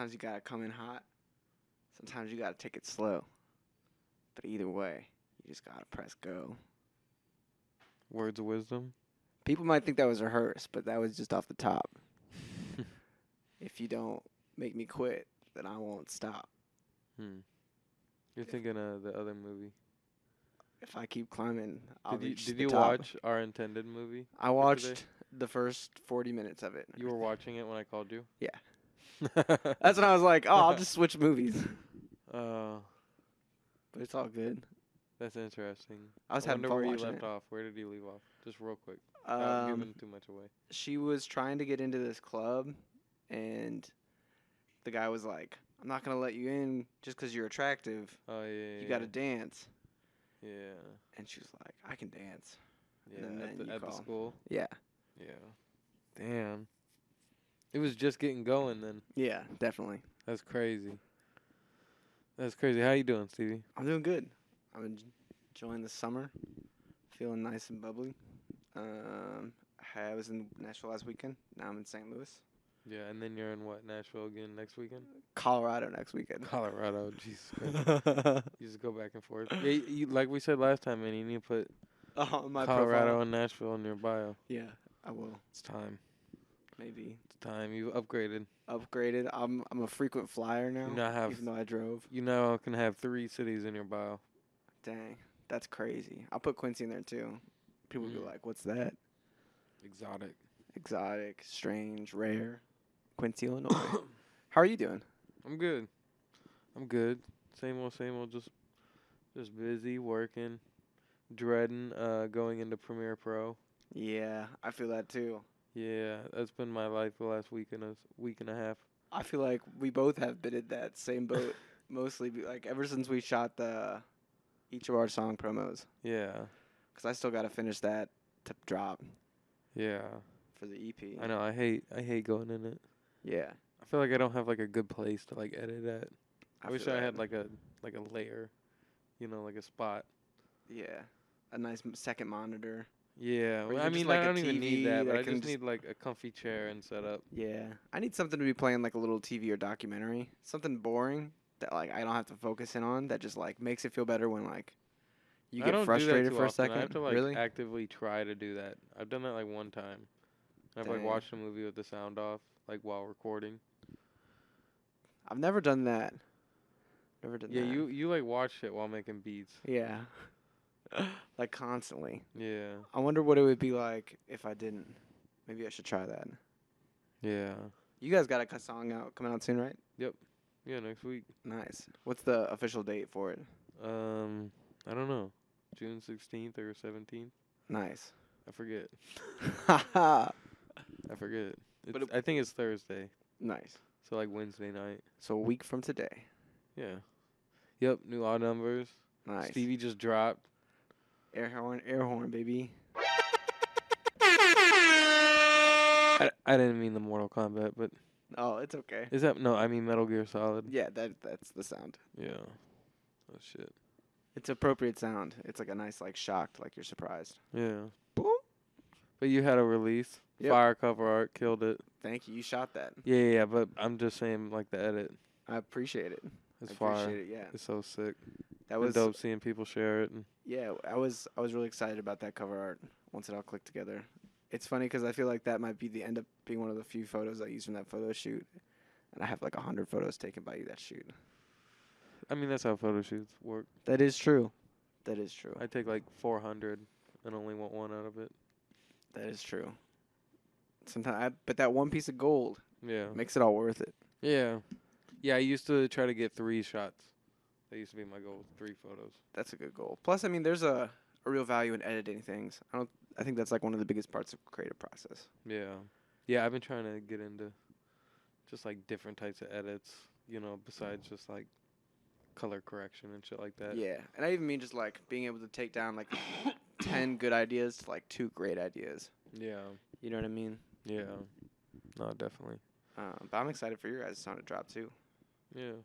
Sometimes you gotta come in hot. Sometimes you gotta take it slow. But either way, you just gotta press go. Words of wisdom. People might think that was rehearsed, but that was just off the top. If you don't make me quit, then I won't stop. You're thinking of the other movie. If I keep climbing, I'll reach Did the you top. watch Our Intended movie? I watched the first 40 minutes of it. You were watching it when I called you? Yeah. That's when I was like, oh, I'll just switch movies. But it's all good. That's interesting. I was having fun where you watching left it. off. Where did you leave off? Just real quick. Without giving too much away. She was trying to get into this club, and the guy was like, I'm not going to let you in just because you're attractive. Oh, yeah. You got to dance. Yeah. And she was like, I can dance. Yeah, And then at the school? Yeah. Yeah. Damn. It was just getting going then. Yeah, definitely. That's crazy. That's crazy. How you doing, Stevie? I'm doing good. I'm enjoying the summer. Feeling nice and bubbly. I was in Nashville last weekend. Now I'm in St. Louis. Yeah, and then you're in what, Nashville again next weekend? Colorado next weekend. Colorado, Jesus Christ. You just go back and forth. Yeah, like we said last time, man, you need to put my Colorado profile. and Nashville in your bio. Yeah, I will. It's time. Maybe. It's time. You've upgraded. Upgraded. I'm a frequent flyer now. You now have, even though I drove. You now can have 3 cities in your bio. Dang, that's crazy. I'll put Quincy in there too. People will be like, "What's that?" Exotic, strange, rare. Quincy, Illinois. How are you doing? I'm good. Same old. Just busy working, dreading going into Premiere Pro. Yeah, I feel that too. Yeah, that's been my life the last week and a half. I feel like we both have been in that same boat. Mostly, like ever since we shot each of our song promos. Yeah. Because I still got to finish that to drop. Yeah. For the EP. I know. I hate going in it. Yeah. I feel like I don't have like a good place to like edit at. I wish I that. had like a layer, like a spot. Yeah. A nice second monitor. Yeah. Well, I mean, like I don't TV even need that, but I can just need like a comfy chair and setup. Yeah. I need something to be playing like a little TV or documentary. Something boring that like I don't have to focus in on that just like makes it feel better when like you get frustrated for a second. I have to like really? actively try to do that. I've done that like one time. I've like watched a movie with the sound off like while recording. I've never done that. Never done that. Yeah, you like watch it while making beats. Yeah. Like constantly. Yeah. I wonder what it would be like if I didn't. Maybe I should try that. Yeah. You guys got a song coming out soon, right? Yep. Yeah, next week. Nice. What's the official date for it? I don't know. June 16th or 17th. Nice. I forget. I forget. I think it's Thursday. Nice. So like Wednesday night. So a week from today. Yeah. Yep. New odd numbers. Nice. Stevie just dropped. Air horn, baby. I didn't mean the Mortal Kombat, but. Oh, it's okay. Is that no? I mean Metal Gear Solid. Yeah, that's the sound. Yeah. Oh shit. It's appropriate sound. It's like a nice like shocked, like you're surprised. Yeah. Boom. But you had a release. Yep. Fire cover art, killed it. Thank you. You shot that. Yeah, but I'm just saying like the edit. I appreciate it. It's fire. Appreciate it, yeah. It's so sick. That was dope seeing people share it. Yeah, I was really excited about that cover art once it all clicked together. It's funny because I feel like that might be end up being one of the few photos I used from that photo shoot, and I have like 100 photos taken by you that shoot. I mean, that's how photo shoots work. That is true. That is true. I take like 400 and only want one out of it. That is true. Sometimes, but that one piece of gold, makes it all worth it. Yeah, I used to try to get 3 shots. That used to be my goal, 3 photos. That's a good goal. Plus, I mean, there's a real value in editing things. I think that's like one of the biggest parts of creative process. Yeah, I've been trying to get into just like different types of edits, besides just like color correction and shit like that. Yeah, and I even mean just like being able to take down like 10 good ideas to like 2 great ideas. Yeah. You know what I mean? Yeah. No, definitely. But I'm excited for your guys' song to drop too. Yeah.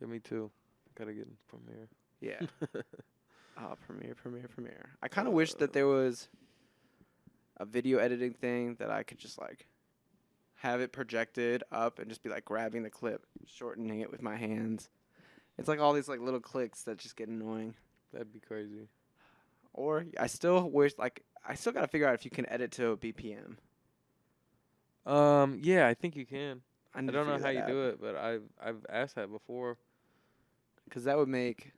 Yeah, me too. Gotta get in Premiere. Yeah. Premiere. I kind of wish that there was a video editing thing that I could just like have it projected up, and just be like grabbing the clip, shortening it with my hands. It's like all these like little clicks that just get annoying. That'd be crazy. Or I still wish I still gotta figure out if you can edit to a BPM. Yeah, I think you can. I I need to don't know figure how that you out do it, but I've asked that before. because that would make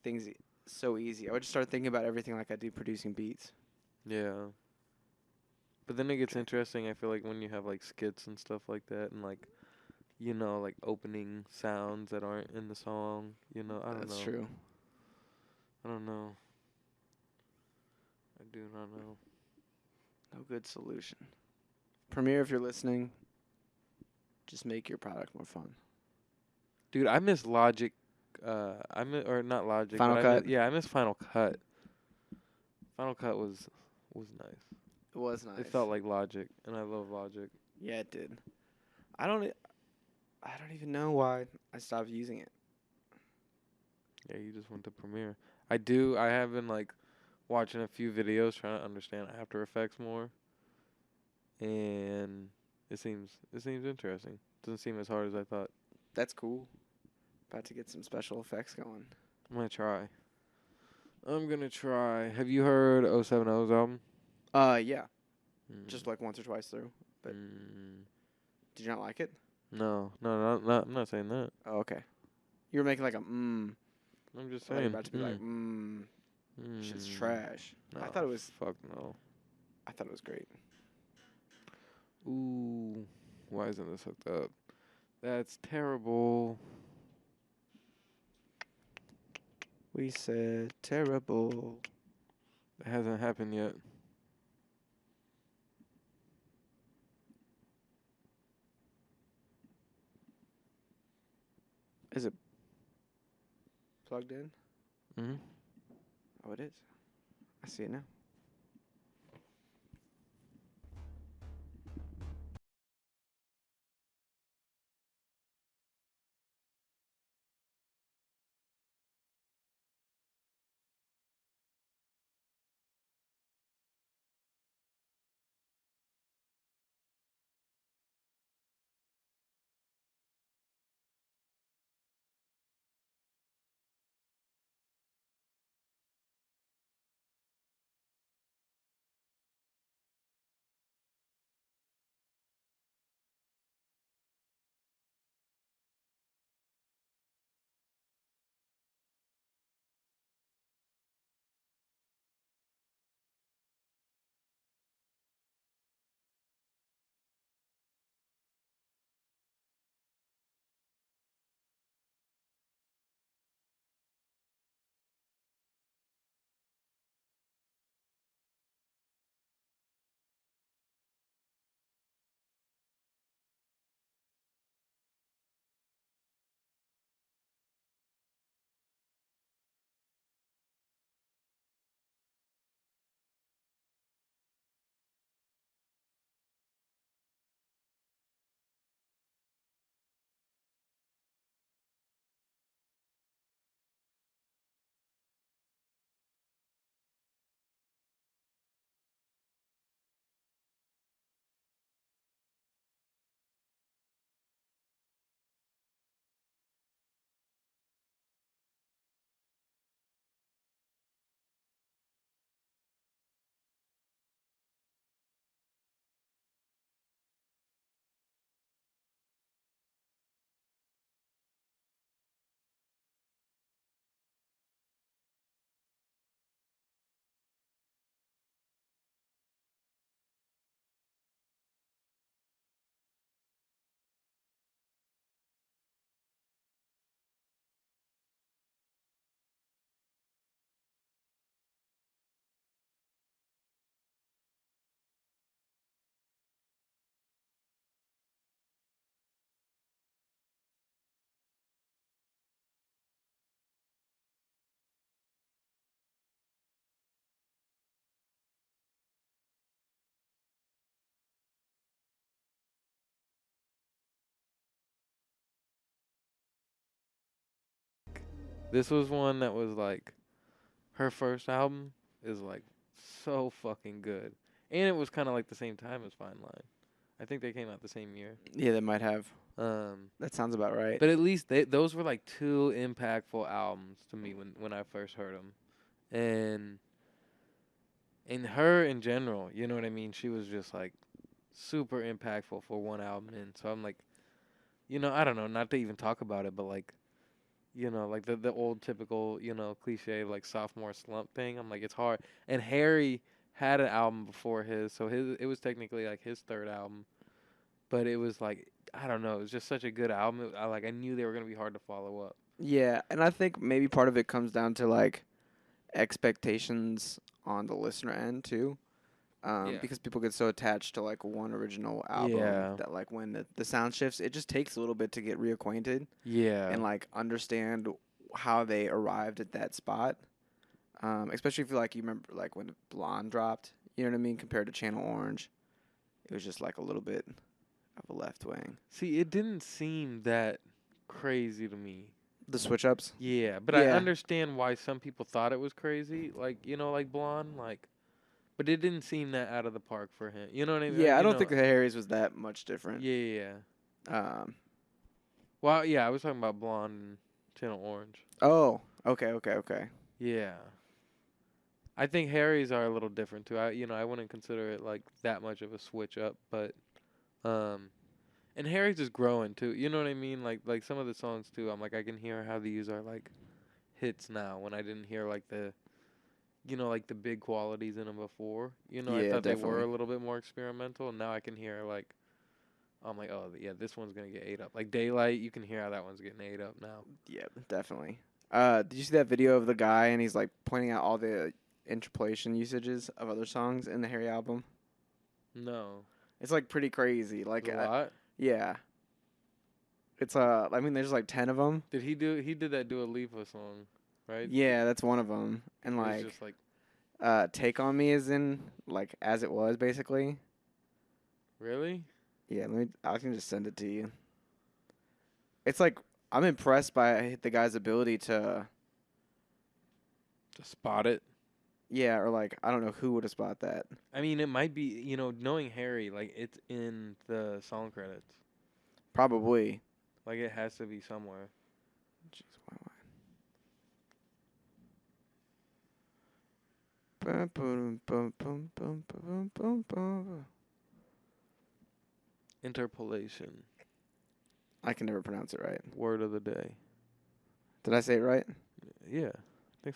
things so easy. I would just start thinking about everything like I do producing beats. Yeah. But then it gets Track. interesting, I feel like, when you have like skits and stuff like that, and like, like opening sounds that aren't in the song. I don't That's know. true. I don't know. I do not know. No good solution. Premiere, if you're listening, just make your product more fun. Dude, I miss Logic. Or not Logic. Final but Cut? I miss Final Cut. Final Cut was nice. It was nice. It felt like Logic, and I love Logic. Yeah, it did. I don't even know why I stopped using it. Yeah, you just went to Premiere. I have been like watching a few videos trying to understand After Effects more, and it seems interesting. Doesn't seem as hard as I thought. That's cool. About to get some special effects going. I'm gonna try. Have you heard 070's album? Yeah. Mm. Just like once or twice through. But did you not like it? No, I'm not saying that. Oh, okay. You were making like a I'm just like saying. you're about to be like shit's trash. No, I thought it was fuck no. I thought it was great. Ooh, why isn't this hooked up? That's terrible. We said terrible. It hasn't happened yet. Is it plugged in? Mm-hmm. Oh, it is. I see it now. This was one that was like, her first album is like so fucking good, and it was kind of like the same time as Fine Line. I think they came out the same year. Yeah, they might have. Um, That sounds about right. but at least those were like two impactful albums to me when I first heard them, and her in general, you know what I mean? She was just like super impactful for one album, and so I'm like, I don't know, not to even talk about it, but like, like the old typical, cliche like sophomore slump thing. I'm like, it's hard. And Harry had an album before his, so it was technically like his third album, but it was like, I don't know, it was just such a good album. I knew they were gonna be hard to follow up. Yeah, and I think maybe part of it comes down to like expectations on the listener end too. Yeah. Because people get so attached to like one original album Yeah. that like when the sound shifts, it just takes a little bit to get reacquainted Yeah. and like understand how they arrived at that spot. Especially if you remember like when Blonde dropped, you know what I mean, compared to Channel Orange, it was just like a little bit of a left wing. See, it didn't seem that crazy to me. The switch ups. Yeah, but Yeah. I understand why some people thought it was crazy, like like Blonde, like. But it didn't seem that out of the park for him. You know what I mean? Yeah, I don't think the Harry's was that much different. Yeah. Well, yeah, I was talking about Blonde and Channel Orange. Oh, okay. Yeah. I think Harry's are a little different too. I wouldn't consider it like that much of a switch up, but and Harry's is growing too. You know what I mean? Like some of the songs too. I'm like, I can hear how these are like hits now when I didn't hear like the like the big qualities in them before. I thought definitely. they were a little bit more experimental, and now I can hear like, I'm like, oh yeah, this one's gonna get ate up. Like Daylight, you can hear how that one's getting ate up now. Yeah, definitely. Did you see that video of the guy and he's like pointing out all the interpolation usages of other songs in the Harry album? No. It's like pretty crazy. Like a lot. Yeah. It's I mean, there's like 10 of them. He did that Dua Lipa song, right? Yeah, that's one of them. And like, just like, Take on Me is in like As It Was basically. Really? Yeah, I can just send it to you. It's like I'm impressed by the guy's ability to spot it. Yeah, or like I don't know who would have spot that. I mean, it might be, knowing Harry, like it's in the song credits. Probably. Like it has to be somewhere. Jeez, why? Interpolation. I can never pronounce it right. Word of the day. Did I say it right? Yeah.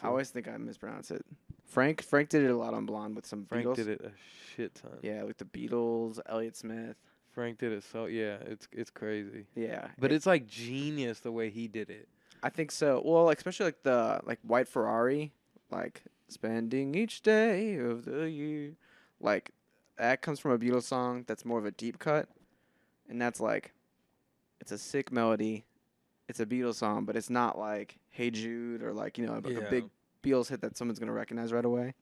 I always think I mispronounce it. Frank did it a lot on Blonde with some Frank Beatles. did it a shit ton. Yeah, with the Beatles, Elliott Smith. Frank did it so it's crazy. Yeah. But it's like genius the way he did it. I think so. Well, especially like the White Ferrari, like spending each day of the year. Like that comes from a Beatles song that's more of a deep cut. And that's like it's a sick melody. It's a Beatles song, but it's not like Hey Jude or like, a big Beatles hit that someone's going to recognize right away.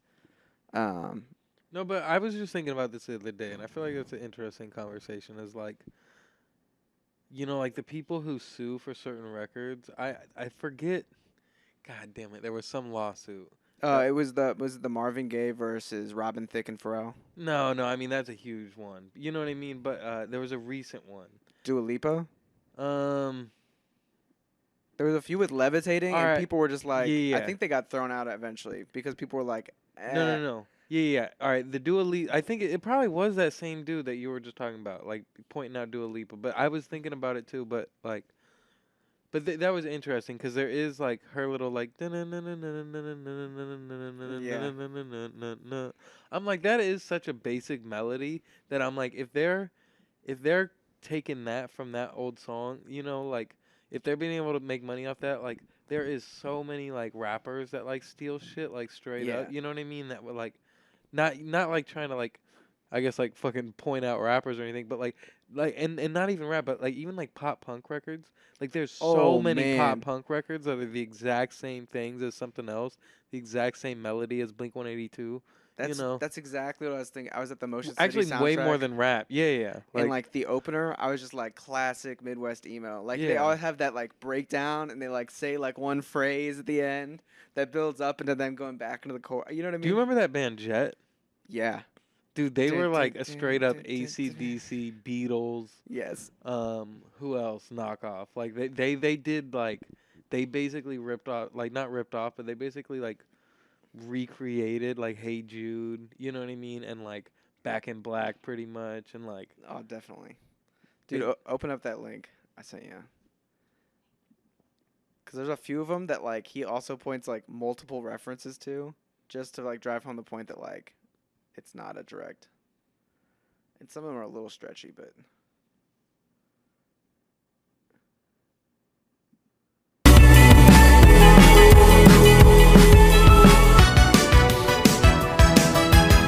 No, but I was just thinking about this the other day, and I feel like it's an interesting conversation. Is like, like the people who sue for certain records. I forget. God damn it! There was some lawsuit. It was the Marvin Gaye versus Robin Thicke and Pharrell. No. I mean that's a huge one. You know what I mean? But there was a recent one. Dua Lipa. There was a few with Levitating, and people were just like, I think they got thrown out eventually because people were like, No. Yeah. All right, the Dua Lipa. I think it probably was that same dude that you were just talking about, like pointing out Dua Lipa. But I was thinking about it too. But like, that was interesting because there is like her little like. I'm like, that is such a basic melody that I'm like, if they're taking that from that old song, like if they're being able to make money off that, like there is so many like rappers that like steal shit like straight up. You know what I mean? That would like. Not like trying to like, I guess like fucking point out rappers or anything, but like and not even rap, but like even like pop punk records. Like there's so many pop punk records that are the exact same things as something else, the exact same melody as Blink-182. That's exactly what I was thinking. I was at the Motion City actually soundtrack, way more than rap. Yeah. And like the opener, I was just like classic Midwest emo. Like they all have that like breakdown, and they like say like one phrase at the end that builds up into them going back into the core. You know what I mean? Do you remember that band Jet? Yeah. Dude, they were Dun, dun, like a dun, straight up dun, dun, dun. AC/DC, Beatles, Yes. who else knockoff? Like they did like they basically ripped off, like not ripped off, but they basically like recreated like Hey Jude, you know what I mean? And like Back in Black pretty much, and like Oh, definitely. Dude, they open up that link I sent you. Because there's a few of them that, like, he also points, like, multiple references to just to, like, drive home the point that, like, it's not a direct. And some of them are a little stretchy, but.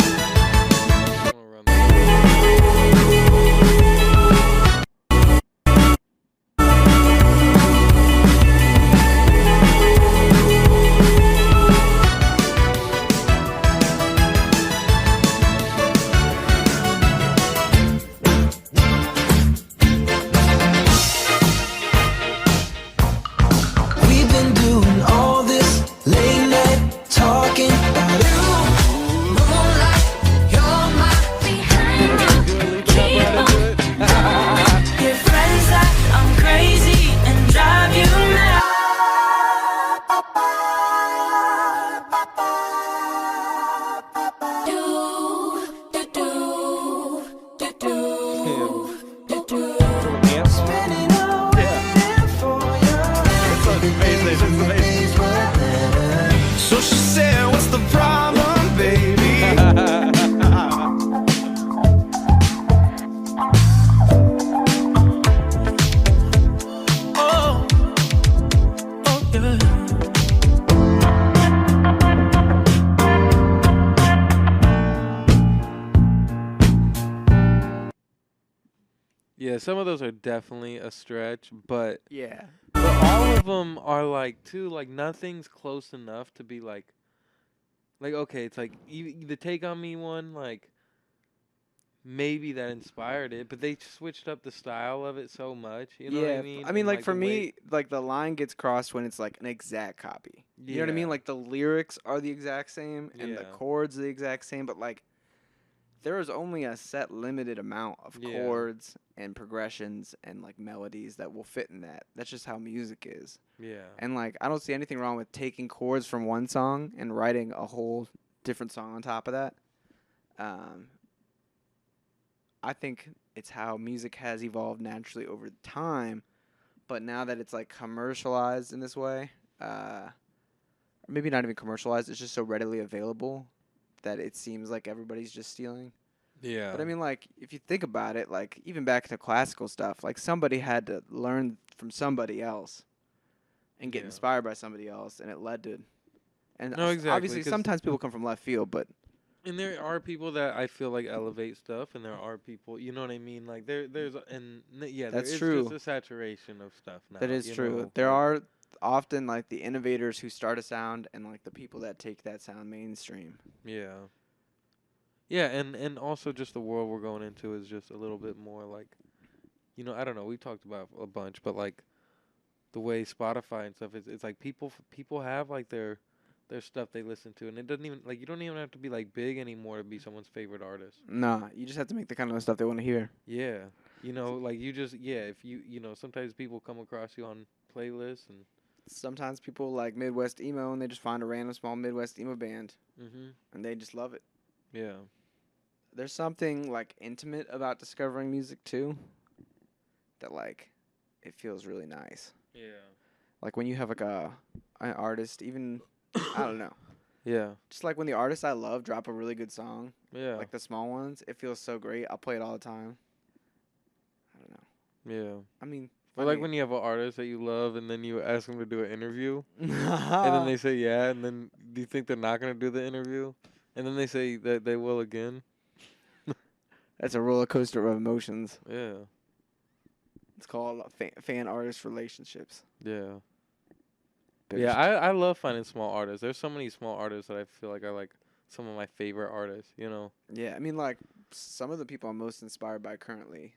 I'm gonna run that. We've been doing all this late night talking about you. Moonlight, you're my behind you. Keep on your friends that I'm crazy and drive you mad. Spinning away for you. So she said, what's the problem, baby? Oh, oh yeah. Yeah, some of those are definitely a stretch, but Yeah. all of them are like too like nothing's close enough to be like okay, it's like the Take on Me one, like maybe that inspired it, but they switched up the style of it so much, you know what I Yeah. mean? I mean, And like, for the way, me, like, the line gets crossed when it's, like, an exact copy. You know what I mean? yeah, Like, the lyrics are the exact same and the yeah, chords are the exact same, but, like, there is only a set limited amount of yeah, chords and progressions and, like, melodies that will fit in that. That's just how music is. yeah, And, like, I don't see anything wrong with taking chords from one song and writing a whole different song on top of that. Um, I think it's how music has evolved naturally over time, but now that it's, like, commercialized in this way, maybe not even commercialized, it's just so readily available that it seems like everybody's just stealing. yeah, But I mean, like, if you think about it, like, even back to classical stuff, like, somebody had to learn from somebody else and get yeah. inspired by somebody else, and it led to. And No, exactly, obviously, 'cause sometimes people come from left field, but and there are people that I feel like elevate stuff, and there are people, you know what I mean? Like yeah, there that's is just true. a saturation of stuff now. That is You true. know, There like are often, like, the innovators who start a sound and, like, the people that take that sound mainstream. yeah, yeah, and also just the world we're going into is just a little bit more like, you know, I don't know. We talked about a bunch, but like the way Spotify and stuff is, it's like people have like their stuff they listen to, and it doesn't even like you don't even have to be like big anymore to be someone's favorite artist. Nah, you just have to make the kind of stuff they want to hear. Yeah, you know, like you just if you know sometimes people come across you on playlists and Sometimes people like Midwest emo and they just find a random small Midwest emo band and they just love it. yeah, There's something, like, intimate about discovering music too that, like, it feels really nice. yeah, Like when you have, like, an artist, even I don't know, yeah, just like when the artists I love drop a really good song, yeah, like the small ones, it feels so great. I'll play it all the time. I don't know. yeah. I mean, Or like when you have an artist that you love and then you ask them to do an interview and then they funny. say yeah and then do you think they're not gonna do the interview and then they say that they will again? That's a roller coaster of emotions. Yeah, It's called fan artist relationships. yeah. Bitter Yeah, st- I love finding small artists. There's so many small artists that I feel like are like some of my favorite artists, you know? yeah, I mean, like, some of the people I'm most inspired by currently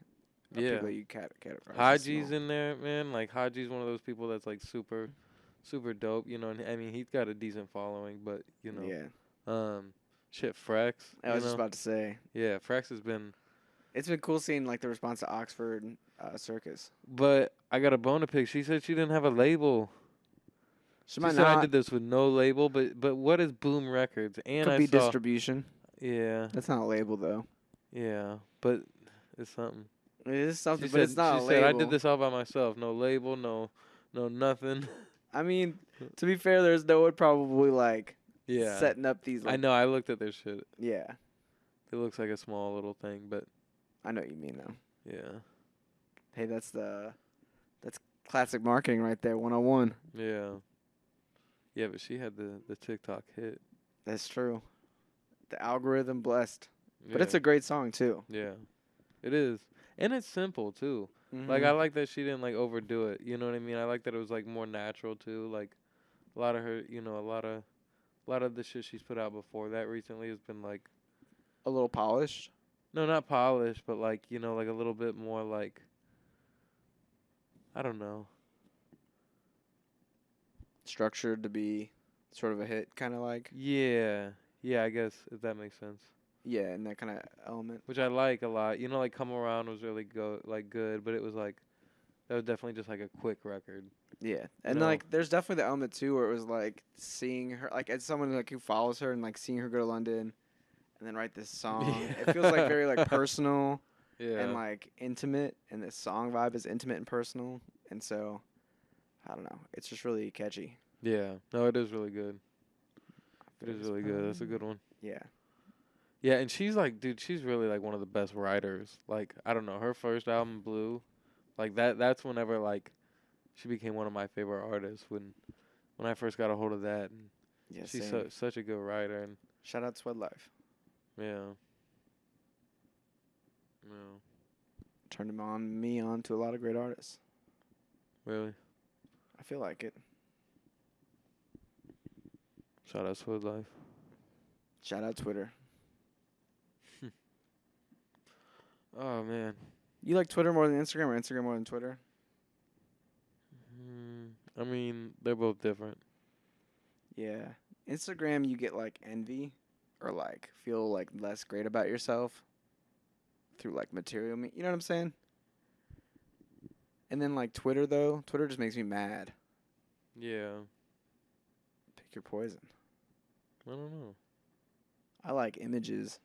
are Yeah. people that you categorize as Haji's small. in there, man. Like Haji's one of those people that's like super dope, you know. And I mean, he's got a decent following, but you know, Yeah. um, Shit, Frex. I was just about to say. Yeah, Frex has been. It's been cool seeing like the response to Oxford Circus. But I got a bone to pick. She said she didn't have a label. She She might said I not. did this with no label, but what is Boom Records? And Could I be saw. distribution. Yeah, That's not a label though. yeah, but it's something. It is something, She but said, it's not a she label. said I did this all by myself. No label, no nothing. I mean, to be fair, there's no one probably like Yeah, setting up these. Like, I know. I looked at their shit. Yeah, It looks like a small little thing, but I know what you mean though. yeah, Hey, that's classic marketing right there, 101. yeah, yeah. But she had the TikTok hit. That's true. The algorithm blessed, but Yeah. it's a great song too. Yeah, it is, and it's simple too. Like I like that she didn't like overdo it. You know what I mean? I like that it was like more natural too. Like a lot of her, a lot of the shit she's put out before that recently has been like a little polished. no, not polished, but like like a little bit more like I don't know. Structured to be sort of a hit, kind of like. Yeah, yeah. I guess if that makes sense. Yeah, and that kind of element. Which I like a lot. Like Come Around was really good, but it was like that was definitely just like a quick record. Yeah, and know. like there's definitely the element too where it was like seeing her, like as someone like who follows her and like seeing her go to London, and then write this song. Yeah. It feels like very like personal Yeah. and like intimate, and the song vibe is intimate and personal, and so I don't know, it's just really catchy. Yeah. No, it is really good. It is really good. That's a good one. Yeah, Yeah, and she's like, dude, she's really like one of the best writers. Like, I don't know, her first album, Blue, like that's whenever like she became one of my favorite artists when I first got a hold of that. And yeah. she's Same. such a good writer, and Shout out Sweat Life. yeah. No. Turned me on to a lot of great artists. Really? I feel like it. Shout out Sweat Life. Shout out Twitter. Oh man. You like Twitter more than Instagram, or Instagram more than Twitter? I mean, they're both different. Yeah. Instagram, you get like envy or like feel like less great about yourself through like material. You know what I'm saying? And then like Twitter, though, Twitter just makes me mad. Yeah. Pick your poison. I don't know. I like images.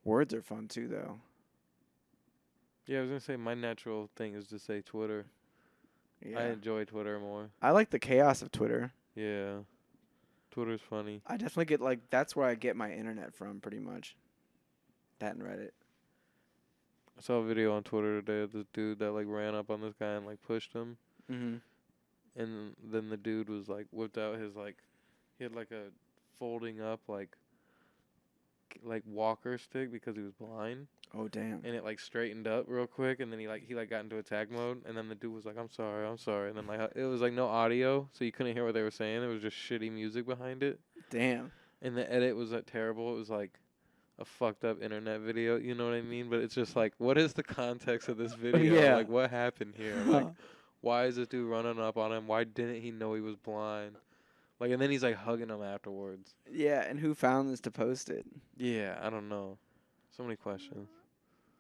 Words are fun too, though. Yeah, I was gonna say my natural thing is to say Twitter. Yeah. I enjoy Twitter more. I like the chaos of Twitter. Yeah. Twitter's funny. I definitely get like, that's where I get my internet from pretty much. That and Reddit. I saw a video on Twitter today of this dude that like ran up on this guy and like pushed him, Mm-hmm. and then the dude was like whipped out his like he had like a folding up like walker stick because he was blind, Oh, damn. and it like straightened up real quick, and then he got into attack mode, and then the dude was like, I'm sorry, and then like it was like no audio, so you couldn't hear what they were saying. It was just shitty music behind it, Damn. and the edit was terrible. It was like a fucked up internet video, you know what I mean? But it's just like, what is the context of this video? Yeah. Like, what happened here? Like, why is this dude running up on him? Why didn't he know he was blind? Like, and then he's like hugging him afterwards. Yeah, and who found this to post it? Yeah, I don't know. So many questions.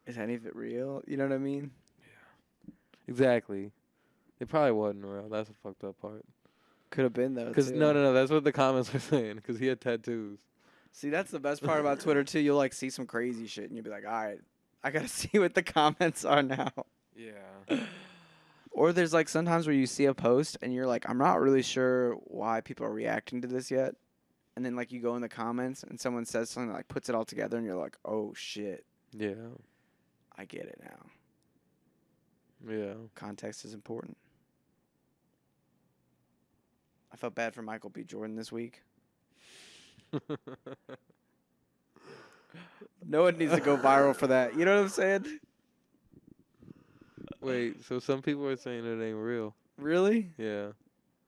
Is any of it real? You know what I mean? Exactly. It probably wasn't real. That's the fucked up part. Could have been, though. Because too. no, that's what the comments were saying. Because he had tattoos. See, that's the best part about Twitter, too. You'll, like, see some crazy shit, and you'll be like, all right, I got to see what the comments are now. Yeah. Or there's, like, sometimes where you see a post, and you're like, I'm not really sure why people are reacting to this yet. And then, like, you go in the comments, and someone says something that, like, puts it all together, and you're like, oh, shit. Yeah. I get it now. Yeah. Context is important. I felt bad for Michael B. Jordan this week. No one needs to go viral for that. You know what I'm saying? Wait, so some people are saying it ain't real. Really? Yeah.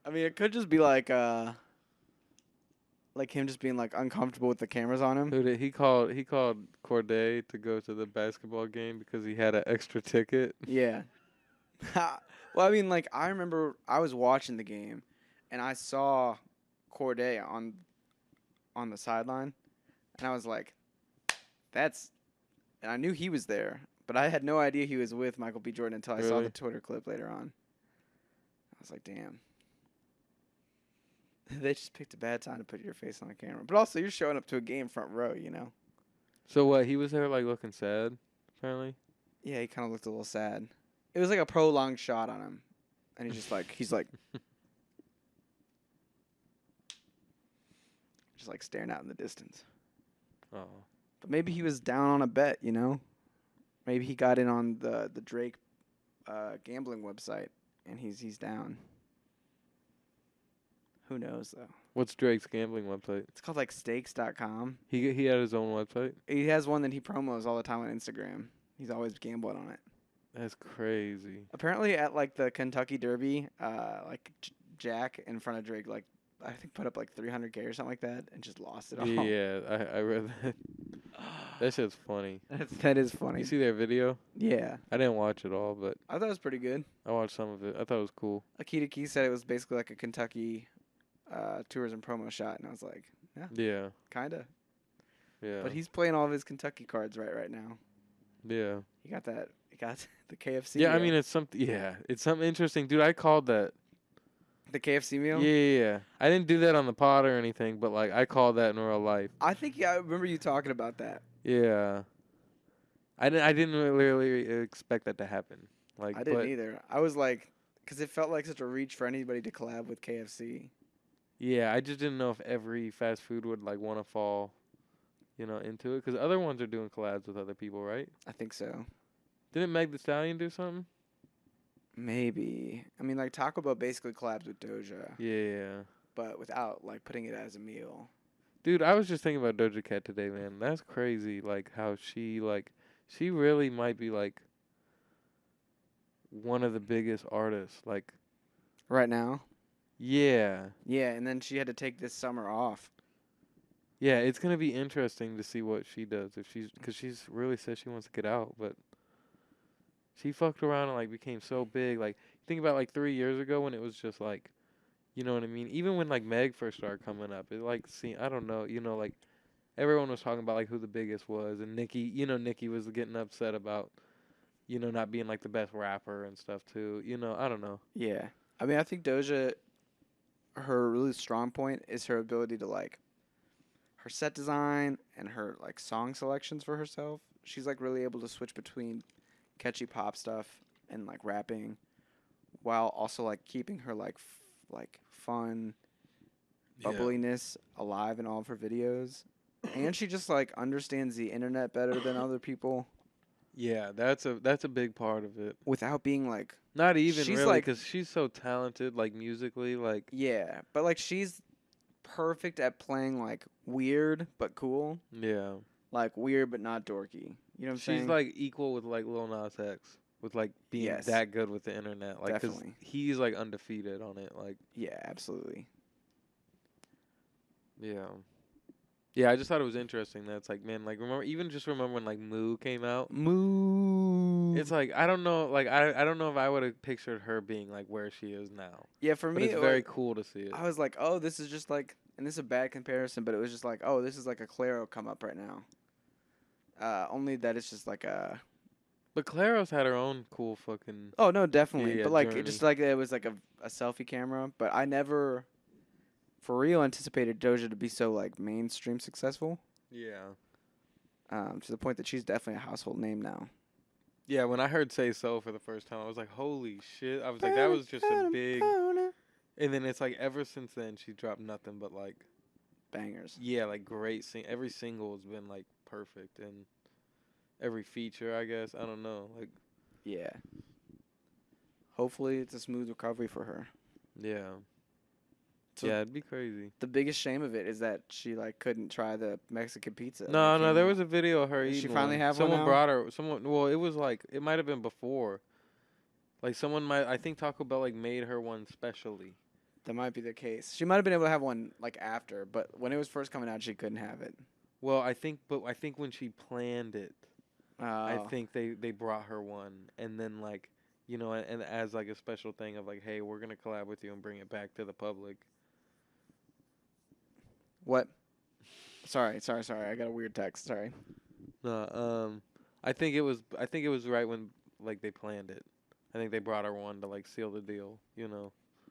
I mean, it could just be like him just being like uncomfortable with the cameras on him. Who did he called Corday to go to the basketball game because he had an extra ticket. Yeah. Well, I mean, like, I remember I was watching the game, and I saw Corday on on the sideline, and I was like, "That's." And I knew he was there, but I had no idea he was with Michael B. Jordan until I saw Really? the Twitter clip later on. I was like, "Damn." They just picked a bad time to put your face on the camera, but also you're showing up to a game front row, you know. So what? He was there like looking sad, apparently. Yeah, he kind of looked a little sad. It was like a prolonged shot on him, and he's like, just like staring out in the distance. Oh. But maybe he was down on a bet, you know. Maybe he got in on the Drake gambling website, and he's down. Who knows though? What's Drake's gambling website? It's called like stakes.com. He had his own website. He has one that he promos all the time on Instagram. He's always gambling on it. That's crazy. Apparently at like the Kentucky Derby, like Jack in front of Drake, like I think put up like 300K or something like that, and just lost it all. Yeah, I read that. That shit's funny. That is funny. You see their video? Yeah, I didn't watch it all, but I thought it was pretty good. I watched some of it. I thought it was cool. Akita Key said it was basically like a Kentucky tourism promo shot, and I was like, Yeah. kinda. Yeah. But he's playing all of his Kentucky cards right now. Yeah. He got that. He got the KFC. Yeah, I meal. mean it's something. Yeah, it's something interesting, dude. I called that. the KFC meal. Yeah. I didn't do that on the pod or anything, but like I called that in real life. I think I remember you talking about that. Yeah. I didn't really expect that to happen. Like I didn't either. I was like, because it felt like such a reach for anybody to collab with KFC. Yeah, I just didn't know if every fast food would like want to fall, into it. Because other ones are doing collabs with other people, right? I think so. Didn't Meg Thee Stallion do something? Maybe. I mean, like Taco Bell basically collabs with Doja, Yeah. but without like putting it as a meal. Dude, I was just thinking about Doja Cat today, man. That's crazy. Like how she really might be like one of the biggest artists. Like, Right now. yeah. Yeah, and then she had to take this summer off. Yeah, it's going to be interesting to see what she does because she's really said she wants to get out, but she fucked around and like became so big. Like, think about like 3 years ago when it was just like, you know what I mean? Even when like Meg first started coming up, it like I don't know, like everyone was talking about like who the biggest was, and Nicki was getting upset about not being like the best rapper and stuff too. I don't know. Yeah. I mean, I think Doja, her really strong point is her ability to like her set design and her like song selections for herself. She's like really able to switch between catchy pop stuff and like rapping while also like keeping her like fun bubbliness alive in all of her videos. And she just like understands the internet better than other people Yeah, that's a big part of it. without being like Not even She's really, like- because she's so talented, like musically, like yeah, but like she's perfect at playing like weird but cool, yeah. like weird but not dorky. You know what I'm saying? She's like equal with like Lil Nas X, with like being Yes. that good with the internet, like 'cause Definitely. he's like undefeated on it, like yeah, absolutely. yeah. Yeah, I just thought it was interesting that it's like, man, like remember when like Moo came out? Moo. It's like I don't know, like I don't know if I would have pictured her being like where she is now. Yeah, for But me it's it very was- cool to see it. I was like, oh, this is just like, and this is a bad comparison, but it was just like, oh, this is like a Claro come up right now. Only that it's just like a. But Claro's had her own cool fucking Oh no, definitely. Yeah, but like journey. it just like it was like a selfie camera. But I never, for real, anticipated Doja to be so like mainstream successful. yeah. To the point that she's definitely a household name now. Yeah, when I heard Say So for the first time, I was like, holy shit. I was like, that was just a big. And then it's like, ever since then, she dropped nothing but like, Bangers. yeah, like great. Every single has been like perfect. And every feature, I guess. I don't know. Like, Yeah. Hopefully it's a smooth recovery for her. yeah. So Yeah, it'd be crazy. the biggest shame of it is that she like couldn't try the Mexican pizza. No, there was a video of her Does eating she finally one. have one Someone now? brought her. Well, it was like, it might have been before. Like, I think Taco Bell like made her one specially. That might be the case. She might have been able to have one like after, but when it was first coming out, she couldn't have it. Well, I think when she planned it, I Oh. think they brought her one, and then like, and as like a special thing of like, hey, we're gonna collab with you and bring it back to the public. What? Sorry. I got a weird text. Sorry. No, I think it was right when like they planned it. I think they brought her one to like seal the deal.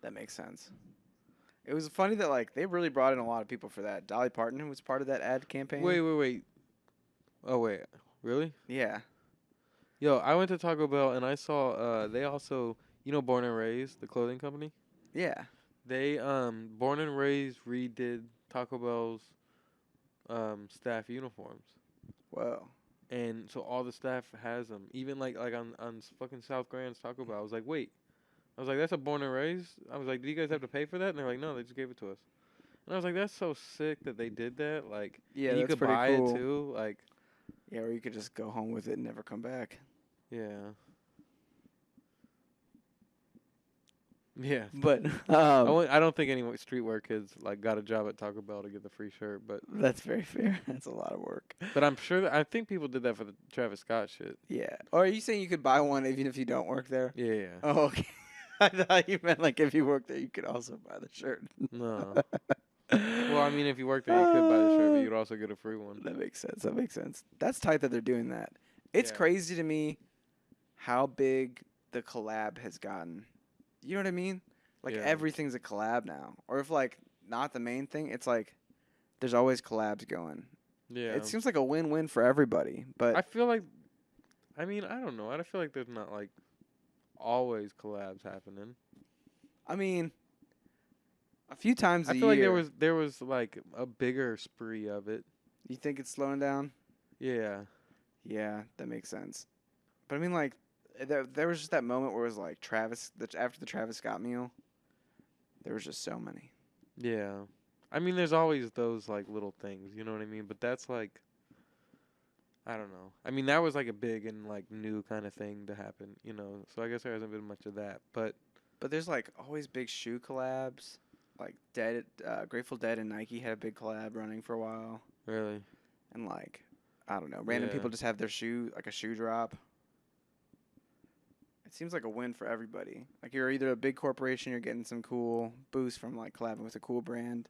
That makes sense. It was funny that like they really brought in a lot of people for that. Dolly Parton, who was part of that ad campaign. Wait. Oh wait, really? Yeah. Yo, I went to Taco Bell and I saw they also Born and Raised, the clothing company. Yeah. They Born and Raised redid Taco Bell's staff uniforms. Whoa. And so all the staff has them. Even like on fucking South Grand's Taco Bell. I was like, wait. I was like, that's a Born and Raised? I was like, do you guys have to pay for that? And they're like, no, they just gave it to us. And I was like, that's so sick that they did that. Like, Yeah, and you that's could pretty buy cool. it too. Like, Yeah, or you could just go home with it and never come back. yeah. Yeah. But I don't think any streetwear kids like got a job at Taco Bell to get the free shirt, but that's very fair. That's a lot of work. I'm sure I think people did that for the Travis Scott shit. Yeah. Or are you saying you could buy one even if you don't work there? Yeah. Oh, okay. I thought you meant like if you work there, you could also buy the shirt. No. Well, I mean, if you worked there, you could buy the shirt, but you'd also get a free one. That makes sense. That's tight that they're doing that. It's Yeah. crazy to me how big the collab has gotten. You know what I mean? Like Yeah. everything's a collab now. Or if like not the main thing, it's like there's always collabs going. Yeah. It seems like a win-win for everybody. But I feel like, I mean, I don't know. I feel like there's not like always collabs happening. I mean, a few times a I year. feel like there was like a bigger spree of it. You think it's slowing down? Yeah. Yeah, that makes sense. But I mean, like, there was just that moment where it was like after the Travis Scott meal, there was just so many. Yeah. I mean, there's always those like little things, you know what I mean? But that's like, I don't know. I mean, that was like a big and like new kind of thing to happen, So I guess there hasn't been much of that. But there's like always big shoe collabs. Like Grateful Dead and Nike had a big collab running for a while. really, And like, I don't know, random Yeah. people just have their like a shoe drop. It seems like a win for everybody. Like you're either a big corporation, you're getting some cool boost from like collabing with a cool brand,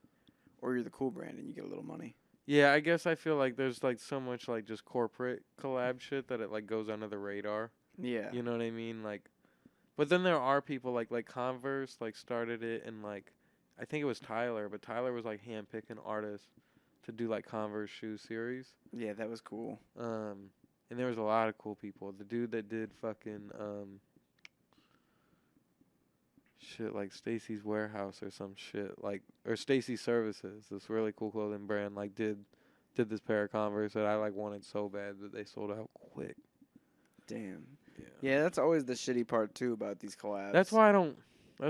or you're the cool brand and you get a little money. yeah, I guess I feel like there's like so much like just corporate collab shit that it like goes under the radar. Yeah. You know what I mean? Like, but then there are people like Converse like started it and like I think it was Tyler, but Tyler was like handpicking artists to do like Converse shoe series. Yeah, that was cool. And there was a lot of cool people. The dude that did fucking shit like Stacy's Warehouse or some shit like or Stacy Services, this really cool clothing brand like did this pair of Converse that I like wanted so bad that they sold out quick. Damn. Yeah. Yeah, that's always the shitty part too about these collabs. That's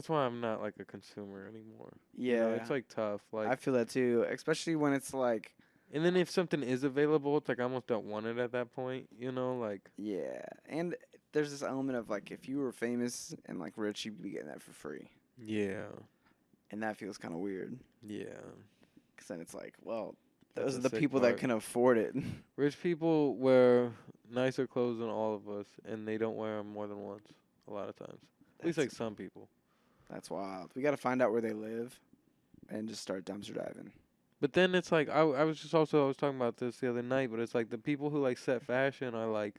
why I'm not like a consumer anymore. Yeah. It's like tough. Like I feel that too, especially when it's like, and then if something is available, it's like I almost don't want it at that point, like yeah. And there's this element of like if you were famous and like rich, you'd be getting that for free. yeah. And that feels kind of weird. Yeah. Because then it's like, well, That's those the are the sick people part. that can afford it. Rich people wear nicer clothes than all of us, and they don't wear them more than once a lot of times. At least like some people. That's wild. We got to find out where they live and just start dumpster diving. But then it's like I was talking about this the other night, but it's like the people who like set fashion are like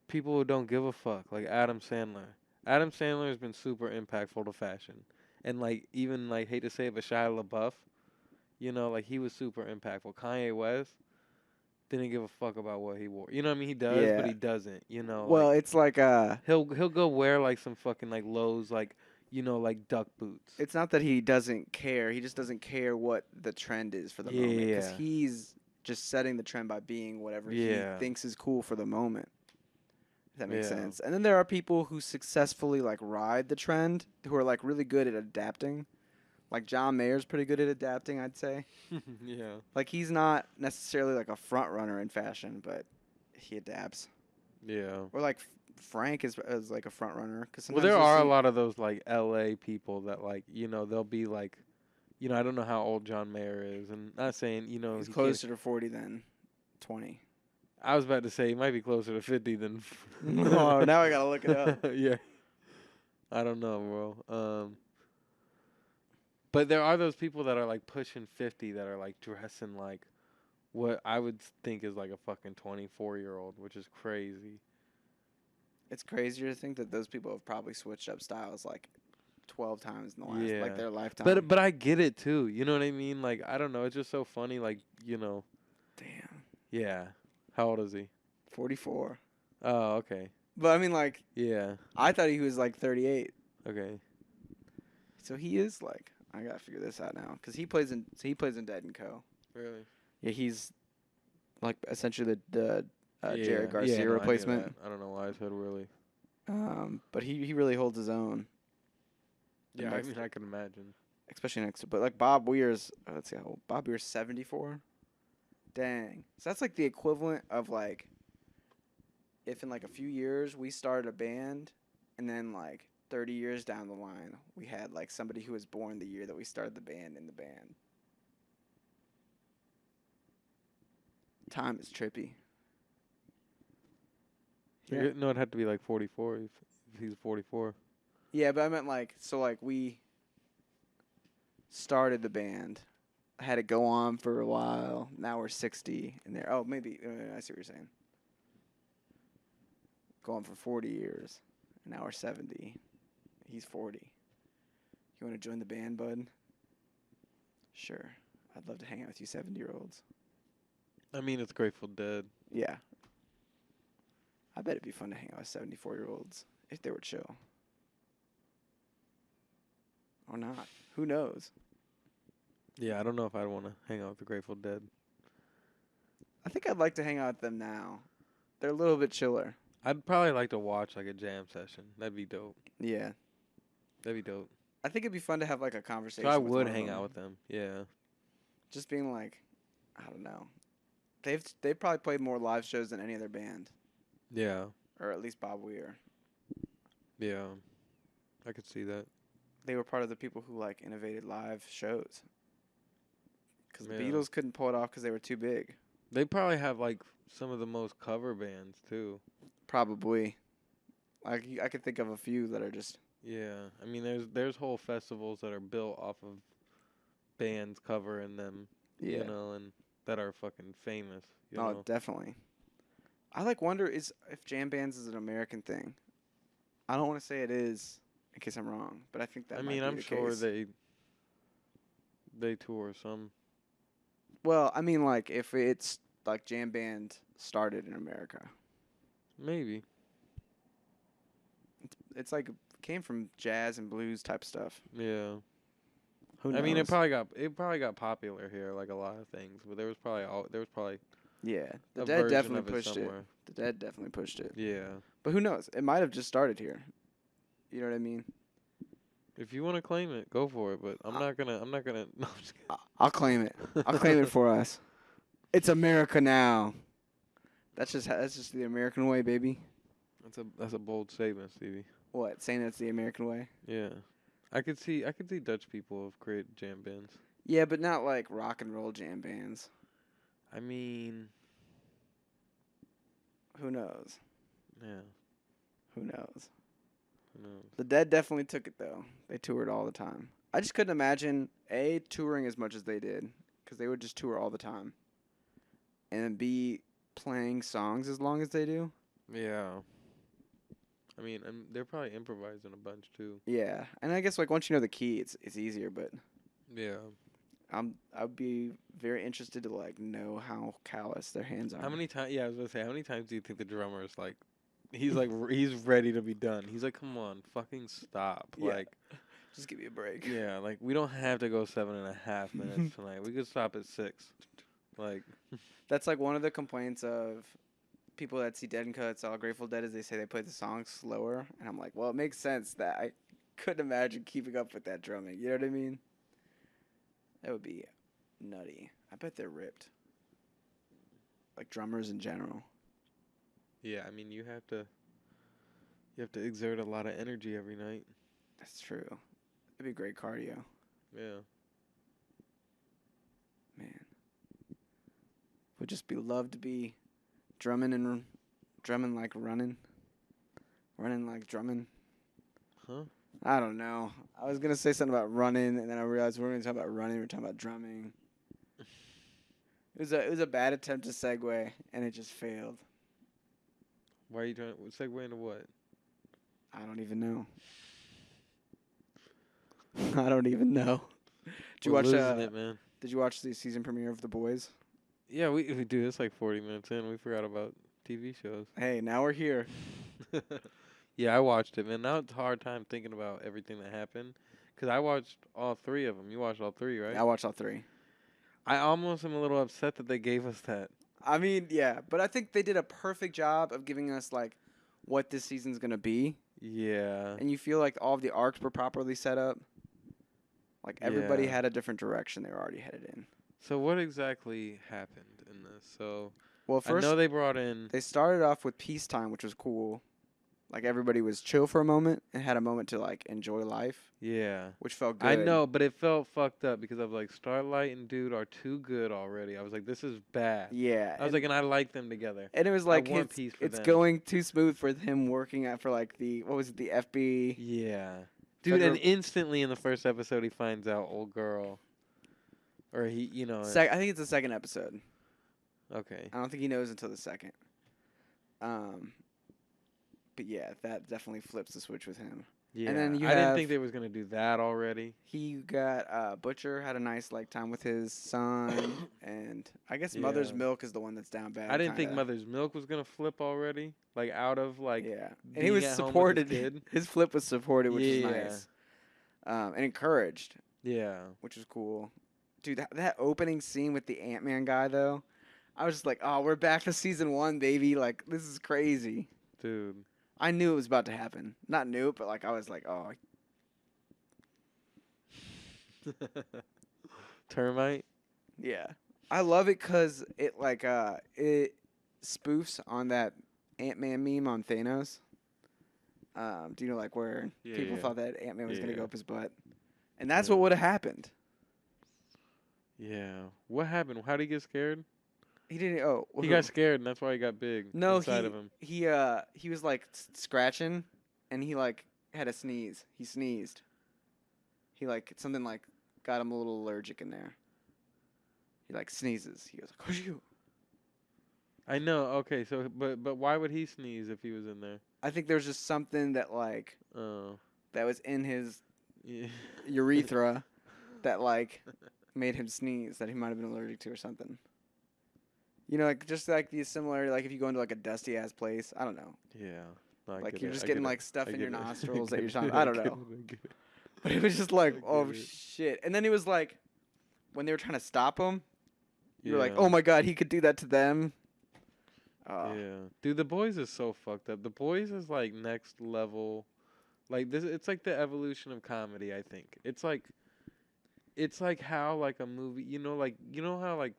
people who don't give a fuck, like Adam Sandler. Adam Sandler has been super impactful to fashion, and like even like hate to say it, but Shia LaBeouf, like he was super impactful. Kanye West didn't give a fuck about what he wore. You know what I mean? He does, Yeah. but he doesn't. Well, like, it's like he'll go wear like some fucking like Lowe's like like duck boots. it's not that he doesn't care. He just doesn't care what the trend is for the moment. Because Yeah. he's just setting the trend by being whatever Yeah. he thinks is cool for the moment. If that makes Yeah. sense. And then there are people who successfully like ride the trend, who are like really good at adapting. Like John Mayer's pretty good at adapting, I'd say. Yeah. Like he's not necessarily like a front runner in fashion, but he adapts. Yeah. Or like Frank is like a front runner. Well, there are a lot of those like LA people that like they'll be like, I don't know how old John Mayer is, and not saying He's he can't- closer to 40 than 20. I was about to say he might be closer to 50 than. Oh, now I gotta look it up. Yeah. I don't know, bro. But there are those people that are like pushing 50 that are like dressing like what I would think is like a fucking 24-year-old, which is crazy. It's crazier to think that those people have probably switched up styles like 12 times in the last, Yeah. like their lifetime. But I get it too. You know what I mean? Like I don't know, it's just so funny. Like Damn, yeah. How old is he? 44. Oh, okay. But I mean, like, Yeah. I thought he was like 38. Okay. So he is like, I gotta figure this out now, cause he plays in Dead and Co. Really? Yeah, he's like essentially the Yeah. Jerrod Garcia no, I knew replacement. that. I don't know why I said really. But he really holds his own. Yeah, I next- mean I can imagine. Especially next to, but like Bob Weir's, let's see how old. Bob Weir's 74. Dang. So that's like the equivalent of like, if in like a few years we started a band, and then like 30 years down the line we had like somebody who was born the year that we started the band in the band. Time is trippy. Yeah. No, it'd have to be like 44 if he's 44. Yeah, but I meant like, so like we started the band, had it go on for a while. Now we're 60, and they're maybe I see what you're saying. Go on for 40 years, and now we're 70. He's 40. You want to join the band, bud? Sure. I'd love to hang out with you 70-year-olds. I mean, it's Grateful Dead. Yeah. I bet it'd be fun to hang out with 74-year-olds if they were chill. Or not. Who knows? Yeah, I don't know if I'd want to hang out with the Grateful Dead. I think I'd like to hang out with them now. They're a little bit chiller. I'd probably like to watch like a jam session. That'd be dope. Yeah. That'd be dope. I think it'd be fun to have like a conversation. So I with would one of hang them. out with them. Yeah. Just being like, I don't know. They've probably played more live shows than any other band, Yeah. or at least Bob Weir. Yeah. I could see that. They were part of the people who like innovated live shows. Because the Yeah. Beatles couldn't pull it off because they were too big. They probably have like some of the most cover bands too. Probably. Like I could think of a few that are just. Yeah. I mean, there's whole festivals that are built off of bands covering them. Yeah. You know, and that are fucking famous. You Oh, know? definitely. I like wonder if jam bands is an American thing. I don't want to say it is, in case I'm wrong, but I think that. I might mean, be I'm the sure case. they tour some. Well, I mean, like if it's like jam band started in America, Maybe. it's like came from jazz and blues type stuff. Yeah. Who knows? I mean, it probably got popular here, like a lot of things. But there was probably yeah, the a Dead version definitely of it pushed it. somewhere. The Dead definitely pushed it. Yeah. But who knows? It might have just started here. You know what I mean? If you want to claim it, go for it. But I'm not gonna. No, I'm just kidding. I'll claim it. I'll claim it for us. It's America now. That's just the American way, baby. That's a bold statement, Stevie. What? Saying it's the American way? Yeah. I could see Dutch people have created jam bands. Yeah, but not like rock and roll jam bands. I mean, Who knows? yeah. Who knows? Who knows? The Dead definitely took it though. They toured all the time. I just couldn't imagine A, touring as much as they did, because they would just tour all the time, and B, playing songs as long as they do. Yeah. I mean, and they're probably improvising a bunch too. Yeah, and I guess like once you know the key, it's easier. But Yeah. I'd be very interested to like know how callous their hands are. How many times? Yeah, I was gonna say, how many times do you think the drummer is like, he's like, he's ready to be done. He's like, come on, fucking stop. Yeah. Like, Just give me a break. yeah, like we don't have to go 7.5 minutes tonight. We could stop at 6. Like, That's like one of the complaints of people that see Dead and Cuts, all Grateful Dead, is they say they play the songs slower, and I'm like, well, it makes sense that I couldn't imagine keeping up with that drumming. You know what I mean? That would be nutty. I bet they're ripped. Like drummers in general. yeah, I mean, you have to exert a lot of energy every night. That's true. It'd be great cardio. Yeah. Man. Would just be love to be drumming like running. Running like drumming. Huh? I don't know. I was gonna say something about running, and then I realized we we're gonna talk about running. We're talking about drumming. It was a bad attempt to segue, and it just failed. Why are you trying to segue into what? I don't even know. I don't even know. Did you We're watch? losing it, man. Did you watch the season premiere of The Boys? Yeah, we do. It's like 40 minutes in. We forgot about TV shows. Hey, now we're here. Yeah, I watched it, man. Now it's a hard time thinking about everything that happened. Because I watched all 3 of them. You watched all 3, right? I watched all 3. I almost am a little upset that they gave us that. I mean, yeah, but I think they did a perfect job of giving us like what this season's gonna be, Yeah. and you feel like all of the arcs were properly set up. Like everybody Yeah. had a different direction they were already headed in. So what exactly happened in this? So Well, I first know they brought in. they started off with peacetime, which was cool. Like everybody was chill for a moment and had a moment to like enjoy life, Yeah. which felt good. I know, but it felt fucked up because I was like, Starlight and Dude are too good already. I was like, this is bad. Yeah, I was like, and I like them together. and it was like want peace for it's them. going too smooth for him working at for like the what was it the FB. Yeah. Dude, Federal- and instantly in the first episode, he finds out old girl. Or he, I think it's the second episode. Okay. I don't think he knows until the second. But yeah, that definitely flips the switch with him. Yeah. then you I didn't have- think they was going to do that already. He got Butcher had a nice like time with his son, and I guess Mother's Yeah. Milk is the one that's down bad. I didn't think kinda. Mother's Milk was going to flip already. Like, out of, like, Yeah, and being he was at home with his supported. kid. His flip was supported, which Yeah. was nice, and encouraged, Yeah. which was cool. Dude, that opening scene with the Ant-Man guy though, I was just like, oh, we're back to season 1, baby. Like this is crazy. Dude. I knew it was about to happen. Not knew it, but like I was like, oh, Termite? yeah. I love it because it like it spoofs on that Ant-Man meme on Thanos. Do you know like where Yeah, people yeah. thought that Ant-Man was gonna Yeah. go up his butt, and that's Yeah. what would have happened. Yeah. What happened? How did he get scared? He didn't. Oh, He who? got scared, and that's why he got big No, inside of him. he was like scratching, and he like had a sneeze. He sneezed. He like something like got him a little allergic in there. He like sneezes. He goes, "Achoo." I know. Okay, so but why would he sneeze if he was in there? I think there's just something that like Oh. that was in his Yeah. urethra that like made him sneeze that he might have been allergic to or something. You know, like just like the similarity, like if you go into like a dusty ass place, I don't know. Yeah. No, I Like get you're it, just I getting get it, like stuff I in your get it, nostrils that get you're it, trying. I I don't get know. it, I get it. But it was just like, I oh get it. shit. And then he was like, when they were trying to stop him, you were like, Yeah. oh my god, he could do that to them. Yeah, dude, The Boys is so fucked up. The Boys is like next level, like this. It's like the evolution of comedy. I think it's like how like a movie. You know how like,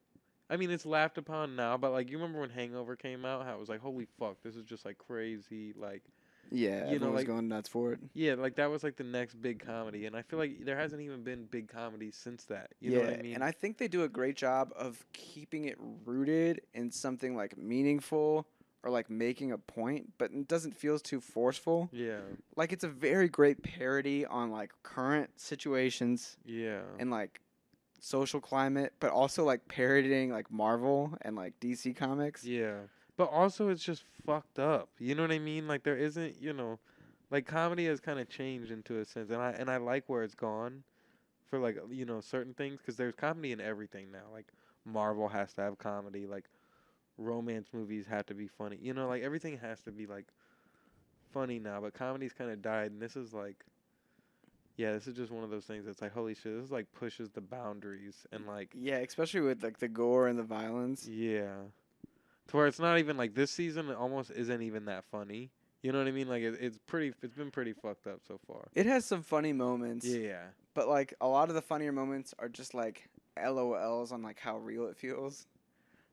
I mean, it's laughed upon now, but like you remember when Hangover came out? How it was like, holy fuck, this is just like crazy. Like, Yeah, You know, everyone was like- going nuts for it. yeah, like that was like the next big comedy, and I feel like there hasn't even been big comedy since that. You know what I mean? And I think they do a great job of keeping it rooted in something like meaningful or like making a point, but it doesn't feel too forceful. yeah, Like it's a very great parody on like current situations yeah, and like social climate, but also like parodying like Marvel and like DC comics. yeah. But also, it's just fucked up. You know what I mean? Like there isn't, like comedy has kind of changed into a sense, and I like where it's gone, for like certain things, because there's comedy in everything now. Like Marvel has to have comedy. Like romance movies have to be funny. Like everything has to be like funny now. But comedy's kind of died, and this is like, yeah, this is just one of those things that's like, holy shit, this like pushes the boundaries and like, Yeah, especially with like the gore and the violence. yeah. To where it's not even like this season, it almost isn't even that funny. You know what I mean? Like it's been pretty fucked up so far. It has some funny moments. Yeah. But like a lot of the funnier moments are just like LOLs on like how real it feels.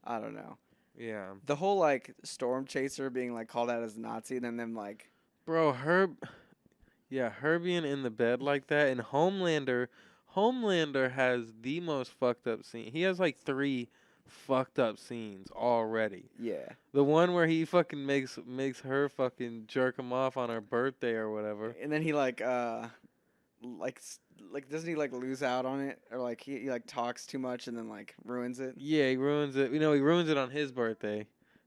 I don't know. Yeah. The whole like storm chaser being like called out as Nazi and then them like Bro, her being in the bed like that, and Homelander has the most fucked up scene. He has like 3 fucked up scenes already. yeah. The one where he fucking makes her fucking jerk him off on her birthday or whatever. And then he like like doesn't he like lose out on it, or like he like talks too much and then like ruins it? Yeah, he ruins it. You know, he ruins it on his birthday,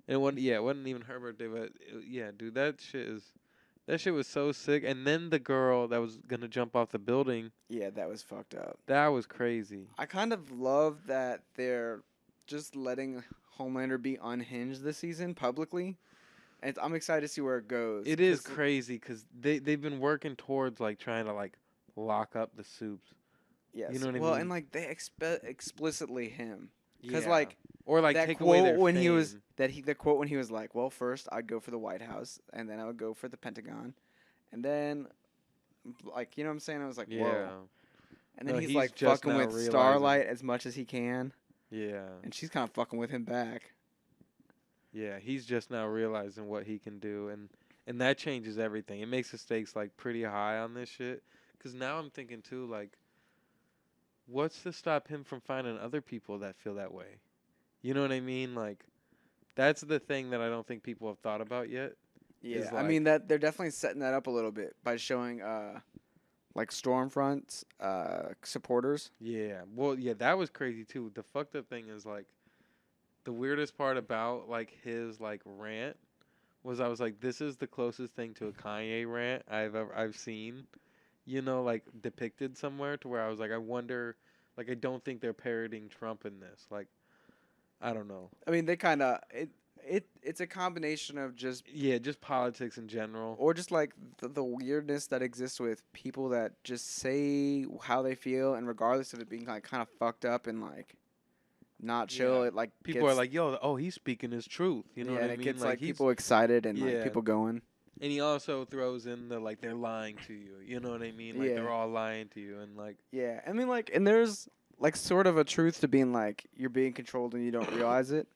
and it wasn't even her birthday, but yeah, dude, that shit was so sick. And then the girl that was gonna jump off the building, Yeah, that was fucked up. that was crazy. I kind of love that they're just letting Homelander be unhinged this season publicly. And I'm excited to see where it goes. It is 'cause crazy because they've been working towards like trying to like lock up the soups. Yes. You know what I well, mean? and like they explicitly him. Because Yeah. like Or like that take away quote their when fame. he was the quote when he was like, well, first I'd go for the White House and then I would go for the Pentagon, and then like you know what I'm saying? I was like, Yeah. whoa. And then No, he's he's like just fucking now with realizing. Starlight as much as he can, Yeah. and she's kind of fucking with him back. Yeah, he's just now realizing what he can do, and that changes everything. It makes the stakes like pretty high on this shit. Cause now I'm thinking too, like, what's to stop him from finding other people that feel that way? You know what I mean? Like, that's the thing that I don't think people have thought about yet. Yeah, Is I mean like- that they're definitely setting that up a little bit by showing like Stormfront's supporters. Yeah. Well, yeah, that was crazy too. The fucked up thing is like, the weirdest part about like his like rant was I was like, this is the closest thing to a Kanye rant I've seen. You know, like depicted somewhere to where I was like, I wonder, like, I don't think they're parroting Trump in this. Like, I don't know. I mean, they kind of it's a combination of just Yeah, just politics in general. or just like the weirdness that exists with people that just say how they feel, and regardless of it being like kind of fucked up and like not chill, Yeah. it like People gets, are like, yo, oh, he's speaking his truth. You know yeah, what and I it mean? gets like he's- people excited and like Yeah. people going. and he also throws in the like they're lying to you. You know what I mean? Like Yeah. they're all lying to you, and like Yeah, I mean like, and there's like sort of a truth to being like you're being controlled and you don't realize it,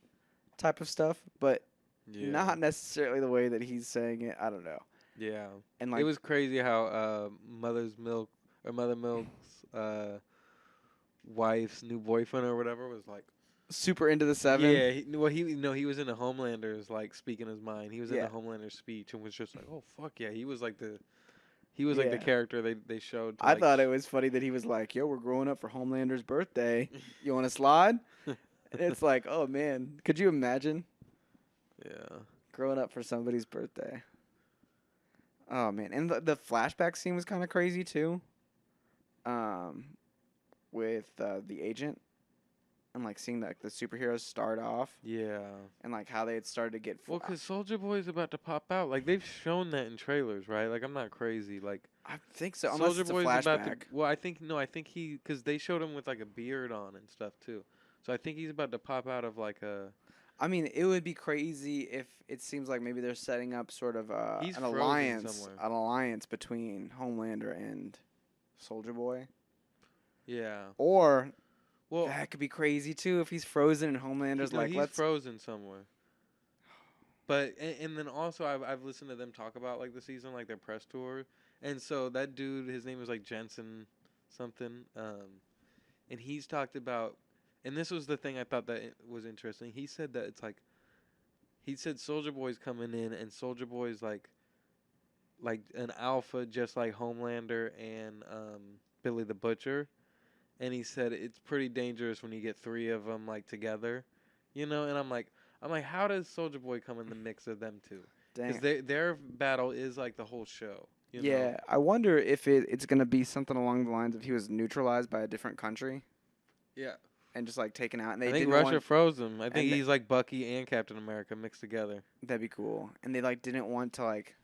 type of stuff, but yeah, not necessarily the way that he's saying it. I don't know. yeah. And like It was crazy how Mother Milk's wife's new boyfriend or whatever was like super into the seven. Yeah, he was in the Homelander's like speaking his mind. He was in Yeah. the Homelander's speech and was just like, oh fuck yeah. He was like the Yeah. character they showed. To, I like, thought it was funny that he was like, "Yo, we're growing up for Homelander's birthday. You want to slide?" And it's like, oh man, could you imagine yeah. growing up for somebody's birthday? Oh man, and the flashback scene was kind of crazy too. With the agent and like seeing the superheroes start off Yeah. and like how they had started to get. Well, cause Soldier Boy is about to pop out. Like they've shown that in trailers, right? Like I'm not crazy. Like I think so. Unless Soldier it's a Boy's flashback. about to. Well, I think he cause they showed him with like a beard on and stuff too. So I think he's about to pop out of like a. I mean, it would be crazy if it seems like maybe they're setting up sort of He's an frozen alliance, somewhere. between Homelander and Soldier Boy, Yeah. or Well, that could be crazy too if he's frozen and Homelander's no, like, he's let's. frozen somewhere. But and then also I've listened to them talk about like the season, like their press tour, and so that dude, his name was like Jensen something, and he's talked about, and this was the thing I thought that was interesting. He said that it's like, he said Soldier Boy's coming in, and Soldier Boy's like an alpha, just like Homelander and Billy the Butcher, and he said it's pretty dangerous when you get three of them like together, you know. And I'm like, how does Soldier Boy come in the mix of them two? Dang. Because their battle is like the whole show. You know? Yeah, I wonder if it's gonna be something along the lines of he was neutralized by a different country Yeah. and just like taken out, and they I think didn't Russia want. froze him. I think and he's like Bucky and Captain America mixed together. That'd be cool, and they like didn't want to like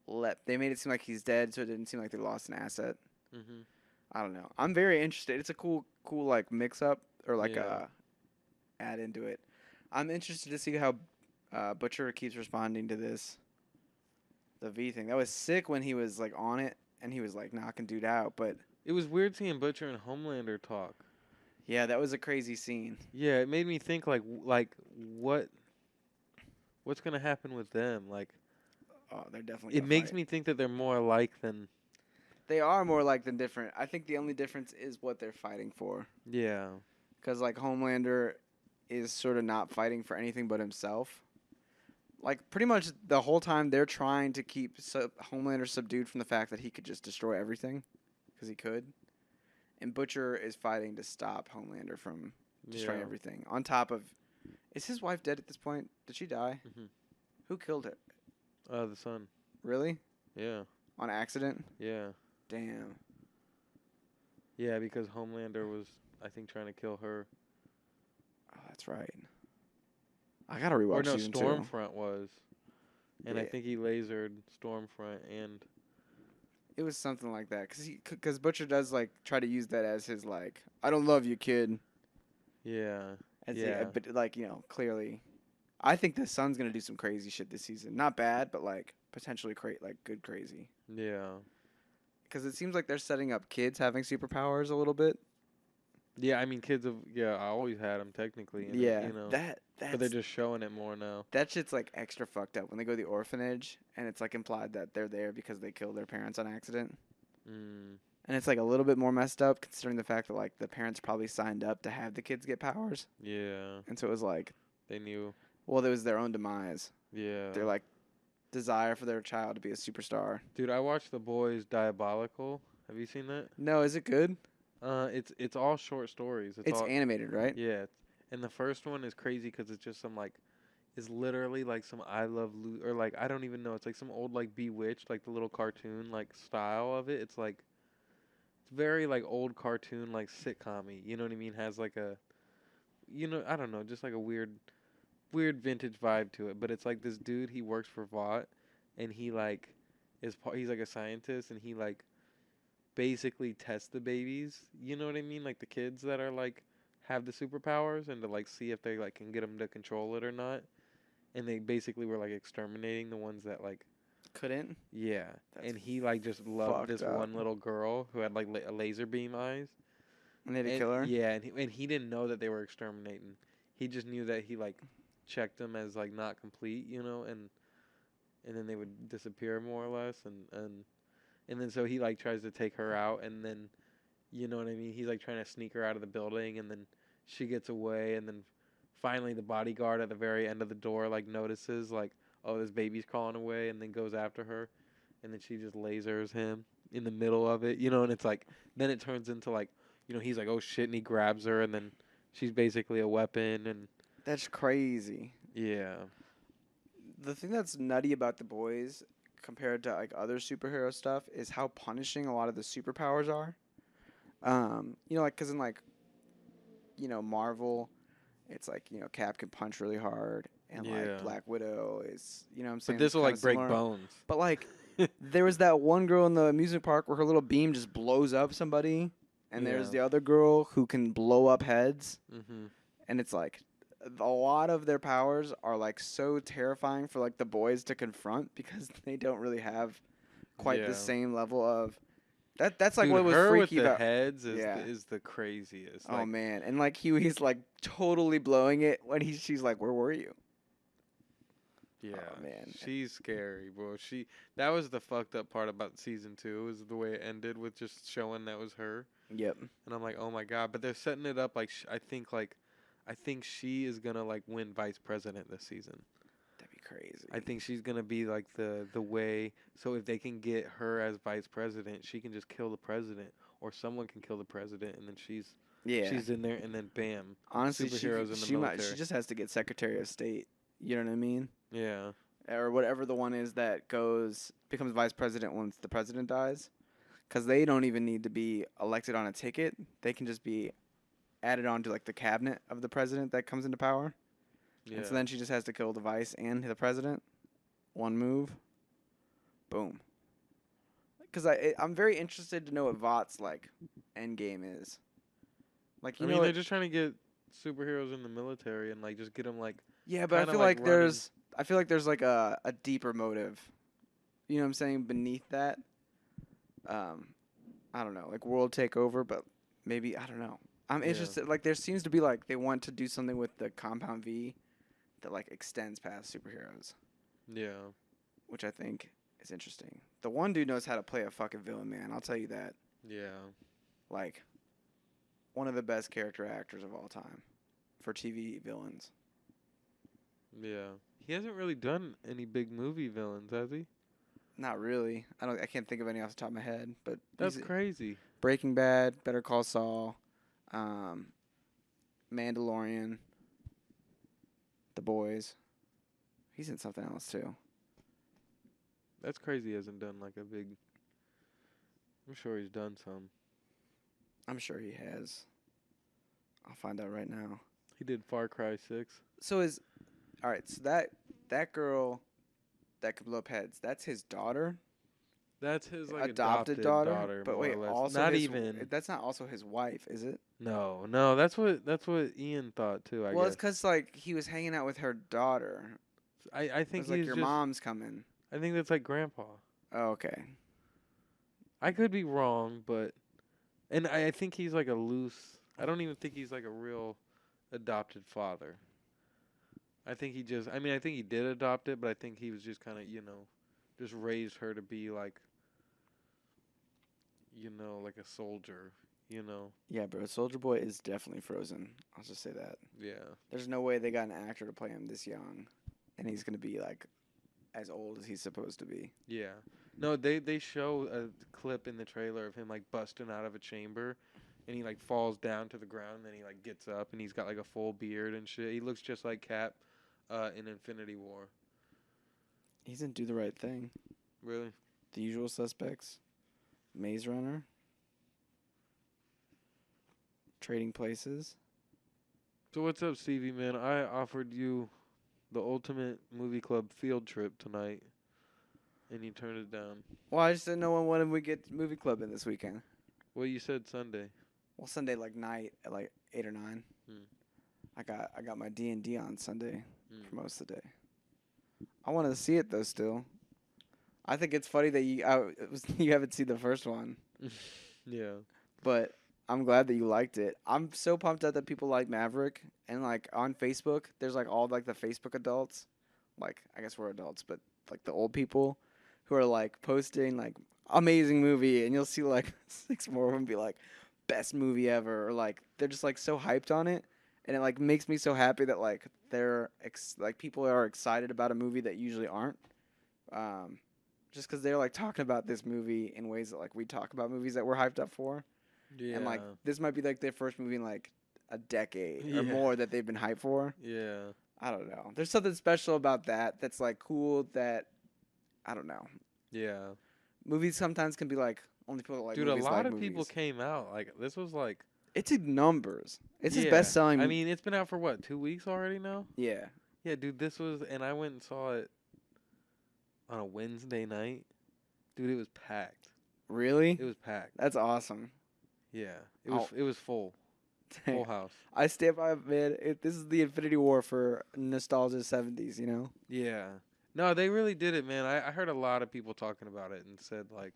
let. They made it seem like he's dead, so it didn't seem like they lost an asset. Mm-hmm. I don't know. I'm very interested. It's a cool like mix up or like Yeah. add into it. I'm interested to see how Butcher keeps responding to this. The V thing that was sick when he was like on it and he was like knocking dude out, but It was weird seeing Butcher and Homelander talk. yeah, that was a crazy scene. Yeah, it made me think like what's gonna happen with them? Like Oh, they're definitely. it makes me think that they're more alike than They are more like than different. I think the only difference is what they're fighting for. yeah. Because like Homelander is sort of not fighting for anything but himself. Like pretty much the whole time they're trying to keep Homelander subdued from the fact that he could just destroy everything. because he could. And Butcher is fighting to stop Homelander from destroying everything. On top of, is his wife dead at this point? Did she die? Mm-hmm. Who killed her? The son. Really? Yeah. On accident? Yeah. Damn. Yeah, because Homelander was, I think, trying to kill her. Oh, that's right. I gotta rewatch Or no, season 2. Stormfront was. And I Yeah. think he lasered Stormfront and... It was something like that, because Butcher does like try to use that as his like, I don't love you, kid. Yeah. But like, you know, clearly, I think the Sun's gonna do some crazy shit this season. Not bad, but like potentially like good crazy. Yeah. Because it seems like they're setting up kids having superpowers a little bit. Yeah, I mean, kids have... Yeah, I always had them, technically. Yeah, You know. that's But they're just showing it more now. that shit's like extra fucked up when they go to the orphanage and it's like implied that they're there because they killed their parents on accident. Mm. And it's like a little bit more messed up considering the fact that like the parents probably signed up to have the kids get powers. Yeah. And so it was like, They knew. well, it was their own demise. Yeah. Their like desire for their child to be a superstar. Dude, I watched The Boys Diabolical. Have you seen that? No, is it good? It's all short stories. It's all, animated, right? yeah. And the first one is crazy because it's just some like, it's literally like some I Love or like I don't even know. It's like some old like Bewitched, like the little cartoon like style of it. It's like, it's very like old cartoon like sitcom-y. You know what I mean? Has like a, you know, I don't know, just like a weird vintage vibe to it. But it's like this dude, he works for Vought, and he like he's like a scientist, and he like basically test the babies, you know what I mean, like the kids that are like have the superpowers, and to like see if they like can get them to control it or not. And they basically were like exterminating the ones that like Couldn't. yeah. That's And he like just loved this fucked up. one little girl who had like a laser beam eyes. And they had to And- kill her. Yeah, and he didn't know that they were exterminating. He just knew that he like checked them as like not complete, you know, and then they would disappear more or less, and then so he like tries to take her out, and then, you know what I mean, he's like trying to sneak her out of the building, and then she gets away, and then finally the bodyguard at the very end of the door like notices like, oh, this baby's crawling away, and then goes after her, and then she just lasers him in the middle of it, you know, and it's like, then it turns into like, you know, he's like, oh shit, and he grabs her, and then she's basically a weapon, and That's crazy. yeah. The thing that's nutty about The Boys compared to like other superhero stuff is how punishing a lot of the superpowers are. You know, like, cause in like, you know, Marvel, it's like, you know, Cap can punch really hard, and Yeah. like Black Widow is, you know what I'm saying? But this it's will kinda like break similar. bones. But like, there was that one girl in the amusement park where her little beam just blows up somebody, and there's Yeah. the other girl who can blow up heads, Mm-hmm. and it's like a lot of their powers are like so terrifying for like the boys to confront because they don't really have quite Yeah. the same level of that. That's like Dude, what was her with freaky the about. heads is Yeah. is the craziest. Oh Like, man, and like Huey's like totally blowing it when she's like, "Where were you?" yeah, man. she's scary, bro. That was the fucked up part about season 2 is the way it ended with just showing that was her, Yep. and I'm like, oh my god. But they're setting it up like I think she is gonna like win vice president this season. That'd be crazy. I think she's gonna be like the way. So if they can get her as vice president, she can just kill the president, or someone can kill the president, and then she's in there, and then bam, Honestly, superheroes in the she military. just has to get Secretary of State. You know what I mean? yeah, Or whatever the one is that becomes vice president once the president dies, because they don't even need to be elected on a ticket. They can just be added on to like the cabinet of the president that comes into power. yeah. And so then she just has to kill the vice and the president. One move. Boom. Because I'm very interested to know what Vought's like end game is. Like I you mean, know, they're just trying to get superheroes in the military and like just get them like yeah, but I kinda feel like like there's like a deeper motive. You know what I'm saying? Beneath that, I don't know, like world takeover, but maybe I don't know. I'm Yeah. interested. Like there seems to be like they want to do something with the Compound V that like extends past superheroes, yeah. which I think is interesting. The one dude knows how to play a fucking villain, man. I'll tell you that. Yeah. Like one of the best character actors of all time for TV villains. Yeah. He hasn't really done any big movie villains, has he? Not really. I can't think of any off the top of my head, but That's he's- crazy. Breaking Bad, Better Call Saul, um, Mandalorian, The Boys. He's in something else too. That's crazy. He hasn't done like a big. I'm sure he's done some. I'm sure he has. I'll find out right now. He did Far Cry 6. So all right. So that girl that could blow up heads. That's his daughter. That's his like Adopted daughter. But more wait, or less. also Not his, even. That's not also his wife, is it? No. That's what Ian thought too. I Well, guess. it's because like he was hanging out with her daughter. I It think was like he's your just. mom's coming. I think that's like grandpa. Oh, okay. I could be wrong, but and I think he's like a loose. I don't even think he's like a real adopted father. I think he just. I mean, I think he did adopt it, but I think he was just kind of just raised her to be like. Like a soldier. Yeah, bro. Soldier Boy is definitely frozen. I'll just say that. Yeah. There's no way they got an actor to play him this young, and he's gonna be like as old as he's supposed to be. Yeah. No, they show a clip in the trailer of him like busting out of a chamber and he like falls down to the ground and then he like gets up and he's got like a full beard and shit. He looks just like Cap in Infinity War. He's in Do the Right Thing, Really? The Usual Suspects, Maze Runner, Trading Places. So what's up, Stevie, man? I offered you the ultimate movie club field trip tonight and you turned it down. Well, I just didn't know when we get movie club in this weekend. Well, you said Sunday. Well, Sunday like night at like 8 or 9. Hmm. I got my D&D on Sunday for Hmm. most of the day. I wanted to see it though. Still, I think it's funny that you haven't seen the first one, Yeah. but I'm glad that you liked it. I'm so pumped up that people like Maverick, and like on Facebook, there's like all like the Facebook adults, like I guess we're adults, but like the old people who are like posting like amazing movie, and you'll see like 6 more of them be like best movie ever, or like they're just like so hyped on it, and it like makes me so happy that like like people are excited about a movie that usually aren't, just because they're like talking about this movie in ways that like we talk about movies that we're hyped up for. Yeah. And like this might be like their first movie in like a decade Yeah. or more that they've been hyped for. Yeah. I don't know. There's something special about that that's like cool that I don't know. Yeah. Movies sometimes can be like only people that like Dude, a movies lot like of people movies. came out. Like this was like It's in numbers. It's his Yeah. best selling. I mean, it's been out for what, 2 weeks already now? yeah. Yeah, dude, this was, and I went and saw it on a Wednesday night. Dude, it was packed. Really? It was packed. That's awesome. Yeah, it was full house. I stand by it, man. This is the Infinity War for nostalgia 70s, you know? Yeah, no, they really did it, man. I heard a lot of people talking about it and said like,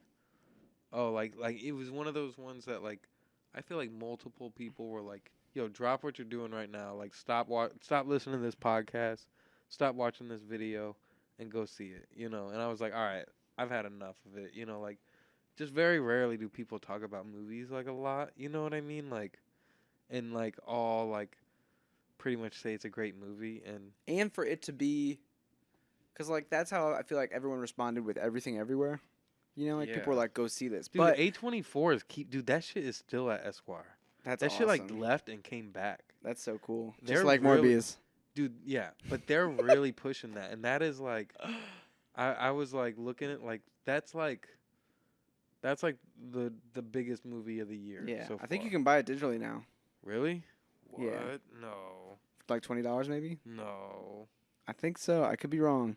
oh, like it was one of those ones that like, I feel like multiple people were like, yo, drop what you're doing right now. Like, stop listening to this podcast, stop watching this video, and go see it. And I was like, all right, I've had enough of it. Like, just very rarely do people talk about movies like a lot. You know what I mean? Like, and like all like, pretty much say it's a great movie And for it to be, because like that's how I feel like everyone responded with Everything Everywhere. Like people were Yeah. like, go see this. Dude, But A24 dude, that shit is still at Esquire. that's That shit like awesome. left and came back. That's so cool. They're Just like really- Morbius. Dude, yeah, but they're really pushing that, and that is like, I was like looking at like that's like the biggest movie of the year. Yeah, so I think you far. can buy it digitally now. Really? What? Yeah. No. For like $20 maybe. No. I think so. I could be wrong.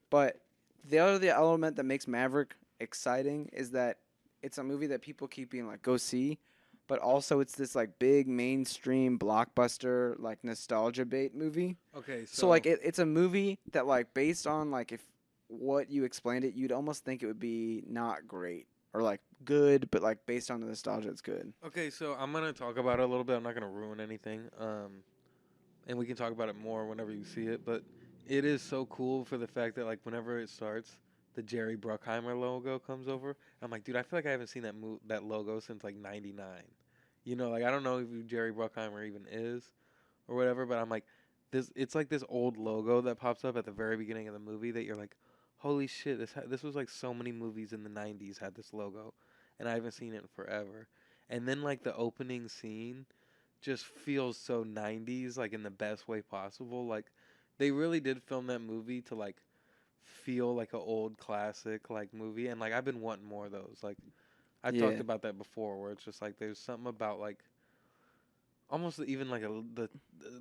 But the other element that makes Maverick exciting is that it's a movie that people keep being like, go see. But also it's this like big mainstream blockbuster like nostalgia bait movie. Okay, So like it's a movie that like based on like if what you explained it, you'd almost think it would be not great or like good, but like based on the nostalgia, it's good. Okay, so I'm gonna talk about it a little bit. I'm not gonna ruin anything. And we can talk about it more whenever you see it. But it is so cool for the fact that like whenever it starts, the Jerry Bruckheimer logo comes over. I'm like, dude, I feel like I haven't seen that logo since like '99. Like I don't know who Jerry Bruckheimer even is, or whatever. But I'm like, it's like this old logo that pops up at the very beginning of the movie that you're like, holy shit, this was like so many movies in the '90s had this logo. and I haven't seen it in forever. And then like the opening scene just feels so 90s, like in the best way possible. Like they really did film that movie to like feel like an old classic like movie, and like I've been wanting more of those. Like I Yeah. talked about that before, where it's just like there's something about like almost even like a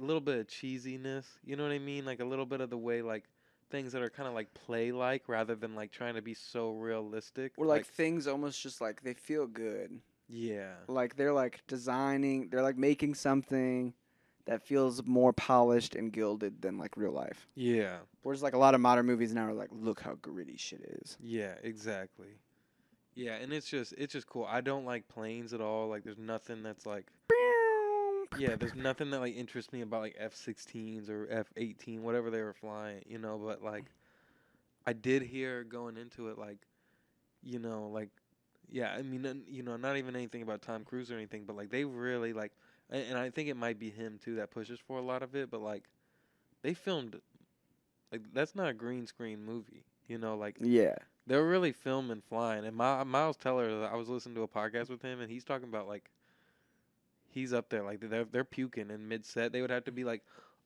little bit of cheesiness, you know what I mean? Like a little bit of the way like things that are kind of like play like rather than like trying to be so realistic. Or like things almost just like they feel good. yeah, Like they're like designing, they're like making something that feels more polished and gilded than like real life. yeah, Whereas like a lot of modern movies now are like, look how gritty shit is. yeah, exactly. Yeah, and it's just cool. I don't like planes at all. Like there's nothing that's like yeah, there's nothing that like interests me about like F-16s or F-18, whatever they were flying, you know. But like, I did hear going into it, like, you know, like, yeah, I mean, you know, not even anything about Tom Cruise or anything, but like they really like, and I think it might be him too that pushes for a lot of it. But like, they filmed, like that's not a green screen movie, you know, like Yeah. they're really filming flying. And Miles Teller, I was listening to a podcast with him, and he's talking about like. He's up there like they're puking in mid set. They would have to be like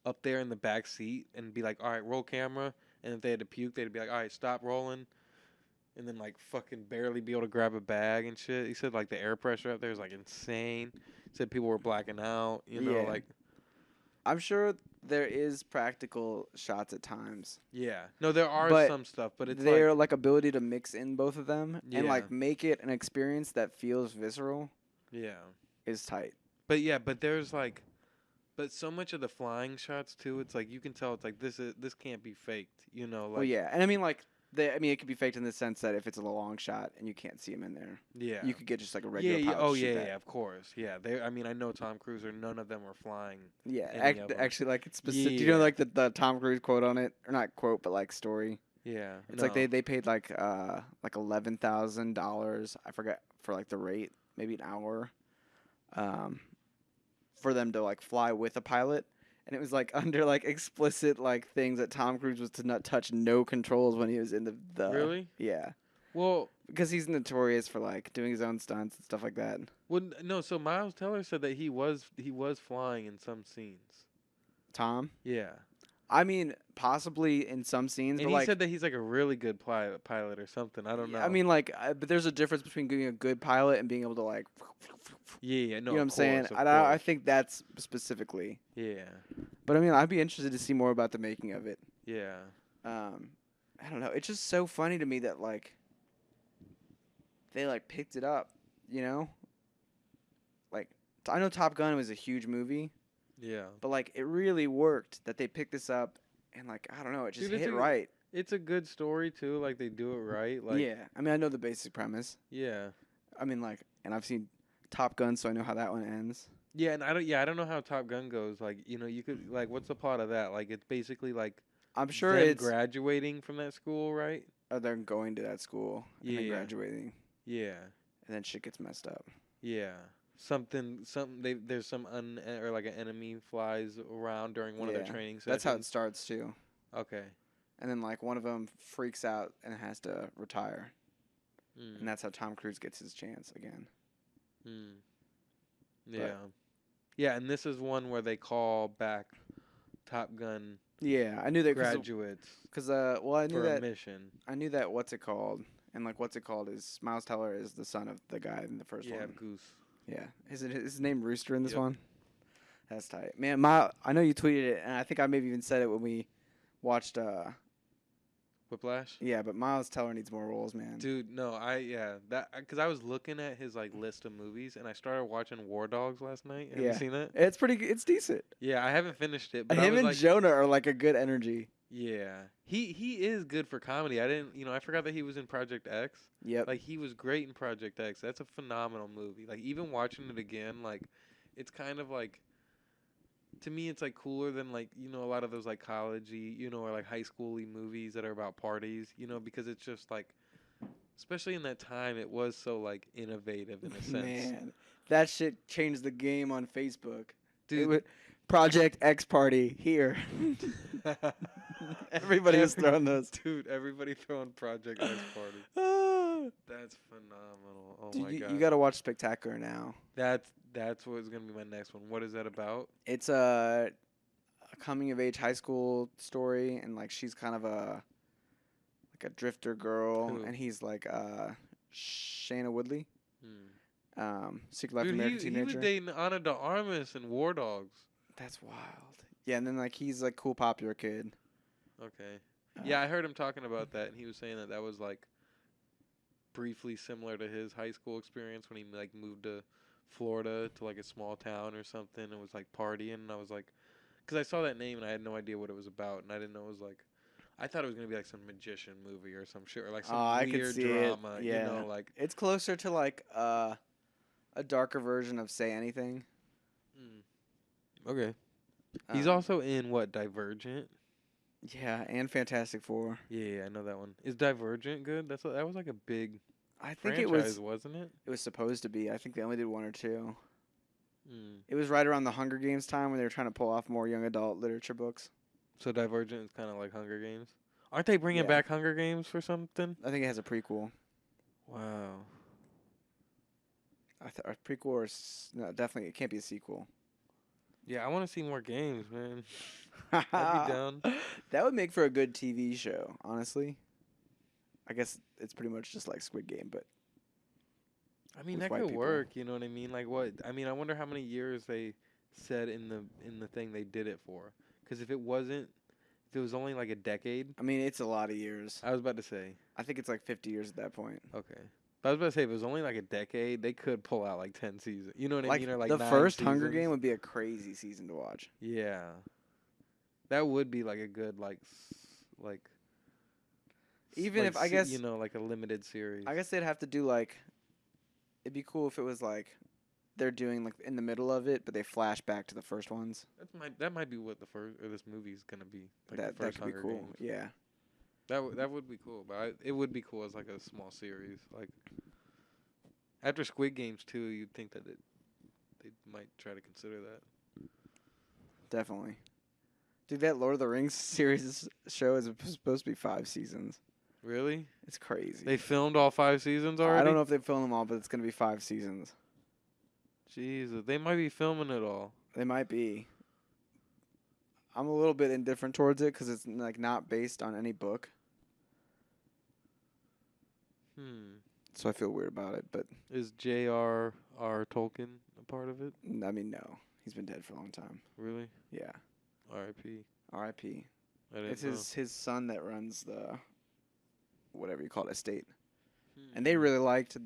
up there in the back seat and be like, all right, roll camera. And if they had to puke, they'd be like, all right, stop rolling. And then like fucking barely be able to grab a bag and shit. He said like the air pressure up there is like insane. He said people were blacking out. You know, Yeah. like I'm sure there is practical shots at times. yeah. No, there are But some stuff, but it's Their like like ability to mix in both of them and Yeah. like make it an experience that feels visceral yeah. is tight. But yeah, but there's like, but so much of the flying shots too. It's like you can tell. It's like this can't be faked. You know, like Well, yeah, and I mean like it could be faked in the sense that if it's a long shot and you can't see him in there, yeah. you could get just like a regular yeah. pilot Oh to shoot yeah, that. yeah. Of course, yeah. They. I mean, I know Tom Cruise or none of them were flying. Yeah, any of them. actually, like it's specific. Do you know Yeah. like the Tom Cruise quote on it, or not quote, but like story? Yeah. It's like they paid like $11,000. I forget for like the rate, maybe an hour, for them to like fly with a pilot, and it was like under like explicit like things that Tom Cruise was to not touch no controls when he was in the Really? Yeah, Well, because he's notorious for like doing his own stunts and stuff like that. no. So Miles Teller said that he was flying in some scenes. Tom, Yeah. I mean, possibly in some scenes, And but he like said that he's like a really good pilot or something. I don't know. I mean, like, but there's a difference between being a good pilot and being able to like. yeah. No. You know what I'm saying? I think that's specifically. Yeah. But I mean, I'd be interested to see more about the making of it. Yeah. I don't know. It's just so funny to me that like they like picked it up, you know? Like I know Top Gun was a huge movie, Yeah. but like it really worked that they picked this up and like I don't know, it just Dude, it's hit a- right. It's a good story too. Like they do it right. Like Yeah. I mean, I know the basic premise. Yeah. I mean, like, and I've seen Top Gun, so I know how that one ends. Yeah, and I don't know how Top Gun goes. Like, you know, you could like what's the plot of that? Like it's basically like I'm sure them it's graduating from that school, right? they're going to that school and then Yeah. graduating, Yeah. and then shit gets messed up. Yeah. Something there's some or like an enemy flies around during one of their Yeah. training sessions. That's how it starts too. Okay. And then like one of them freaks out and has to retire, Mm. and that's how Tom Cruise gets his chance again. Mm. Yeah. Yeah, and this is one where they call back Top Gun Yeah, I knew that graduates because well I knew for a that mission. I knew that what's it called and like what's it called is Miles Teller is the son of the guy in the first Yeah, one. Goose. Yeah, is his name Rooster in this Yep. one? That's tight, man. I know you tweeted it, and I think I maybe even said it when we watched. Whiplash? Yeah, but Miles Teller needs more roles, man. Dude, no, that because I was looking at his like list of movies and I started watching War Dogs last night. Have Yeah. you seen that? It's it's decent. Yeah, I haven't finished it, but I Him was and like, Jonah are like a good energy. yeah, he is good for comedy. I didn't, I forgot that he was in Project X. Yep. Like he was great in Project X. That's a phenomenal movie. Like even watching it again, like it's kind of like. To me, it's like cooler than like a lot of those like collegey, or like high schooly movies that are about parties, because it's just like, especially in that time, it was so like innovative in a sense. Man, that shit changed the game on Facebook. Dude, Project X Party here. Everybody was throwing those. Dude, everybody throwing Project X party. Ah. That's phenomenal. Oh Dude, my you god. got to watch Spectacular now. That's what's gonna be my next one. What is that about? It's a coming of age high school story, and like she's kind of a drifter girl, Who? and he's like Shayna Woodley, Hmm. Secret Life of Dude, American he was Teenager. dating Ana de Armas in War Dogs. That's wild. Yeah, and then like he's like cool popular kid. Okay. Uh, Yeah, I heard him talking about that, and he was saying that that was like briefly similar to his high school experience when he like moved to Florida to like a small town or something and was like partying. And I was like, because I saw that name and I had no idea what it was about, and I didn't know it was like, I thought it was gonna be like some magician movie or some shit or like some I could weird see drama, it. you Yeah, know, like. it's closer to like a darker version of Say Anything. Okay. He's Um, also in what, Divergent? yeah, and Fantastic Four. Yeah, I know that one. Is Divergent good? That was like a big I think franchise, wasn't it? it was supposed to be. I think they only did one or two. Mm. It was right around the Hunger Games time when they were trying to pull off more young adult literature books. So Divergent is kind of like Hunger Games. Aren't they bringing Yeah. back Hunger Games for something? I think it has a prequel. Wow. A prequel or no, definitely it can't be a sequel. Yeah, I want to see more games, man. I'd be down. That would make for a good TV show, honestly. I guess it's pretty much just like Squid Game, but I mean, with that white could people. work. You know what I mean? Like what? I mean, I wonder how many years they said in the thing they did it for. Because if it wasn't, if it was only like a decade, I mean, it's a lot of years. I was about to say. I think it's like 50 years at that point. Okay. But I was about to say, if it was only like a decade, they could pull out like 10 seasons. You know what I Like, mean? Or like the 9 first Hunger seasons. Game would be a crazy season to watch. Yeah. That would be like a good like Even if I guess you know, like a limited series. I guess they'd have to do like it'd be cool if it was like they're doing like in the middle of it, but they flash back to the first ones. That might be what the first or this movie's gonna be. Like That the first could be Hunger cool. Games. Yeah. That would be cool, but it would be cool as like a small series. Like after Squid Games too, you'd think that they might try to consider that. Definitely. Dude, that Lord of the Rings show is supposed to be 5 seasons. Really? It's crazy. They filmed all 5 seasons already? I don't know if they filmed them all, but it's gonna be 5 seasons. Jesus, they might be filming it all. They might be. I'm a little bit indifferent towards it because it's like not based on any book, so I feel weird about it. But Is J.R.R. Tolkien a part of it? I mean, no, he's been dead for a long time. Really? Yeah. R.I.P. R.I.P. I didn't It's know. his son that runs the whatever you call it, estate, Hmm. and they really liked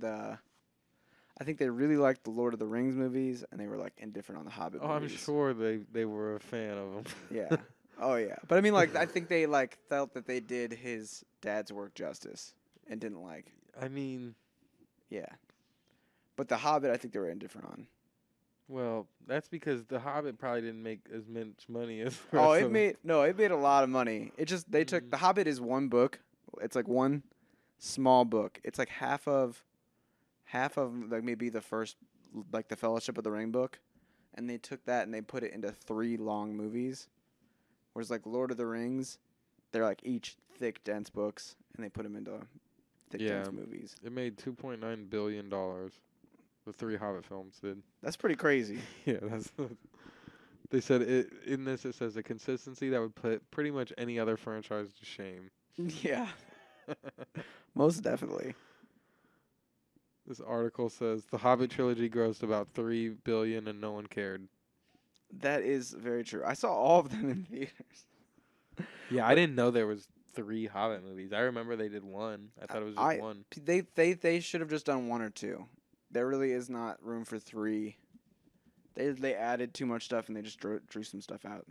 I think they really liked the Lord of the Rings movies, and they were like indifferent on the Hobbit Oh, I'm movies. sure they were a fan of him. Yeah. Oh yeah. But I mean, like, I think they like felt that they did his dad's work justice and didn't like. I mean, Yeah. But the Hobbit, I think they were indifferent on. well, that's because The Hobbit probably didn't make as much money as. the Oh, rest it of made a lot of money. It just they took Mhm. the Hobbit is one book. It's like one small book. It's like half of like maybe the first like the Fellowship of the Ring book, and they took that and they put it into 3 long movies. Whereas like Lord of the Rings, they're like each thick dense books, and they put them into thick dense Yeah. movies. It made $2.9 billion. The 3 Hobbit films did. That's pretty crazy. Yeah, that's. They said in this. It says a consistency that would put pretty much any other franchise to shame. Yeah, most definitely. This article says the Hobbit trilogy grossed about $3 billion and no one cared. That is very true. I saw all of them in theaters. Yeah, I didn't know there was 3 Hobbit movies. I remember they did one. I thought it was just one. They should have just done 1 or 2. There really is not room for 3. They added too much stuff and they just drew some stuff out.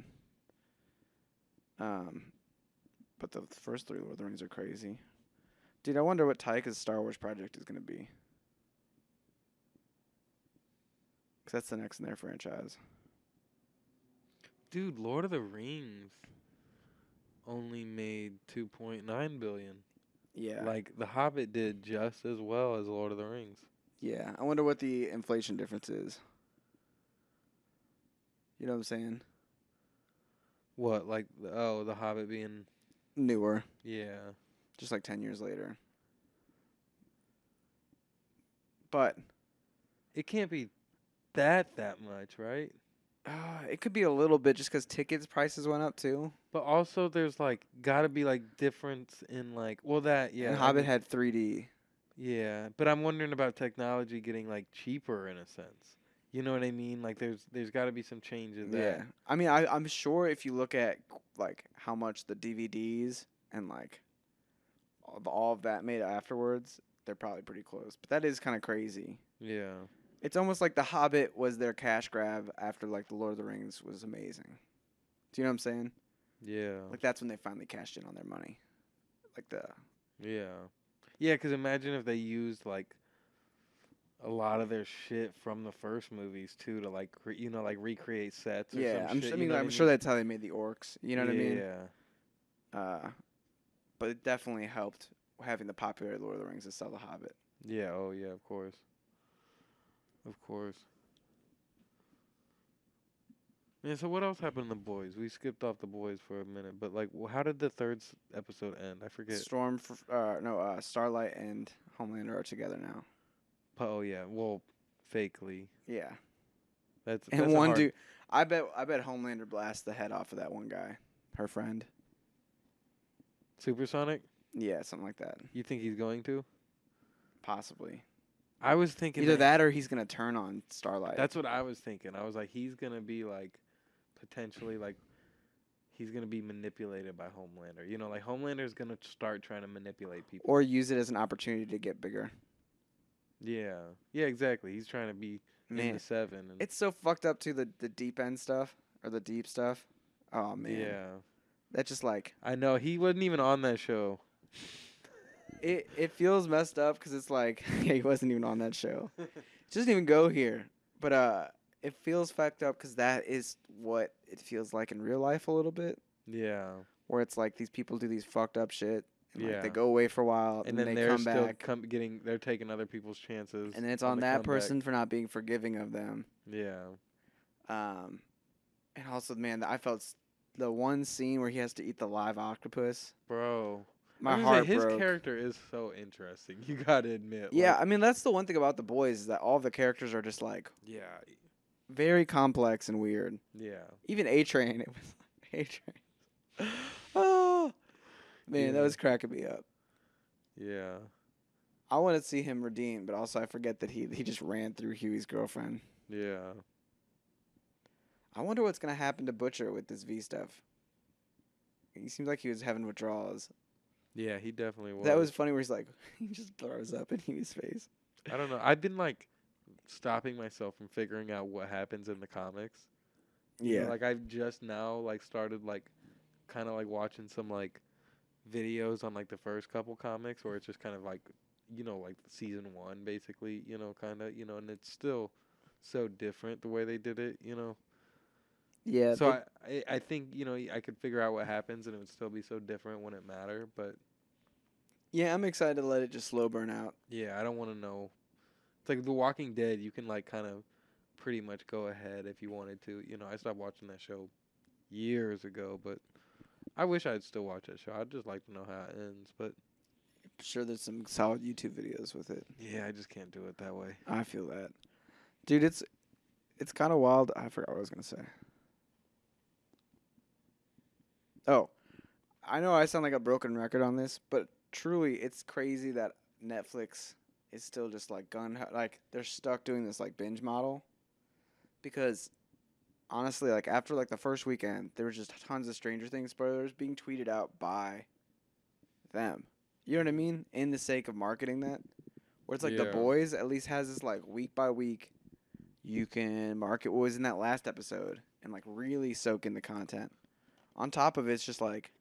But the first 3 Lord of the Rings are crazy. Dude, I wonder what Taika's Star Wars project is gonna be. 'Cause that's the next in their franchise. Dude, Lord of the Rings only made 2.9 billion. Yeah. Like The Hobbit did just as well as Lord of the Rings. Yeah. I wonder what the inflation difference is. You know what I'm saying? What, like the Hobbit being Newer. yeah. Just like 10 years later. but It can't be that much, right? it could be a little bit just because tickets prices went up too. But also, there's like gotta be like difference in like And Hobbit had 3D. yeah, but I'm wondering about technology getting like cheaper in a sense. You know what I mean? Like there's got to be some change in that. Yeah, I mean, I'm sure if you look at like how much the DVDs and like all of that made afterwards, they're probably pretty close. But that is kind of crazy. Yeah. It's almost like The Hobbit was their cash grab after like The Lord of the Rings was amazing. Do you know what I'm saying? Yeah. Like that's when they finally cashed in on their money. Like the Yeah. Yeah, cuz imagine if they used like a lot of their shit from the first movies too to like like recreate sets or yeah. some shit. I'm sure that's how they made the orcs. You know what I mean? Yeah. But it definitely helped having the popular Lord of the Rings to sell The Hobbit. Yeah, oh yeah, of course. Of course. Yeah, so what else happened in The Boys? We skipped off The Boys for a minute, but like how did the third episode end? I forget. Starlight and Homelander are together now. Oh yeah, well, fakely. Yeah. That's And a one hard- dude, I bet Homelander blasts the head off of that one guy, her friend. Supersonic? Yeah, something like that. You think he's going to? Possibly. I was thinking Either that or he's gonna turn on Starlight. That's what I was thinking. I was like, he's gonna be like, potentially like, he's gonna be manipulated by Homelander. You know, like Homelander's gonna start trying to manipulate people. or use it as an opportunity to get bigger. Yeah, yeah, exactly. He's trying to be in Man, the 7. And it's so fucked up to the deep end stuff or the deep stuff. Oh man, yeah, that's just like I know he wasn't even on that show. it feels messed up because it's like yeah, he wasn't even on that show. It doesn't even go here, but it feels fucked up because that is what it feels like in real life a little bit, Yeah, where it's like these people do these fucked up shit. And like, Yeah. they go away for a while and and then they they're come still back, they're taking other people's chances. and then it's on the that comeback. person for not being forgiving of them. Yeah, And also, man, I felt the one scene where he has to eat the live octopus. bro. My I was heart gonna say, his broke. character is so interesting. You gotta admit. Yeah, like, I mean that's the one thing about The Boys is that all the characters are just like yeah, very complex and weird. yeah. Even A-Train, it was like A-Train. Oh man, that Yeah. was cracking me up. Yeah. I want to see him redeemed, but also I forget that he just ran through Huey's girlfriend. Yeah. I wonder what's gonna happen to Butcher with this V stuff. He seems like he was having withdrawals. Yeah, he definitely was. That was funny where he's like, he just throws up in Huey's face. I don't know. I've been like stopping myself from figuring out what happens in the comics. You know, Yeah. like I've just now like started like kind of like watching some like videos on like the first couple comics where it's just kind of like like season 1 basically, kind of, and it's still so different the way they did it, Yeah. So I think, I could figure out what happens and it would still be so different when it mattered, but yeah, I'm excited to let it just slow burn out. yeah, I don't want to know. It's like The Walking Dead, you can like kind of pretty much go ahead if you wanted to. I stopped watching that show years ago, but I wish I'd still watch that show. I'd just like to know how it ends, but I'm sure there's some solid YouTube videos with it. yeah, I just can't do it that way. I feel that. Dude, it's kind of wild. I forgot what I was going to say. Oh, I know I sound like a broken record on this, but truly it's crazy that Netflix is still just like like they're stuck doing this like binge model because honestly, like after like the first weekend, there was just tons of Stranger Things spoilers being tweeted out by them. You know what I mean? In the sake of marketing that. Where it's like The Yeah. Boys at least has this like week by week you can market what was in that last episode and like really soak in the content. On top of it, it's just like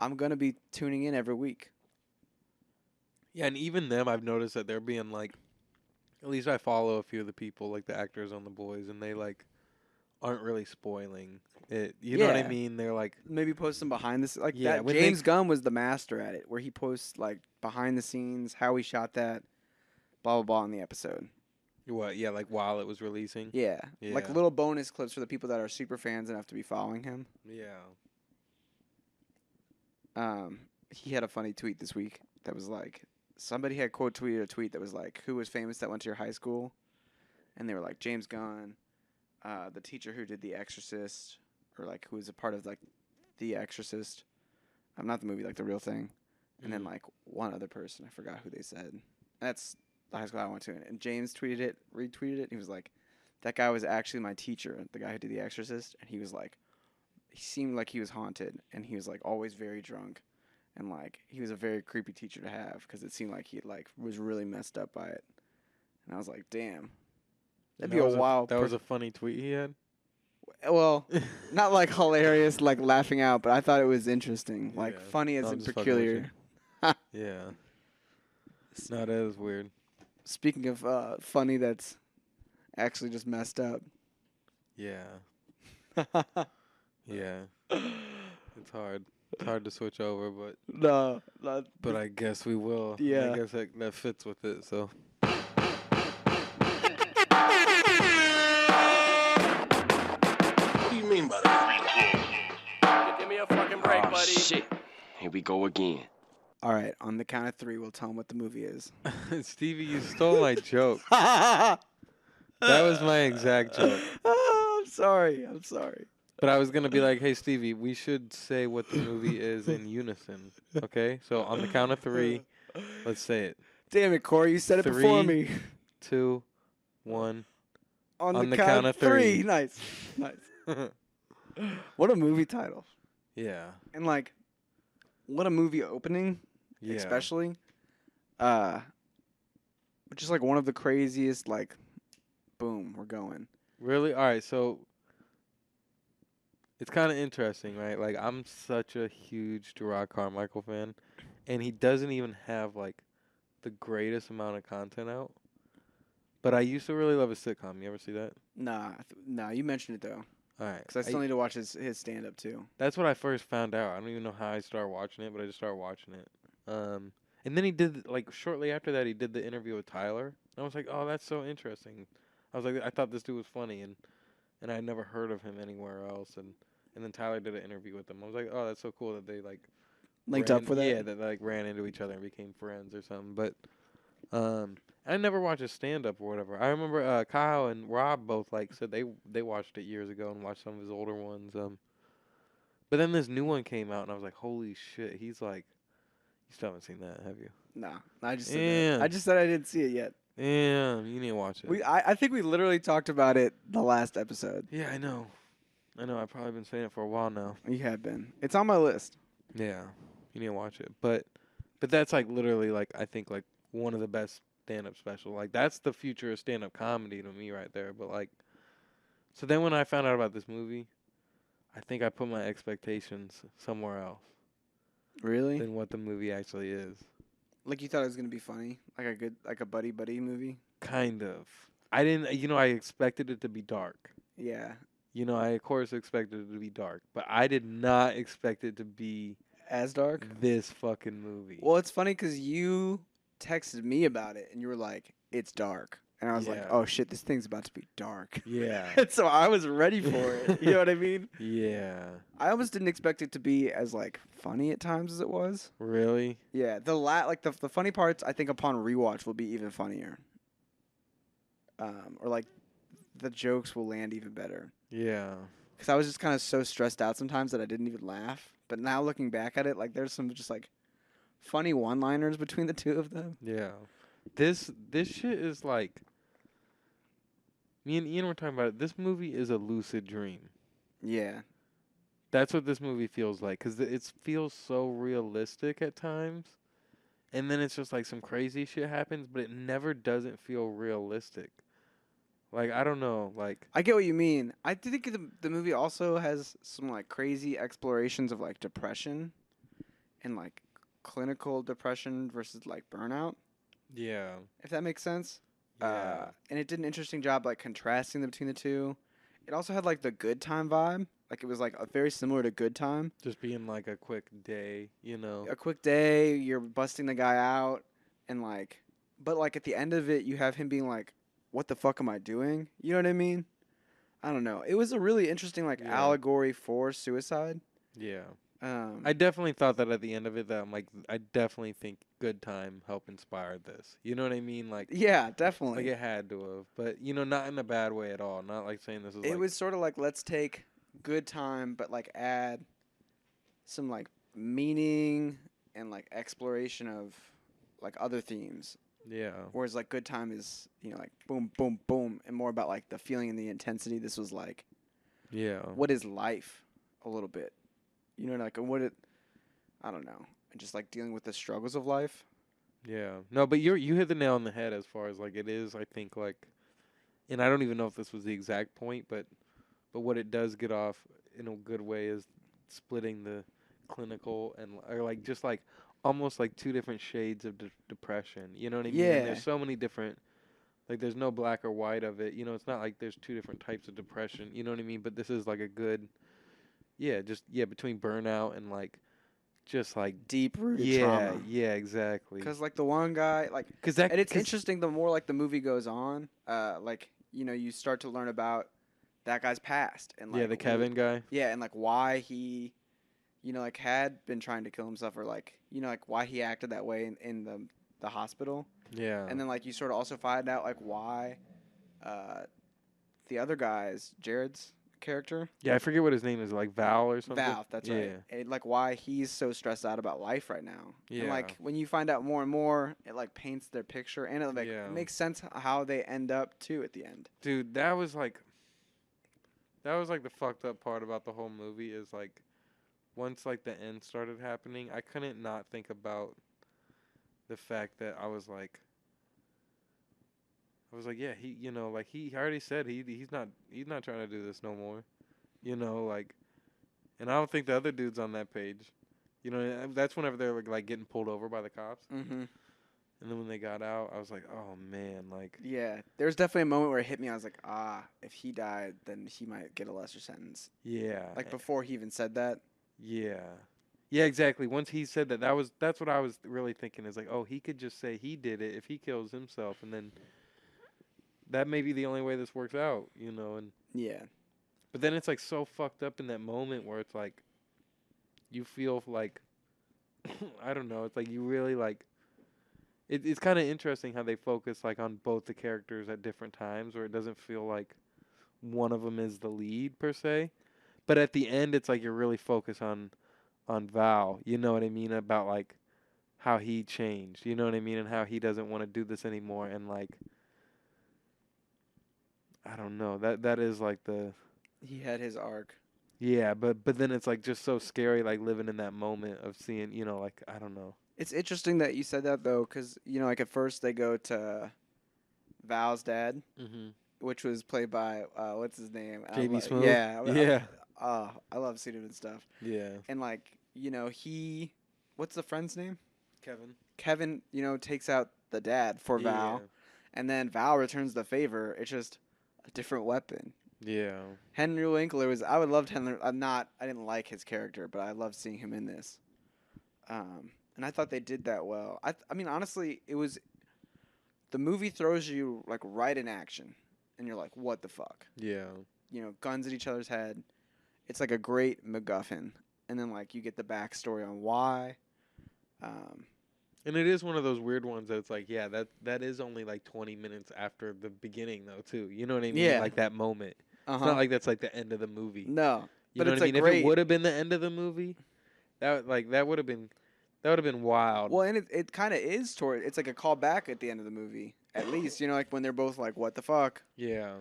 I'm gonna be tuning in every week. Yeah, and even them, I've noticed that they're being like, at least I follow a few of the people, like the actors on The Boys, and they like aren't really spoiling it. You know what I Yeah. mean? They're like, Maybe post some behind the like Yeah, that. when James Gunn was the master at it, where he posts like behind the scenes how he shot that, blah blah blah in the episode. what? Yeah, like while it was releasing. Yeah, like Yeah. little bonus clips for the people that are super fans enough to be following him. Yeah. He had a funny tweet this week that was like somebody had quote tweeted a tweet that was like, "Who was famous that went to your high school?" And they were like James Gunn, the teacher who did The Exorcist, or like who was a part of like The Exorcist. Not the movie, like the real thing. And then like one other person, I forgot who they said. That's the high school I went to. And James tweeted it, retweeted it. And he was like, "That guy was actually my teacher, the guy who did The Exorcist." And he was like, he seemed like he was haunted, and he was like always very drunk, and like he was a very creepy teacher to have because it seemed like he like was really messed up by it. And I was like, damn, that'd be a wild. That was a funny tweet he had. Well, not like hilarious, like laughing out, but I thought it was interesting, like Yeah. funny as No, I'm in just fucking with peculiar. Yeah. No, that is weird. Speaking of funny, that's actually just messed up. Yeah. Yeah. It's hard. It's hard to switch over, but No, not. I guess we will. Yeah. I guess that fits with it. So. What do you mean by that? Give me a fucking break, Oh, buddy. shit. Here we go again. All right, on the count of 3, we'll tell them what the movie is. Stevie, you stole my joke. That was my exact joke. Oh, I'm sorry. But I was going to be like, hey, Stevie, we should say what the movie is in unison. Okay? So on the count of 3, let's say it. Damn it, Corey, you said it before 3, me. 2, 1. On the count of 3. Nice. What a movie title. Yeah. And like, what a movie opening, Yeah. especially. Which is like one of the craziest, like, boom, we're going. Really? All right, so it's kind of interesting, right? Like, I'm such a huge Jerrod Carmichael fan, and he doesn't even have, like, the greatest amount of content out. But I used to really love his sitcom. You ever see that? Nah, you mentioned it, though. All right. Because I still need to watch his stand-up, too. That's what I first found out. I don't even know how I started watching it, but I just started watching it. And then he did, like, shortly after that, he did the interview with Tyler. And I was like, oh, that's so interesting. I was like, I thought this dude was funny, and I had never heard of him anywhere else. And then Tyler did an interview with him. I was like, oh, that's so cool that they, like... Linked up for that? Yeah, that they, like, ran into each other and became friends or something. But I never watched his stand-up or whatever. I remember Kyle and Rob both, like, said they watched it years ago and watched some of his older ones. But then this new one came out, and I was like, holy shit, he's like... You still haven't seen that, have you? Nah, I just said Yeah. that. I just said I didn't see it yet. Damn, you need to watch it. I think we literally talked about it the last episode. Yeah, I know. I've probably been saying it for a while now. You have been. It's on my list. Yeah, you need to watch it. But that's like literally like I think like one of the best stand-up special. Like that's the future of stand-up comedy to me right there. But like, so then when I found out about this movie, I think I put my expectations somewhere else Really? than what the movie actually is. Like you thought it was gonna be funny, like a buddy movie. Kind of. I didn't. I expected it to be dark. Yeah. I of course expected it to be dark, but I did not expect it to be As dark. this fucking movie. Well, it's funny because you texted me about it and you were like, "It's dark," and I was like, Yeah. "Oh shit, this thing's about to be dark." Yeah. And so I was ready for it. You know what I mean? Yeah. I almost didn't expect it to be as like funny at times as it was. Really? Yeah, the funny parts I think upon rewatch will be even funnier. Or like the jokes will land even better. Yeah. Because I was just kind of so stressed out sometimes that I didn't even laugh. But now looking back at it, like there's some just like funny one-liners between the two of them. Yeah. This shit is like me and Ian were talking about it. This movie is a lucid dream. Yeah. That's what this movie feels like cuz it feels so realistic at times. And then it's just like some crazy shit happens, but it never doesn't feel realistic. Like I don't know, like I get what you mean. I think the movie also has some like crazy explorations of like depression and like clinical depression versus like burnout, yeah. if that makes sense. Yeah. And it did an interesting job like contrasting between the two. It also had like the Good Time vibe. Like it was like very similar to Good Time. Just being like a quick day, A quick day, you're busting the guy out, and like, but like at the end of it, you have him being like, "What the fuck am I doing?" You know what I mean? I don't know. It was a really interesting like Yeah. allegory for suicide. Yeah. I definitely thought that at the end of it, that I'm like, I definitely think Good Time helped inspire this. You know what I mean? yeah, Like definitely. it had to have, but not in a bad way at all. Not like saying this is It like, was sort of like let's take Good Time, but like add some like meaning and like exploration of like other themes. yeah, Whereas like Good Time is like boom, boom, boom, and more about like the feeling and the intensity. This was like yeah, what is life a little bit, like what it. I don't know, and just like dealing with the struggles of life. yeah. No, but you hit the nail on the head as far as like it is. I think like, and I don't even know if this was the exact point, but what it does get off in a good way is splitting the clinical and or like just like almost like two different shades of depression. You know what I mean? And Yeah, there's so many different, like there's no black or white of it. It's not like there's two different types of depression. You know what I mean? But this is like a good, between burnout and like just like deep rooted yeah, trauma. yeah, exactly. Because like the one guy, like, Cause that and it's 'cause- interesting. The more like the movie goes on, like you start to learn about that guy's past and like yeah, the Kevin guy. yeah, and like why he, like had been trying to kill himself or like like why he acted that way in the hospital, Yeah, and then like you sort of also find out like why, the other guy's Jared's character. yeah. I forget what his name is, like Val or something. Val, that's yeah. right. And, like why he's so stressed out about life right now. Yeah. And like when you find out more and more, it like paints their picture and it like Yeah. it makes sense how they end up too at the end. Dude, that was like the fucked up part about the whole movie is like once like the end started happening, I couldn't not think about the fact that I was like, yeah, he, like he already said he's not trying to do this no more, like, and I don't think the other dude's on that page, and that's whenever they're like getting pulled over by the cops, Mm-hmm. and then when they got out, I was like, oh man, like, Yeah, there was definitely a moment where it hit me. I was like, if he died, then he might get a lesser sentence. yeah, Like before he even said that. yeah. Yeah, exactly. Once he said that's what I was really thinking is like, oh, he could just say he did it if he kills himself, and then that may be the only way this works out, and Yeah. but then it's like so fucked up in that moment where it's like you feel like I don't know, it's like you really like it's kind of interesting how they focus like on both the characters at different times where it doesn't feel like one of them is the lead per se, but at the end it's like you're really focused on Val, you know what I mean, about like how he changed, you know what I mean, and how he doesn't want to do this anymore, and like I don't know, that is like the He had his arc. yeah, but then it's like just so scary, like living in that moment of seeing, like I don't know. It's interesting that you said that though, because like at first they go to Val's dad, Mm-hmm. which was played by what's his name? JB Smoove? Yeah. Yeah. I love seeing him and stuff. Yeah. And like he, what's the friend's name? Kevin. Kevin. Takes out the dad for Val, and then Val returns the favor. It's just a different weapon. Yeah. Henry Winkler was. I would loved Henry. I didn't like his character, but I loved seeing him in this. And I thought they did that well. I mean, honestly, it was. The movie throws you like right in action, and you're like, "What the fuck?" Yeah. Guns at each other's head. It's like a great MacGuffin, and then like you get the backstory on why. And it is one of those weird ones that it's like, yeah, that is only like 20 minutes after the beginning though, too. You know what I mean? Yeah. Like that moment. Uh-huh. It's not like that's like the end of the movie. No, You but know it's what I mean? a If great. it would have been the end of the movie, that would have been wild. Well, and it kind of is toward. It's like a callback at the end of the movie, at least. Like when they're both like, "What the fuck." Yeah.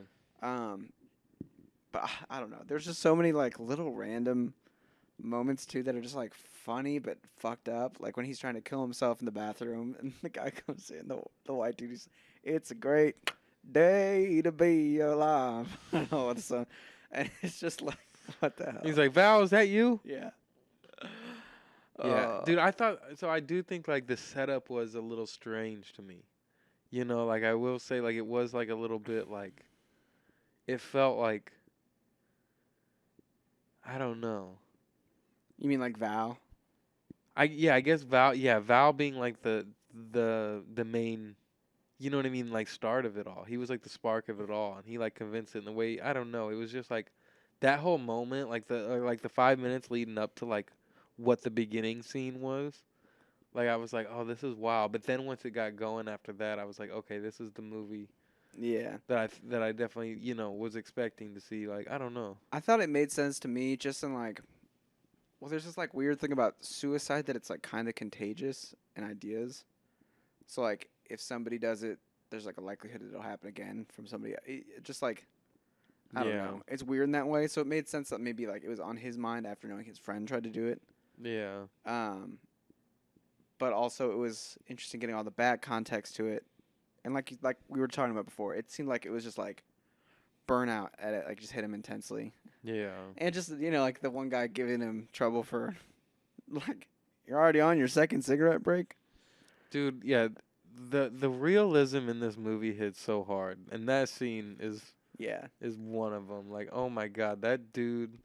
But I don't know. There's just so many like little random moments too that are just like funny but fucked up. Like when he's trying to kill himself in the bathroom and the guy comes in, the white dude, it's a great day to be alive. I don't know what the song. And it's just like, what the hell? He's like, Val, is that you? Yeah. Yeah, dude, I thought so. I do think like the setup was a little strange to me. Like I will say, like it was like a little bit like it felt like I don't know. You mean like Val? I guess Val. Yeah, Val being like the main. You know what I mean? Like start of it all. He was like the spark of it all, and he like convinced it in the way. I don't know. It was just like that whole moment, like the 5 minutes leading up to like what the beginning scene was. Like I was like, oh, this is wild. But then once it got going after that, I was like, okay, this is the movie Yeah. that I definitely was expecting to see. Like I don't know. I thought it made sense to me just in like, well, there's this like weird thing about suicide that it's like kind of contagious in ideas. So like if somebody does it, there's like a likelihood that it'll happen again from somebody. It just like, I don't Yeah. know. It's weird in that way. So it made sense that maybe like it was on his mind after knowing his friend tried to do it. Yeah. But also it was interesting getting all the bad context to it, and like we were talking about before, it seemed like it was just like burnout at it, like just hit him intensely, Yeah. and just like the one guy giving him trouble for like you're already on your second cigarette break. Dude, yeah. The realism in this movie hits so hard, and that scene is Yeah, one of them. Like, oh my god, that dude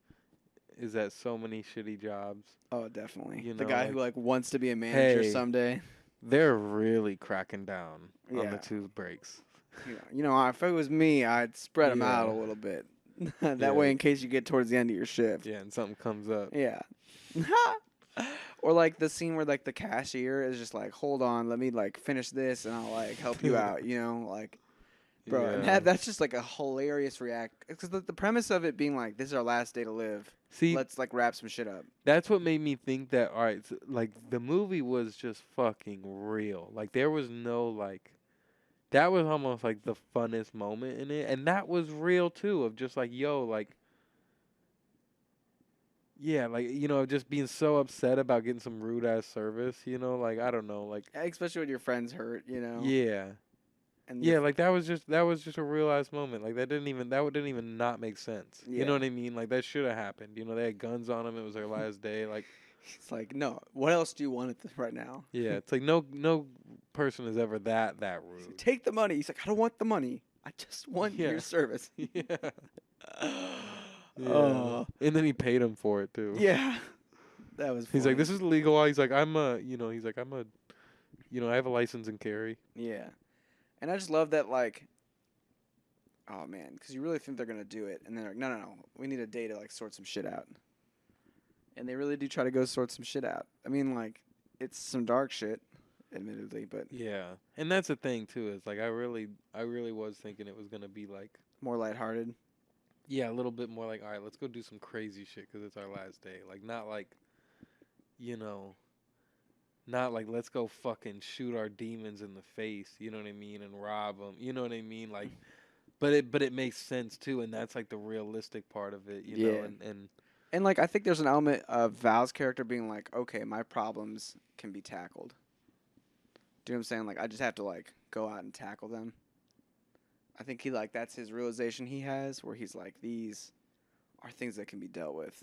is at so many shitty jobs. oh definitely. You The know, guy like, who like wants to be a manager hey. someday. They're really cracking down on Yeah. the tooth breaks. If it was me, I'd spread them out a Yeah. little bit. That Yeah. way, in case you get towards the end of your shift. Yeah, and something comes up. Yeah. Or like the scene where like the cashier is just like, hold on, let me like finish this and I'll like help you out, like, bro. And Yeah. that's just like a hilarious react, because the premise of it being like, this is our last day to live. See, Let's like wrap some shit up. that's what made me think that, all right, so, like, the movie was just fucking real. Like, there was no, like, that was almost like the funnest moment in it. And that was real too, of just like, yo, like, yeah, like, just being so upset about getting some rude ass service, like, I don't know, like, Especially when your friends hurt, yeah. And Yeah, like that was just a real ass moment. Like that didn't even not make sense. You know Yeah. what I mean? Like that should have happened. They had guns on them. It was their last day. Like, it's like, no, what else do you want right now? yeah, it's like no person is ever that He's like, rude. take the money. He's like, I don't want the money. I just want Yeah. your service. Yeah. Yeah. Oh. And then he paid him for it too. Yeah. That was He's like, funny. this is legal. He's like, I have a license and carry. Yeah. And I just love that, like, oh, man, because you really think they're going to do it. And they're like, no, we need a day to, like, sort some shit out. And they really do try to go sort some shit out. I mean, like, it's some dark shit, admittedly, but Yeah. And that's the thing too, is like I really was thinking it was gonna be like, more lighthearted. yeah, a little bit more like, all right, let's go do some crazy shit because it's our last day. Like, not like, not like let's go fucking shoot our demons in the face, you know what I mean, and rob them, you know what I mean, like, but it makes sense too, and that's like the realistic part of it, you know, Yeah. and And, like, I think there's an element of Val's character being like, okay, my problems can be tackled. Do you know what I'm saying? Like, I just have to, like, go out and tackle them. I think that's his realization he has, where he's like, these are things that can be dealt with.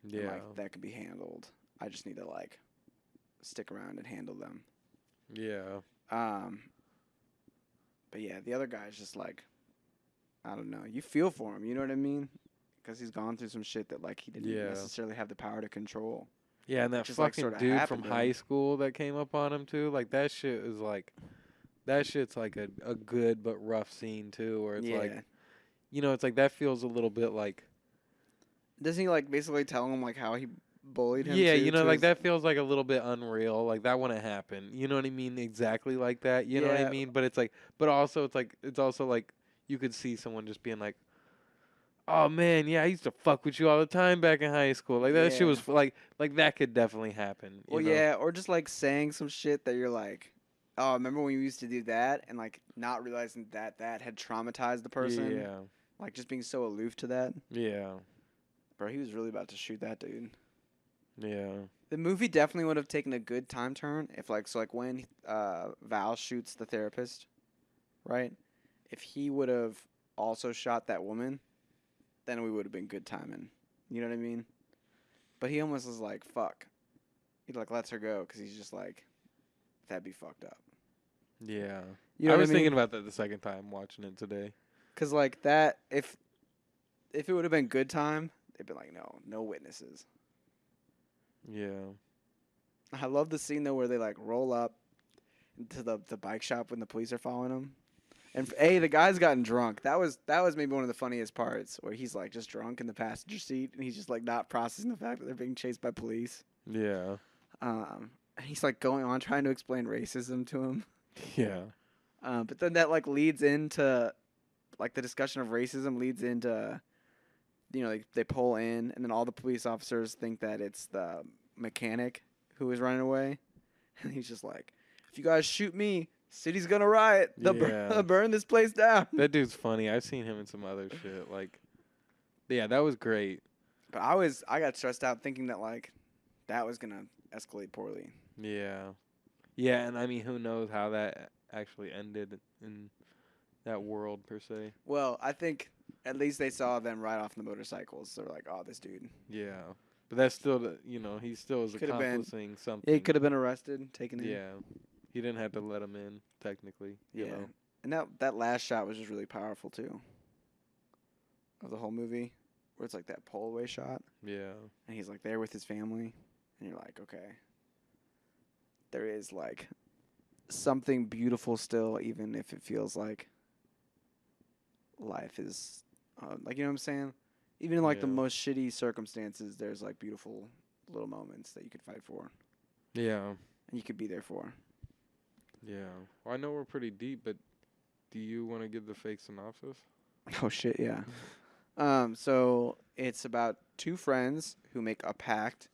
And, yeah, like, that can be handled. I just need to, like, stick around and handle them. yeah, But yeah, the other guy's just like, I don't know. You feel for him, you know what I mean? Because he's gone through some shit that, like, he didn't Yeah. necessarily have the power to control. yeah, and that Which is, like, fucking sorta dude happened from to high him. school that came up on him too, like that shit is like, that shit's like a good but rough scene too, where it's like, it's like that feels a little bit like, Doesn't he, like, basically tell him, like, how he bullied him? yeah, too, to like his- that feels like a little bit unreal. Like that wouldn't happen. You know what I mean? Exactly like that. You know what I Yeah. mean? But it's like, but also it's also like you could see someone just being like, oh man, yeah, I used to fuck with you all the time back in high school. Like that shit Yeah. was like that could definitely happen. Well, you know? yeah, or just, like, saying some shit that you're like, oh, remember when you used to do that? And, like, not realizing that had traumatized the person. Yeah. Like, just being so aloof to that. Yeah. Bro, he was really about to shoot that dude. Yeah. The movie definitely would have taken a good time turn if, like, when Val shoots the therapist, right? If he would have also shot that woman, then we would have been good timing. You know what I mean? But he almost was like, fuck. He, like, lets her go because he's just like, that'd be fucked up. Yeah. You know I what was I mean? thinking about that the second time watching it today. Because, like, that, if it would have been good time, they'd be like, no witnesses. Yeah. I love the scene, though, where they, like, roll up into the bike shop when the police are following them. And the guy's gotten drunk. That was maybe one of the funniest parts, where he's like just drunk in the passenger seat, and he's just like not processing the fact that they're being chased by police. Yeah. And he's like going on trying to explain racism to him. Yeah. But then that like leads into like the discussion of racism leads into, they pull in, and then all the police officers think that it's the mechanic who was running away, and he's just like, if you guys shoot me, city's gonna riot. They'll Yeah. burn this place down. That dude's funny. I've seen him in some other shit. Like, yeah, that was great. But I got stressed out thinking that like that was gonna escalate poorly. Yeah. Yeah, and I mean, who knows how that actually ended in that world, per se. Well, I think at least they saw them ride off on the motorcycles. So they're like, oh, this dude. Yeah. But that's still, he still is Could've been- accomplishing something. Yeah, he could have been arrested, taken in. Yeah. He didn't have to let him in, technically. You Yeah. know? And that last shot was just really powerful too. Of the whole movie, where it's like that pull away shot, Yeah. and he's like there with his family, and you're like, okay, there is like something beautiful still, even if it feels like life is, like, you know what I'm saying? Even in like the Yeah. most shitty circumstances, there's like beautiful little moments that you could fight for, Yeah. and you could be there for. Yeah. Well, I know we're pretty deep, but do you want to give the fake synopsis? Oh shit, yeah. So it's about two friends who make a pact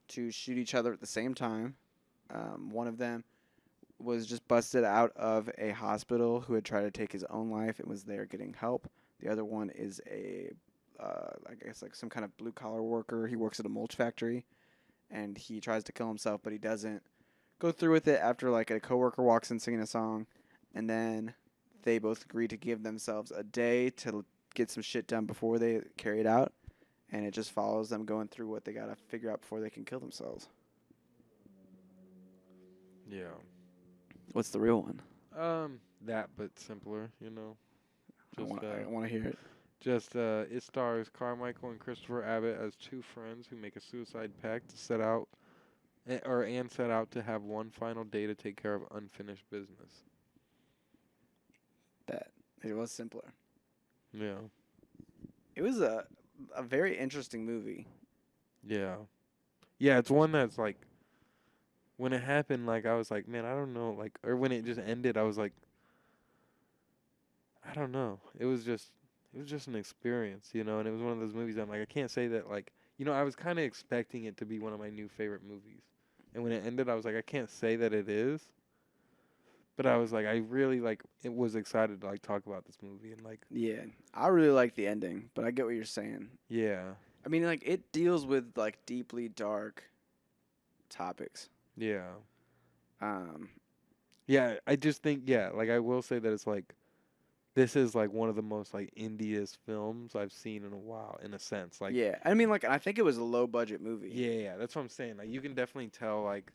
to shoot each other at the same time. One of them was just busted out of a hospital who had tried to take his own life and was there getting help. The other one is I guess like some kind of blue collar worker. He works at a mulch factory, and he tries to kill himself, but he doesn't go through with it after like a coworker walks in singing a song, and then they both agree to give themselves a day to get some shit done before they carry it out, and it just follows them going through what they gotta figure out before they can kill themselves. Yeah. What's the real one? That, but simpler, you know. I Just, want to hear it. it stars Carmichael and Christopher Abbott as two friends who make a suicide pact to set out to have one final day to take care of unfinished business. That it was simpler. Yeah. It was a very interesting movie. Yeah. Yeah, it's one that's like, when it happened, like, I was like, man, I don't know, like, or when it just ended, I was like, I don't know. It was just an experience, and it was one of those movies I'm like, I can't say that, like, I was kind of expecting it to be one of my new favorite movies. And when it ended, I was like, I can't say that it is. But I was like, I really, like, it was excited to, like, talk about this movie. And, like, Yeah, I really like the ending, but I get what you're saying. yeah. I mean, like, it deals with like deeply dark topics. Yeah. Um, Yeah, I just think, yeah, like, I will say that it's, like, this is, like, one of the most, like, indie-est films I've seen in a while, in a sense. Like, yeah, I mean, like, I think it was a low budget movie. yeah, that's what I'm saying. Like, you can definitely tell, like,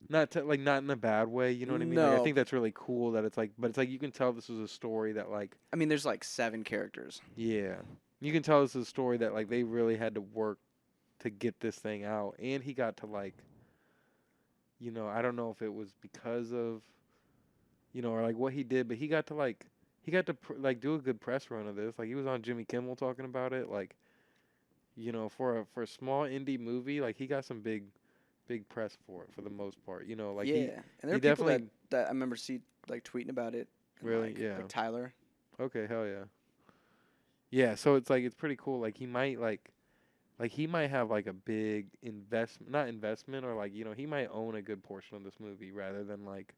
not in a bad way, you know what I mean? Like, I No. think that's really cool that it's, like, but it's, like, you can tell this was a story that, like, I mean, there's like 7 characters. yeah. You can tell this is a story that, like, they really had to work to get this thing out. And he got to, like, I don't know if it was because of, or, like, what he did, but he got to, like, do a good press run of this. Like, he was on Jimmy Kimmel talking about it. Like, for a small indie movie, like, he got some big press for it for the most part. Like, yeah, he and there are he people definitely- that I remember like tweeting about it. And, Really? like, Yeah. Like Tyler. Okay, hell yeah. Yeah, so it's like, it's pretty cool. Like, he might he might have like a big not investment, or like, he might own a good portion of this movie rather than like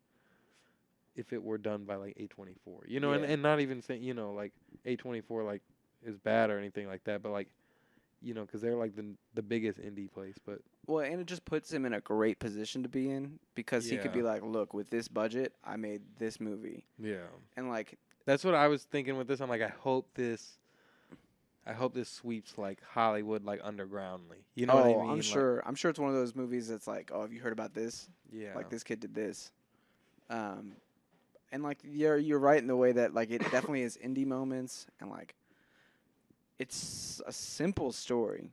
if it were done by like A24. Yeah. And not even saying, like A24 like is bad or anything like that, but like, cuz they're like the biggest indie place, but Well, and it just puts him in a great position to be in, because he could be Yeah. like, look, with this budget, I made this movie. yeah. And like, That's what I was thinking with this. I'm like, I hope this sweeps like Hollywood like undergroundly. You know what I mean? I'm Like, sure it's one of those movies that's like, oh, have you heard about this? yeah. Like, this kid did this. And like, you're right in the way that like it definitely is indie moments, and like it's a simple story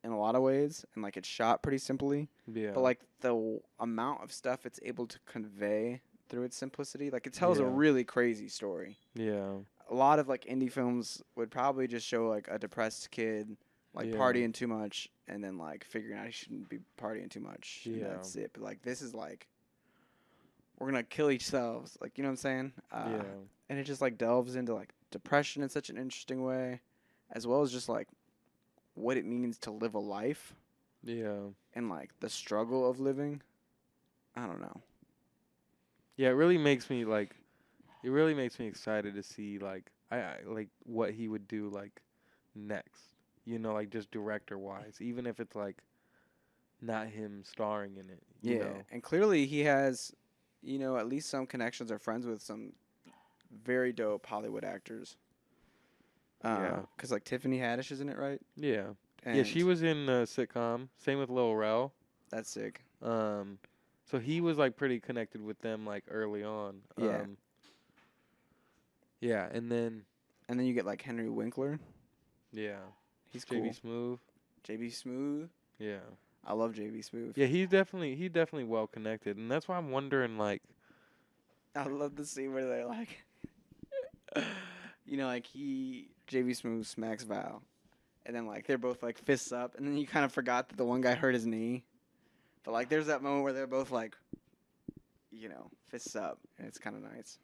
in a lot of ways, and like it's shot pretty simply. Yeah. But like the amount of stuff it's able to convey through its simplicity. Like, it tells a Yeah. really crazy story. Yeah. A lot of like indie films would probably just show like a depressed kid like Yeah. partying too much and then like figuring out he shouldn't be partying too much. And Yeah. that's it. But like this is like we're gonna kill ourselves. Like, you know what I'm saying? Yeah. And it just like delves into like depression in such an interesting way, as well as just like what it means to live a life Yeah. and like the struggle of living. I don't know. Yeah, it really makes me like it really makes me excited to see like I like what he would do like next. You know, like just director wise, even if it's like not him starring in it, you know. And clearly he has, you know, at least some connections or friends with some very dope Hollywood actors. Yeah. Because like Tiffany Haddish is in it, right? Yeah. And Yeah, she was in the sitcom. Same with Lil Rel. That's sick. So he was like pretty connected with them like early on. Yeah. Yeah, and then And then you get like Henry Winkler. yeah, He's JB cool. Smooth. JB Smooth. Yeah. I love JB Smooth. Yeah, he's definitely well connected, and that's why I'm wondering like I love the scene where they're like, you know, like JB Smooth smacks Val, and then like they're both like fists up, and then you kind of forgot that the one guy hurt his knee, but like there's that moment where they're both like, you know, fists up, and it's kind of nice,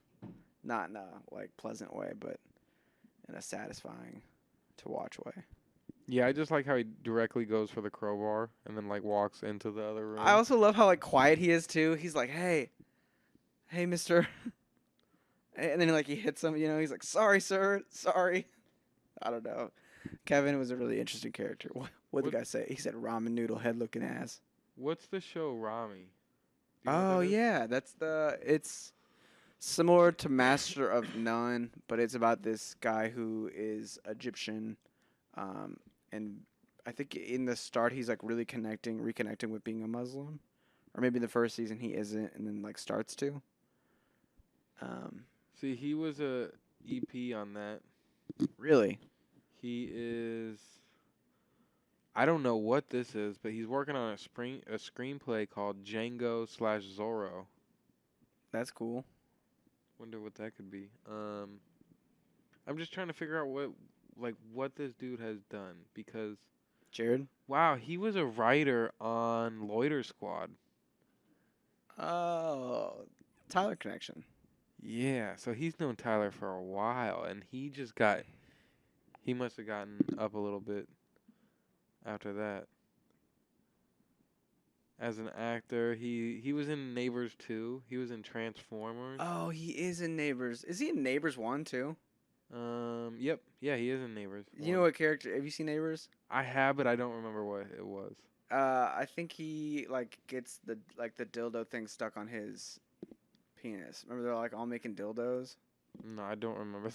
not in a like pleasant way, but in a satisfying to watch way. yeah, I just like how he directly goes for the crowbar and then like walks into the other room. I also love how like quiet he is too. He's like, hey, mister. And then like he hits him, you know, he's like, sorry, sir, sorry. I don't know. Kevin was a really interesting character. What did the guy say? He said ramen noodle head looking ass. What's the show Rami? Do you know what Oh that is? yeah, it's similar to Master of None, but it's about this guy who is Egyptian, and I think in the start he's like really reconnecting with being a Muslim, or maybe the first season he isn't, and then like starts to. See, he was a EP on that. Really? He is. I don't know what this is, but he's working on a screenplay called Django/Zorro. That's cool. Wonder what that could be. I'm just trying to figure out what this dude has done because Jerrod? wow, he was a writer on Loiter Squad. Oh, Tyler connection. Yeah, so he's known Tyler for a while, and he must have gotten up a little bit after that. As an actor, he was in Neighbors 2. He was in Transformers. Oh, he is in Neighbors. Is he in Neighbors 1 too? Yep. Yeah, he is in Neighbors. You know 1. what character? Have you seen Neighbors? I have, but I don't remember what it was. I think he like gets the dildo thing stuck on his penis. Remember they're like all making dildos? No, I don't remember.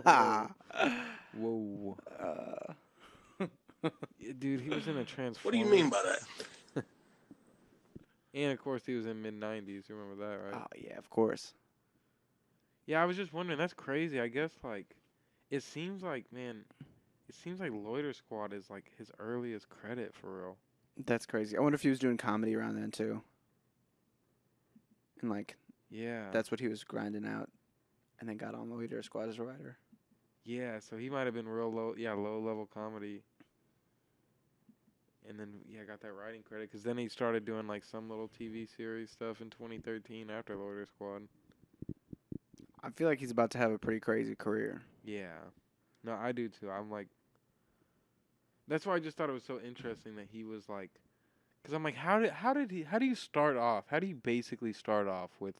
Ah. Whoa. Yeah, dude, he was in a Transformers. What do you mean by that? And of course, he was in mid-90s. You remember that, right? Oh yeah, of course. Yeah, I was just wondering. That's crazy. I guess like, it seems like Loiter Squad is like his earliest credit for real. That's crazy. I wonder if he was doing comedy around then too. And like Yeah. that's what he was grinding out, and then got on the Leader Squad as a writer. Yeah. So he might have been real low. Yeah, low level comedy. And then got that writing credit because then he started doing like some little TV series stuff in 2013 after Loiter Squad. I feel like he's about to have a pretty crazy career. Yeah. No, I do too. I'm like, that's why I just thought it was so interesting that he was like, because I'm like, how do you start off? How do you basically start off with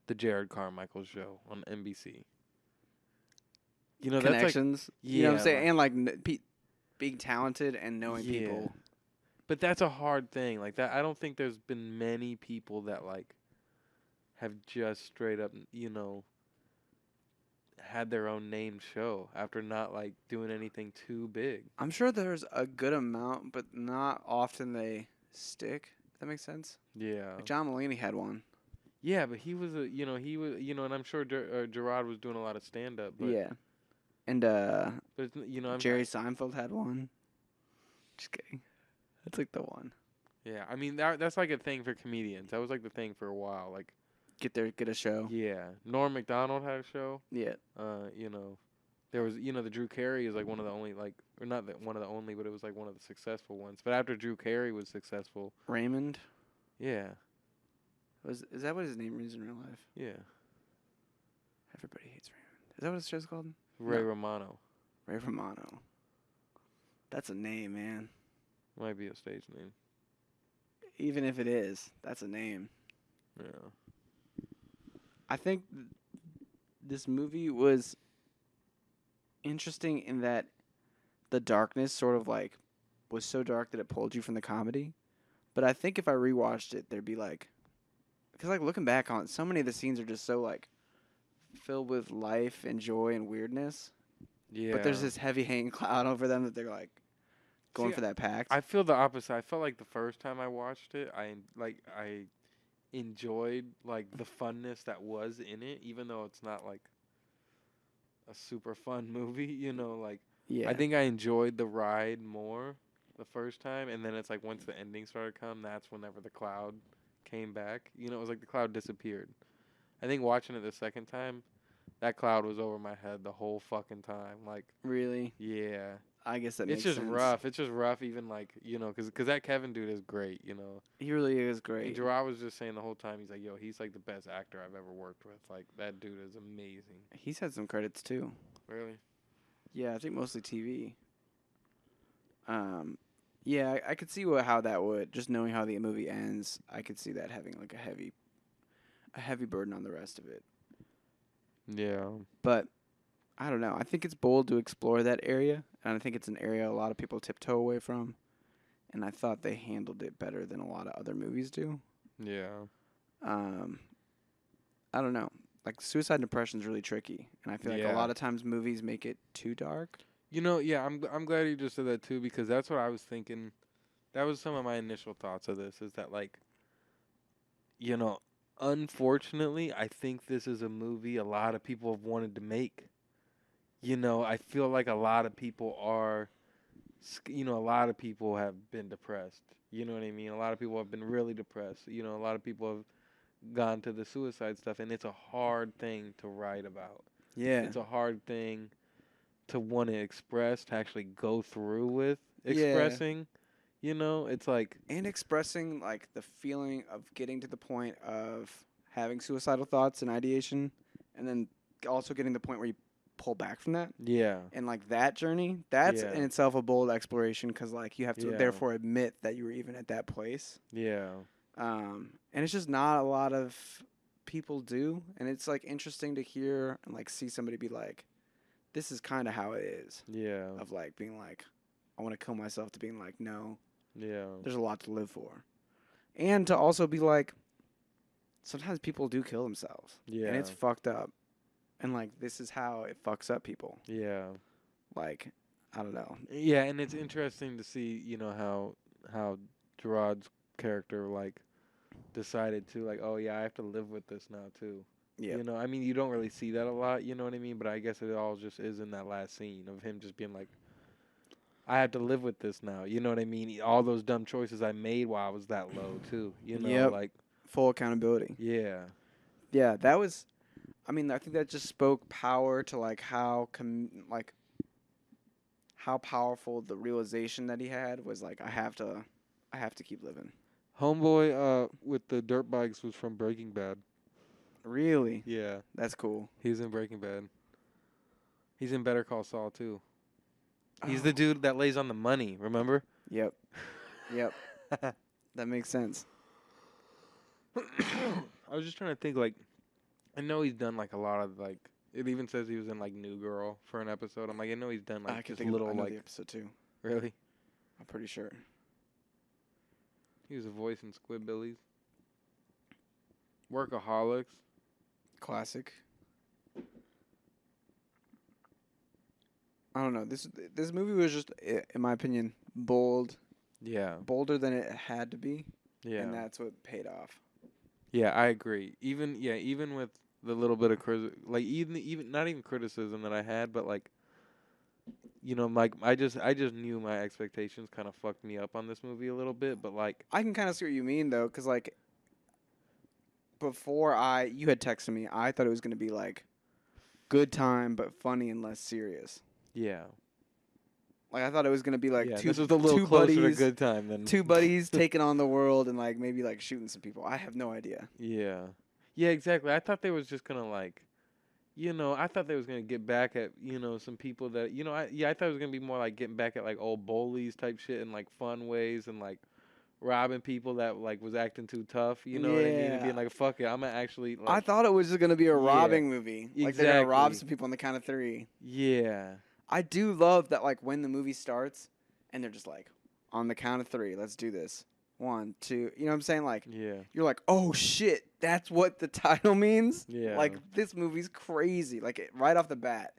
the Jerrod Carmichael show on NBC? You know, Connections. That's like, you know what I'm saying? like- And like being talented and knowing people. But that's a hard thing. Like that, I don't think there's been many people that like have just straight up, you know, had their own named show after not like doing anything too big. I'm sure there's a good amount, but not often they stick. If that makes sense. Yeah. Like John Mulaney had one. Yeah, but he was and I'm sure Jerrod was doing a lot of stand up. Yeah. And But it's, Jerry Seinfeld had one. Just kidding. That's like the one. Yeah, I mean that's like a thing for comedians. That was like the thing for a while. Like, Get a show. yeah, Norm Macdonald had a show. Yeah. You know, there was the Drew Carey is like one of the only or not one of the only, but it was like one of the successful ones. But after Drew Carey was successful, Raymond. yeah, Is that what his name is in real life? yeah, Everybody hates Raymond. Is that what his show's called? Ray No. Romano Ray Romano. That's a name, man. might be a stage name. Even if it is, that's a name. Yeah, I think this movie was interesting in that the darkness sort of like was so dark that it pulled you from the comedy. But I think if I rewatched it, there'd be like, because like looking back on it, so many of the scenes are just so like filled with life and joy and weirdness. yeah. But there's this heavy hanging cloud over them that they're like going See, for that pact. I feel the opposite. I felt like the first time I watched it, I enjoyed like the funness that was in it, even though it's not like a super fun movie. Like yeah. I think I enjoyed the ride more the first time, and then it's like once the ending started to come, that's whenever the cloud came back. It was like the cloud disappeared. I think watching it the second time, that cloud was over my head the whole fucking time. Like, Really? yeah. I guess that It's makes just sense. rough. It's just rough, even like, because that Kevin dude is great, He really is And great. Jerrod was just saying the whole time, he's like, yo, he's like the best actor I've ever worked with. Like, that dude is amazing. He's had some credits too. Really? Yeah, I think mostly TV. Yeah, I could see how that would, just knowing how the movie ends, I could see that having like a heavy burden on the rest of it. Yeah. But I don't know. I think it's bold to explore that area, and I think it's an area a lot of people tiptoe away from. And I thought they handled it better than a lot of other movies do. Yeah. I don't know. Like suicide and depression is really tricky, and I feel like Yeah. a lot of times movies make it too dark. Yeah, I'm glad you just said that too, because that's what I was thinking. That was some of my initial thoughts of this, is that like, unfortunately, I think this is a movie a lot of people have wanted to make. I feel like a lot of people are, a lot of people have been depressed. You know what I mean? A lot of people have been really depressed. A lot of people have gone to the suicide stuff, and it's a hard thing to write about. Yeah. It's a hard thing to want to express, to actually go through with Yeah. expressing. It's like, And expressing like the feeling of getting to the point of having suicidal thoughts and ideation, and then also getting to the point where you pull back from that. yeah, And like that journey, that's Yeah. in itself a bold exploration, because like you have to Yeah. therefore admit that you were even at that place. yeah, And it's just not a lot of people do, and it's like interesting to hear and like see somebody be like, this is kind of how it is, yeah, of like being like, I want to kill myself, to being like, no, yeah, there's a lot to live for. And to also be like, sometimes people do kill themselves. yeah, And it's fucked up. And like, this is how it fucks up people. yeah. Like, I don't know. Yeah, and it's interesting to see, how Gerard's character like decided to like, oh yeah, I have to live with this now too. Yeah. I mean, you don't really see that a lot, you know what I mean? But I guess it all just is in that last scene of him just being like, I have to live with this now. You know what I mean? All those dumb choices I made while I was that low too. Yep. Like, Full accountability. yeah, Yeah, that was, I mean, I think that just spoke power to like how how powerful the realization that he had was. Like, I have to keep living. Homeboy with the dirt bikes was from Breaking Bad. Really? Yeah, That's cool. he's in Breaking Bad. He's in Better Call Saul too. He's the Oh. dude that lays on the money, remember? Yep. Yep. That makes sense. I was just trying to think, like, I know he's done like a lot of like. It even says he was in like New Girl for an episode. I'm like, I know he's done I like can just think little of, I know like. the episode too. Really? I'm pretty sure. He was a voice in Squidbillies. Workaholics. Classic. I don't know. This movie was just, in my opinion, Yeah. bolder than it had to be, Yeah. and that's what paid off. Yeah, I agree. Even with the little bit of like even not even criticism that I had, but like you know, like I just knew my expectations kind of fucked me up on this movie a little bit, but like I can kind of see what you mean though, because like you had texted me, I thought it was gonna be like good time but funny and less serious. yeah, Like I thought it was gonna be like yeah, two this was a little two closer to buddies, good time than two buddies taking on the world and like maybe like shooting some people. I have no idea. Yeah, yeah, exactly. I thought they was just gonna like, you know, I thought they was gonna get back at, you know, some people that, you know, I thought it was gonna be more like getting back at like old bullies type shit in like fun ways and like robbing people that like was acting too tough. You know what I mean? And Yeah. being like, fuck it, I'm gonna actually like, I thought it was just gonna be a Yeah, robbing movie. Like they're gonna rob exactly. some people on the count of 3. yeah, I do love that like when the movie starts and they're just like, on the count of 3, let's do this. 1, 2. You know what I'm saying? Like yeah, you're like, oh shit, that's what the title means. yeah, Like this movie's crazy. Like right off the bat,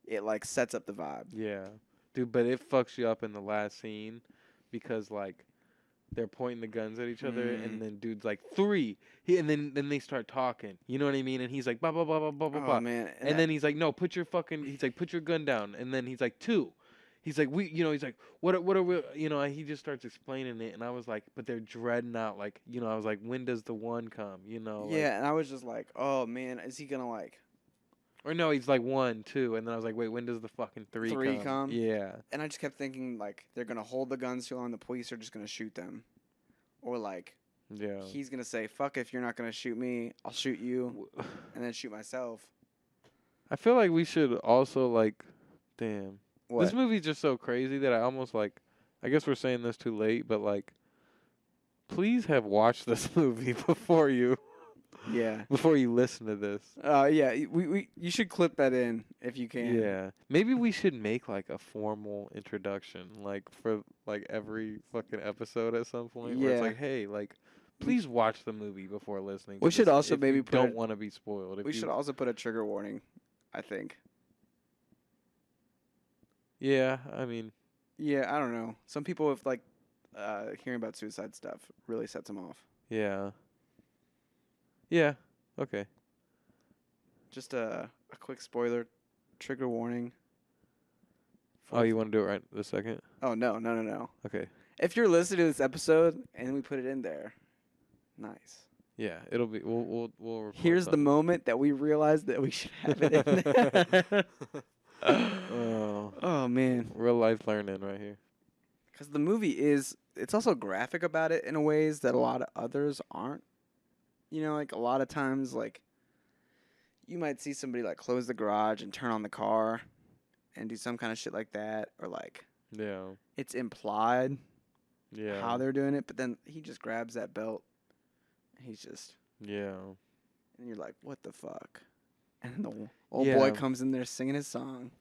it like sets up the vibe. yeah, dude. But it fucks you up in the last scene because like they're pointing the guns at each other, and then dude's like 3, and then they start talking. You know what I mean? And he's like blah blah blah blah blah blah blah. Oh man. And then he's like, no, put your fucking. He's like, put your gun down. And then he's like 2. He's like, he's like, what are we, and he just starts explaining it, and I was like, but they're dreading out, like, I was like, when does the 1 come, like, yeah, and I was just like, oh man, is he gonna like or no, he's like 1, 2, and then I was like, wait, when does the fucking 3 3 come? come? Yeah, and I just kept thinking like they're gonna hold the guns too long, the police are just gonna shoot them. Or like yeah. he's gonna say, fuck, if you're not gonna shoot me, I'll shoot you and then shoot myself. I feel like we should also like, damn. What? This movie's just so crazy that I almost like, I guess we're saying this too late, but like, please have watched this movie before you Yeah. listen to this. Yeah, you should clip that in if you can. Yeah. Maybe we should make like a formal introduction, like for like every fucking episode at some point. Where it's Yeah. like, hey, like, please watch the movie before listening. to We should this also if maybe you put don't a- want to be spoiled. If We you- should also put a trigger warning, I think. Yeah, I mean, Yeah, I don't know. Some people have like hearing about suicide stuff really sets them off. yeah. Yeah. Okay. Just a quick spoiler, trigger warning. Oh, you want to do it right this second? Oh no. Okay. If you're listening to this episode and we put it in there, nice. Yeah, it'll be. We'll record Here's the something. moment that we realized that we should have it in there. Oh, Oh man, real life learning right here. because the movie it's also graphic about it in ways that a lot of others aren't. You know, like a lot of times, like you might see somebody like close the garage and turn on the car, and do some kind of shit like that, or like Yeah. it's implied Yeah. how they're doing it, but then he just grabs that belt, and he's just, Yeah. and you're like, what the fuck? And then the old Yeah. boy comes in there singing his song.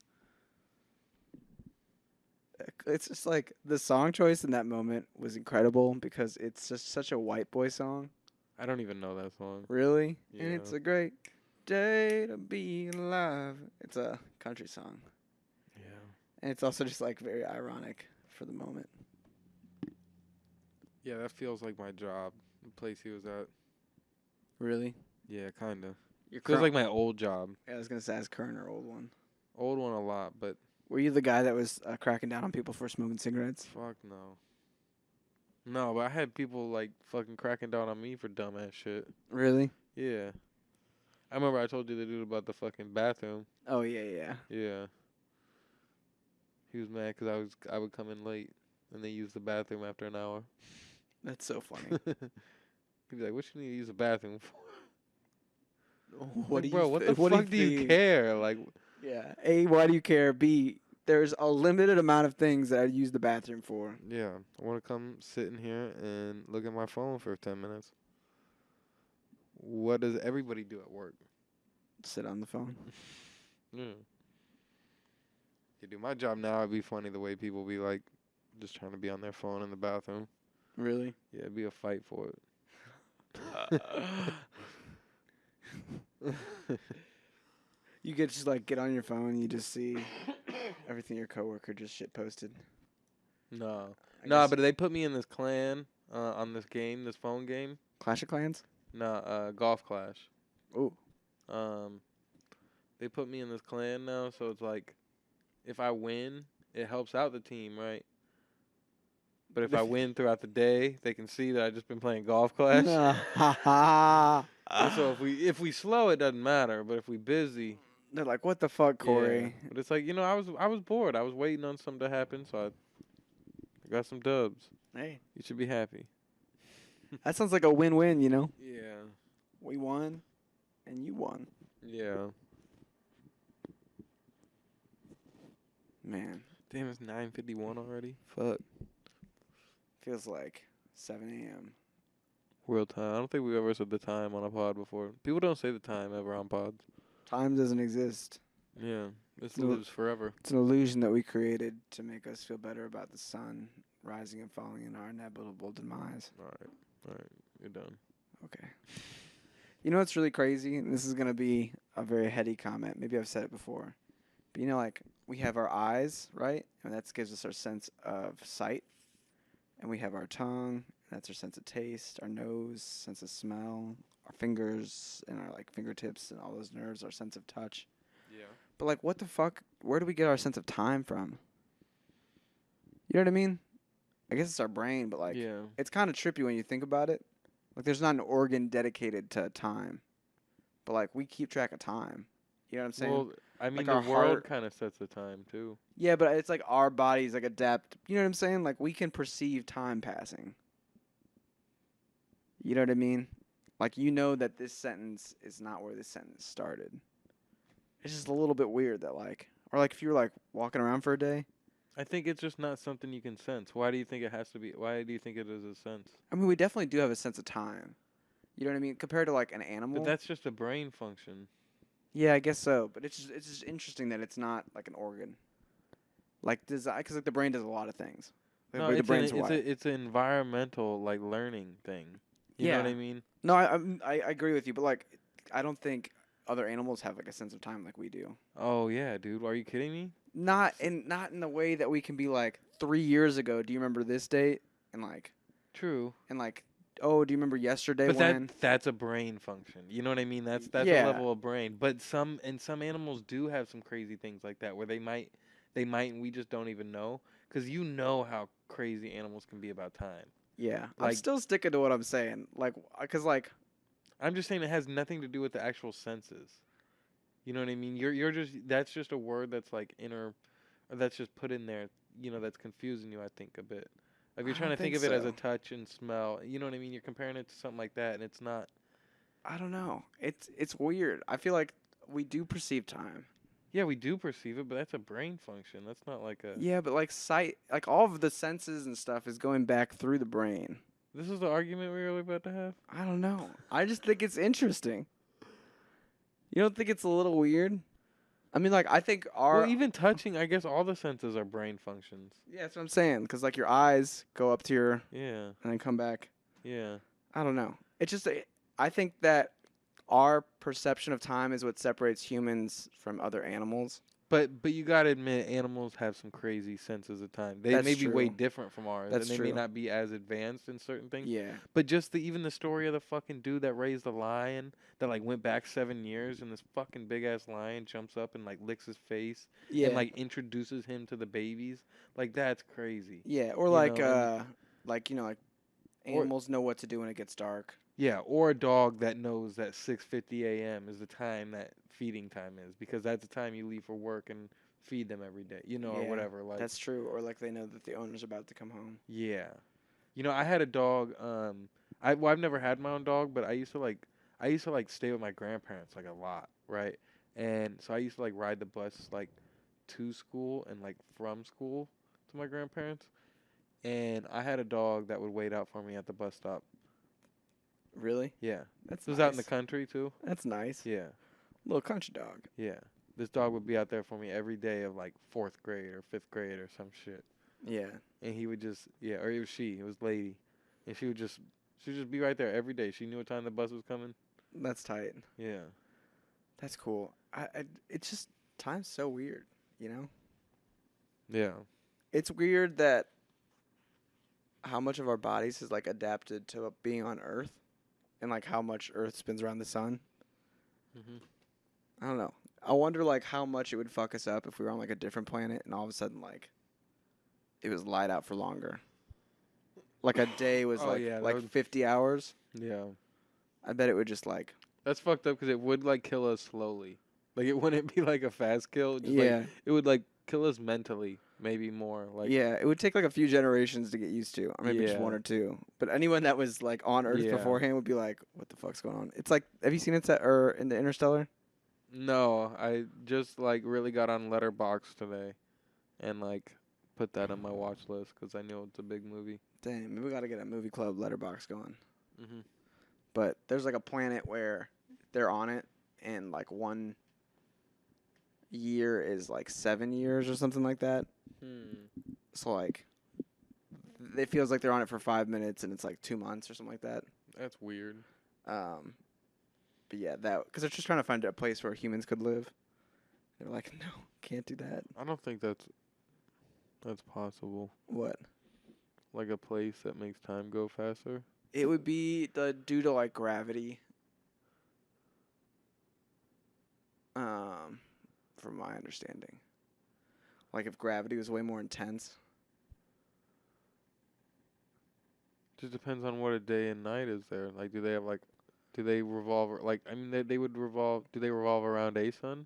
It's just like the song choice in that moment was incredible because it's just such a white boy song. I don't even know that song. Really? And it's Yeah. a great day to be alive. It's a country song. Yeah. And it's also just like very ironic for the moment. Yeah, that feels like my job. The place he was at. Really? Yeah, kind of. Your Feels like my old job. I was going to say as current or old one. Old one a lot, but Were you the guy that was cracking down on people for smoking cigarettes? fuck no. No, but I had people like fucking cracking down on me for dumbass shit. Really? Yeah. I remember I told you the dude about the fucking bathroom. Oh, yeah. Yeah. He was mad 'cause I would come in late and they use the bathroom after an hour. That's so funny. He'd be like, "What you need to use the bathroom for?" What Like, do you bro, what the what fuck do you think? care? Like, Yeah. A, why do you care? B, there's a limited amount of things that I'd use the bathroom for. yeah, I want to come sit in here and look at my phone for 10 minutes. What does everybody do at work? Sit on the phone. Yeah. You do my job now, it'd be funny the way people be like, just trying to be on their phone in the bathroom. Really? Yeah, it'd be a fight for it. You could just like get on your phone and you just see everything your coworker just shit posted. No. I Nah, guess- but they put me in this clan on this game, this phone game. Clash of Clans? Nah, Golf Clash. Ooh. They put me in this clan now, so it's like if I win, it helps out the team, right? But if I win throughout the day, they can see that I just been playing golf class. So if we slow, it doesn't matter. But if we busy, They're like, what the fuck, Corey? yeah. But it's like, I was bored. I was waiting on something to happen, so I got some dubs. Hey, You should be happy. that sounds like a win-win, you know? Yeah. We won, and you won. Yeah. Man, Damn, it's 9:51 already. Fuck. feels like 7 a.m. Real time. I don't think we've ever said the time on a pod before. People don't say the time ever on pods. Time doesn't exist. Yeah. This No. lives forever. It's an illusion that we created to make us feel better about the sun rising and falling in our inevitable demise. All right. You're done. Okay. You know what's really crazy? And this is going to be a very heady comment. Maybe I've said it before. But like, we have our eyes, right? And that gives us our sense of sight. And we have our tongue, and that's our sense of taste, our nose, sense of smell, our fingers, and our, fingertips, and all those nerves, our sense of touch. Yeah. But, what the fuck? Where do we get our sense of time from? You know what I mean? I guess it's our brain, but, yeah. it's kind of trippy when you think about it. There's not an organ dedicated to time. But, we keep track of time. You know what I'm saying? Well, I mean, Like the our world heart- kind of sets the time too. Yeah, but it's like our bodies, adapt. You know what I'm saying? We can perceive time passing. You know what I mean? That this sentence is not where this sentence started. It's just a little bit weird that, or if you were, walking around for a day. I think it's just not something you can sense. Why do you think it has to be? Why do you think it is a sense? I mean, we definitely do have a sense of time. You know what I mean? Compared to, an animal. But that's just a brain function. Yeah, I guess so. But it's just interesting that it's not an organ. Because the brain does a lot of things. No, The it's brain's it's an environmental learning thing. You know what I mean? No, I agree with you, but I don't think other animals have a sense of time like we do. Oh yeah, dude. Are you kidding me? Not in the way that we can be 3 years ago. Do you remember this date? And True. oh, do you remember yesterday But when? that's a brain function. You know what I mean? That's Yeah. a level of brain. But some animals do have some crazy things like that where they might and we just don't even know, because you know how crazy animals can be about time. Yeah, I'm like- still sticking to what I'm saying. Because I'm just saying it has nothing to do with the actual senses. You know what I mean? You're just, that's just a word that's or that's just put in there. That's confusing you, I think, a bit. If you're I trying to don't think of think it as a so. touch and smell, you know what I mean? You're comparing it to something like that, and it's not. I don't know. It's weird. I feel like we do perceive time. Yeah, we do perceive it, but that's a brain function. That's not like a. Yeah, but sight, all of the senses and stuff is going back through the brain. This is the argument we were about to have. I don't know. I just think it's interesting. You don't think it's a little weird? I mean, I think our Well, even touching, I guess all the senses are brain functions. yeah, that's what I'm saying. Because your eyes go up to your Yeah, and then come back. yeah. I don't know. It's just I think that our perception of time is what separates humans from other animals. But you gotta admit, animals have some crazy senses of time. They That's may be way true. different from ours, That's and they may true. not be as advanced in certain things. Yeah. But just even the story of the fucking dude that raised a lion that went back 7 years, and this fucking big ass lion jumps up and licks his face Yeah. and introduces him to the babies. That's crazy. yeah. Or you know, animals know what to do when it gets dark. Yeah, or a dog that knows that 6:50 a.m. is the time that feeding time is, because that's the time you leave for work and feed them every day, or Yeah, whatever. That's true. Or they know that the owner's about to come home. Yeah. I had a dog. I've never had my own dog, but I used to stay with my grandparents a lot, right? And so I used to ride the bus to school and from school to my grandparents. And I had a dog that would wait out for me at the bus stop. Really? Yeah. That's It was nice. out in the country too. That's nice. Yeah. Little country dog. Yeah. This dog would be out there for me every day of 4th grade or 5th grade or some shit. Yeah. And he would just, or it was she, it was lady. And she'd just be right there every day. She knew what time the bus was coming. That's tight. Yeah. That's cool. It's just time's so weird, Yeah. It's weird that how much of our bodies is adapted to being on Earth, and how much Earth spins around the sun. Mm-hmm. I don't know. I wonder how much it would fuck us up if we were on a different planet and all of a sudden it was light out for longer. Like a day was Oh, yeah, that like would- 50 hours. Yeah. I bet it would just like That's fucked up because it would like kill us slowly. Like it wouldn't be like a fast kill. Just, yeah. Like, it would like kill us mentally, maybe more. Like Yeah, it would take like a few generations to get used to, or maybe just Yeah. one or two. But anyone that was like on Earth Yeah. beforehand would be like, "What the fuck's going on?" It's like, have you seen it or in the Interstellar? No, I just like really got on Letterbox today, and like put that on my watch list because I know it's a big movie. Damn, maybe we gotta get a movie club letterbox going. Mhm. But there's like a planet where they're on it, and like 1 year is like 7 years or something like that. So like, it feels like they're on it for 5 minutes, and it's like 2 months or something like that. That's weird. But yeah, that because they're just trying to find a place where humans could live. They're like, no, can't do that. I don't think that's possible. What? Like a place that makes time go faster. It would be due to like gravity. From my understanding, like if gravity was way more intense. Just depends on what a day and night is there. Like, do they have like, do they revolve? Like, I mean, they would revolve. Do they revolve around a sun?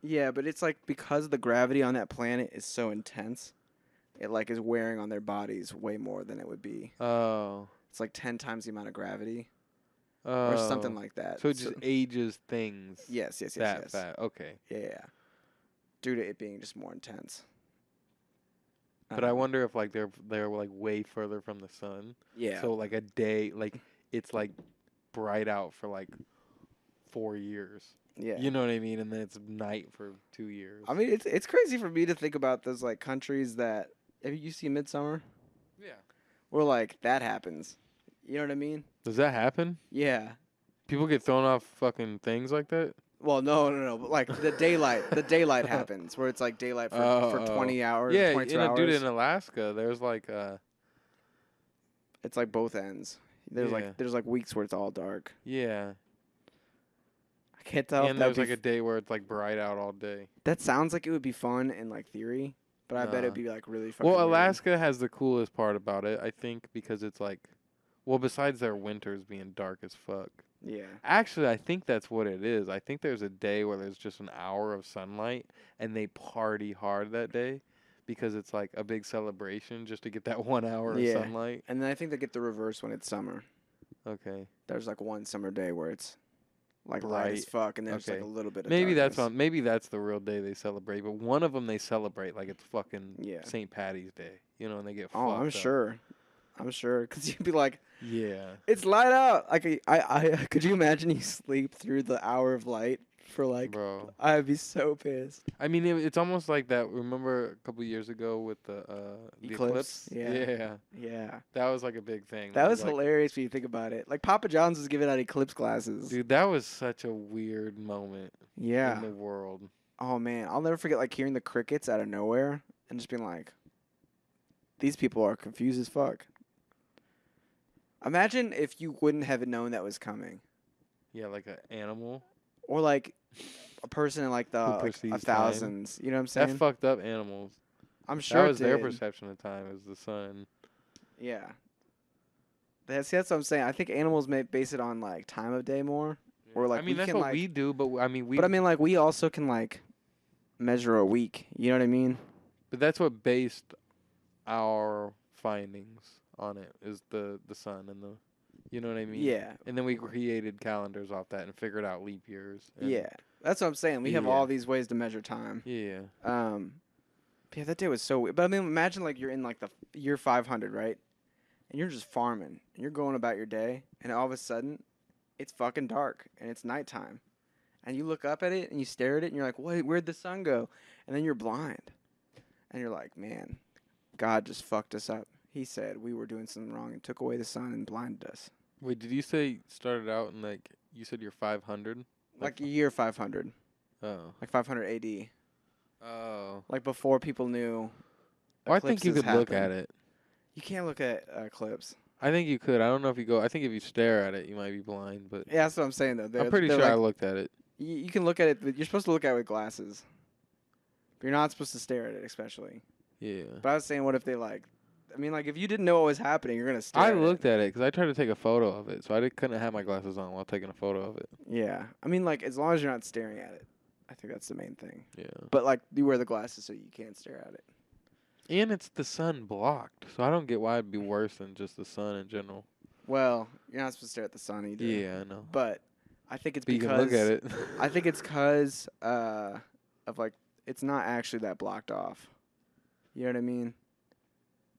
Yeah, but it's like because the gravity on that planet is so intense, it like is wearing on their bodies way more than it would be. Oh. It's like 10 times the amount of gravity Oh. or something like that. So it just ages things. yes, yes, yes, That yes. fat. Okay. Yeah, yeah. Due to it being just more intense. But I wonder if like they're like way further from the sun. Yeah. So like a day, like it's like bright out for like 4 years. yeah. You know what I mean? And then it's night for 2 years. I mean, it's crazy for me to think about those like countries that have you seen Midsummer? yeah. Where like that happens. You know what I mean? Does that happen? Yeah. People get thrown off fucking things like that? Well, no. But like the daylight happens where it's like daylight for 20 hours, Yeah, 22 in a hours. dude in Alaska, there's like It's like both ends. There's Yeah. like weeks where it's all dark. yeah. I can't tell. And if there's like a day where it's like bright out all day. that sounds like it would be fun in like theory, but I bet it'd Nah. be like really fucking. Well, weird. Alaska has the coolest part about it, I think, because it's like, well, besides their winters being dark as fuck. Yeah. Actually, I think that's what it is. I think there's a day where there's just an hour of sunlight and they party hard that day because it's like a big celebration just to get that 1 hour Yeah. of sunlight. And then I think they get the reverse when it's summer. Okay. There's like one summer day where it's like light as Bright. fuck, and there's like Okay. a little bit of Maybe that's darkness. maybe that's the real day they celebrate, but one of them they celebrate like it's fucking Yeah. St. Patty's Day, you know, and they get Oh, fucked I'm up. sure. I'm sure, because you'd be like, Yeah. it's light out. Like, I could you imagine you sleep through the hour of light for like? Bro. I'd be so pissed. I mean, it's almost like that. Remember a couple years ago with the Eclipse? eclipse? Yeah. Yeah, That was like a big thing. that was like, hilarious when you think about it. Like Papa John's was giving out eclipse glasses. Dude, that was such a weird moment Yeah. in the world. Oh man, I'll never forget like hearing the crickets out of nowhere and just being like, these people are confused as fuck. Imagine if you wouldn't have known that was coming, Yeah, like an animal. or like a person in like the Who like, perceives a time. thousands. You know what I'm saying? That fucked up animals. I'm sure That it was their did. perception of time as the sun. Yeah. That's what I'm saying. I think animals may base it on like time of day more, or like I mean, we that's can what like. we do, but I mean, But I mean, like we also can like measure a week. You know what I mean? but that's what based our findings on it is the sun and the, you know what I mean? Yeah. And then we created calendars off that and figured out leap years. And Yeah. That's what I'm saying. We have Yeah. all these ways to measure time. Yeah. Yeah, that day was so weird. But I mean, imagine like you're in like the year 500, right? And you're just farming and you're going about your day, and all of a sudden, it's fucking dark and it's nighttime, and you look up at it and you stare at it and you're like, "Wait, where'd the sun go?" And then you're blind, and you're like, "Man, God just fucked us up. He said we were doing something wrong and took away the sun and blinded us." Wait, did you say started out in like you said you're 500? Like year 500, Oh. like 500 AD, Oh. like before people knew. Well, I think you eclipses could look at happen. it. You can't look at eclipse. I think you could. I don't know if you go. I think if you stare at it, you might be blind. But Yeah, that's what I'm saying though. I'm pretty they're sure I like, looked at it. You can look at it, but you're supposed to look at it with glasses. But you're not supposed to stare at it, especially. Yeah. But I was saying, what if they like? I mean, like if you didn't know what was happening, you're gonna stare. I at looked it. at it because I tried to take a photo of it, so I couldn't have my glasses on while taking a photo of it. Yeah, I mean, like as long as you're not staring at it, I think that's the main thing. Yeah. But like you wear the glasses so you can't stare at it. And it's the sun blocked, so I don't get why it'd be worse than just the sun in general. Well, you're not supposed to stare at the sun either. Yeah, I know. But I think it's But you because can look at it. I think it's because of like it's not actually that blocked off. You know what I mean?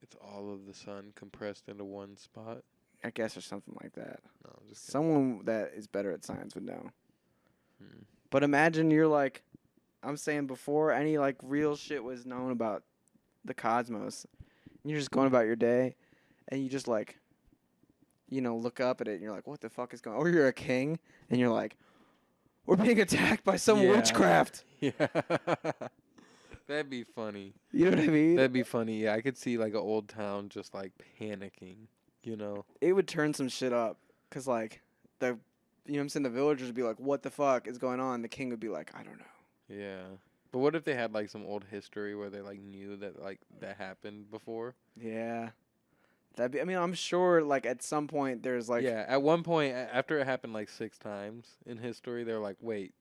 It's all of the sun compressed into one spot. I guess or something like that. No, I'm just kidding. Someone that is better at science would know. Hmm. But imagine you're like, I'm saying before any like real shit was known about the cosmos, and you're just going about your day, and you just like, you know, look up at it, and you're like, what the fuck is going on? Or you're a king, and you're like, we're being attacked by some Yeah. witchcraft. Yeah. That'd be funny. You know what I mean? That'd be funny. Yeah, I could see like an old town just like panicking, you know? It would turn some shit up, cause like the, you know what I'm saying, the villagers would be like, what the fuck is going on? The king would be like, I don't know. Yeah. But what if they had like some old history where they like knew that like that happened before? Yeah. That'd be, I mean, I'm sure like at some point there's like, yeah, at one point after it happened like 6 times in history, they're like, "Wait,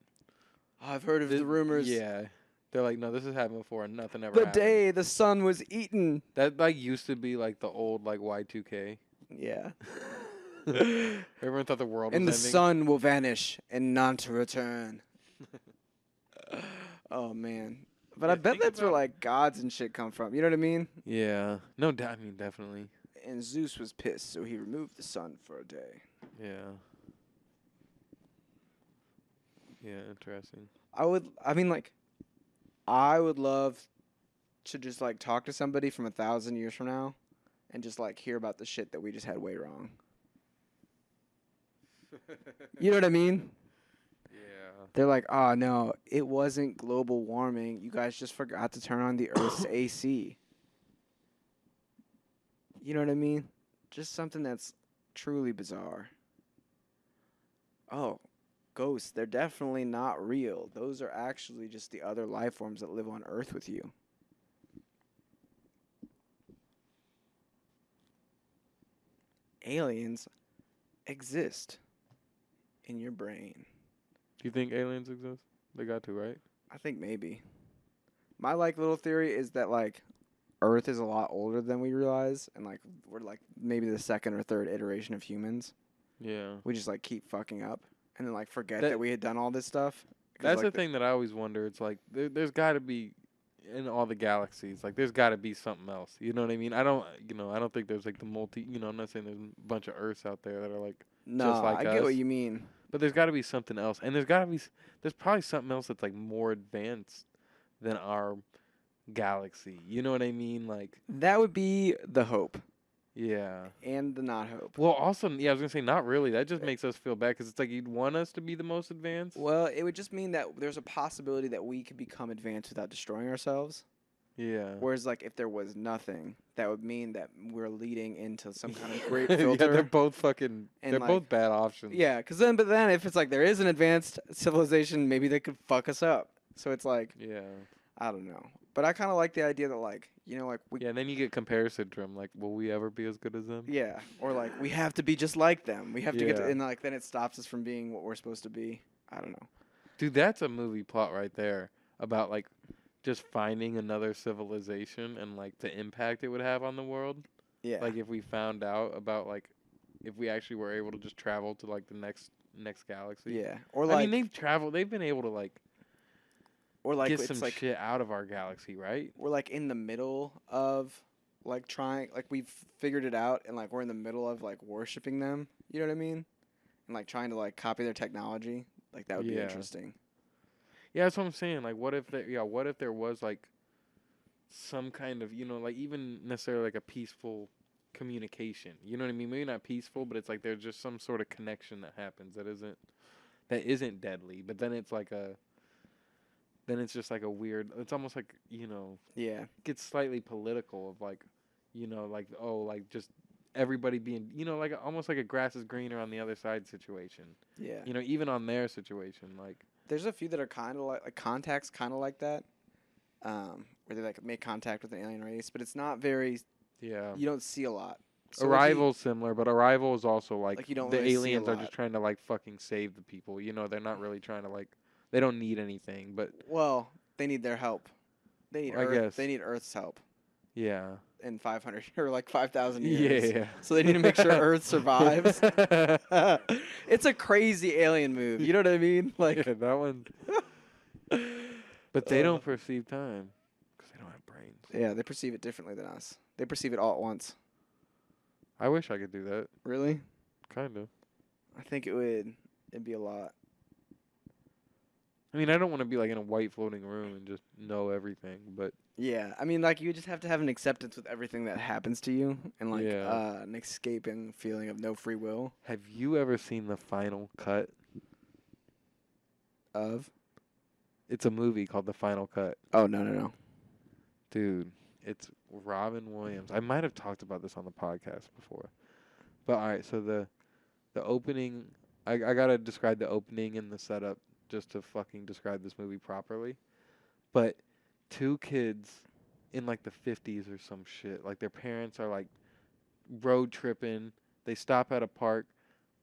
I've heard of thi- the rumors. Yeah. They're like, "No, this has happened before and nothing ever The happened." day the sun was eaten. That like used to be like the old like Y2K. Yeah. Everyone thought the world And the was ending. sun will vanish and not to return. Oh man. But I Yeah, bet think that's where about- like gods and shit come from. You know what I mean? Yeah. No, I mean definitely. And Zeus was pissed, so he removed the sun for a day. Yeah. Yeah, interesting. I would love to just like talk to somebody from 1,000 years from now and just like hear about the shit that we just had way wrong. You know what I mean? Yeah. They're like, oh no, it wasn't global warming. You guys just forgot to turn on the Earth's AC. You know what I mean? Just something that's truly bizarre. Oh, ghosts, they're definitely not real. Those are actually just the other life forms that live on Earth with you. Aliens exist in your brain. Do you think aliens exist? They got to, right? I think maybe. My like little theory is that like Earth is a lot older than we realize, and like we're like maybe the second or third iteration of humans. Yeah. We just like keep fucking up and then like forget That- that we had done all this stuff. 'Cause, That's like, the thing that I always wonder. It's like there's got to be in all the galaxies. Like there's got to be something else. You know what I mean? I don't think there's like the multi. I'm not saying there's a bunch of Earths out there that are like. No, like I get us. what you mean. But there's got to be something else, and there's probably something else that's like more advanced than our galaxy. You know what I mean? Like, That would be the hope yeah. and the not hope. Well, also, yeah, I was gonna say not really. That just makes us feel bad because it's like you'd want us to be the most advanced. Well, it would just mean that there's a possibility that we could become advanced without destroying ourselves. Yeah. Whereas, like, if there was nothing, that would mean that we're leading into some kind of great yeah, filter. they're both fucking. And, They're like, both bad options. Yeah, but then if it's like there is an advanced civilization, maybe they could fuck us up. So it's like, Yeah. I don't know. But I kind of like the idea that like, like we, Yeah. And then you get comparison syndrome. Like, will we ever be as good as them? yeah, or like we have to be just like them. We have to get to, Yeah. and like then it stops us from being what we're supposed to be. I don't know. Dude, that's a movie plot right there about like just finding another civilization and like the impact it would have on the world. Yeah. Like if we found out about like if we actually were able to just travel to like the next galaxy. yeah. Or I like, mean, they've been able to like get it's some like shit out of our galaxy, right? we're like in the middle of like trying, like we've figured it out, and like we're in the middle of like worshiping them. You know what I mean? And like trying to like copy their technology. Like that would be Yeah. interesting. Yeah, that's what I'm saying. Like what if there was like some kind of, like even necessarily like a peaceful communication. You know what I mean? Maybe not peaceful, but it's like there's just some sort of connection that happens that isn't deadly, but then it's just like a weird, it's almost like, Yeah. gets slightly political of like, like just everybody being, like almost like a grass is greener on the other side situation. Yeah. Even on their situation, like There's a few that are kind of like Contact's kind of like that. where they like make contact with an alien race, but it's not very. Yeah. You don't see a lot. So Arrival's similar, but Arrival is also like you don't the really see a aliens are lot. just trying to like fucking save the people. You know, they're not really trying to like. They don't need anything, but Well, they need their help. They need I Earth. guess. They need Earth's help yeah. in 500 or like 5,000 years. Yeah. So they need to make sure Earth survives. It's a crazy alien move. You know what I mean? Like Yeah, that one. But they don't perceive time because they don't have brains. yeah, they perceive it differently than us. They perceive it all at once. I wish I could do that. Really? Kind of. I think it'd be a lot. I mean, I don't want to be like in a white floating room and just know everything, but Yeah, I mean, like you just have to have an acceptance with everything that happens to you, and like Yeah. an escaping feeling of no free will. have you ever seen the final cut? Of It's a movie called The Final Cut. oh no. Dude, it's Robin Williams. I might have talked about this on the podcast before. But all right, so the opening, I got to describe the opening and the setup just to fucking describe this movie properly. But two kids in like the 50s or some shit, like their parents are like road tripping. They stop at a park.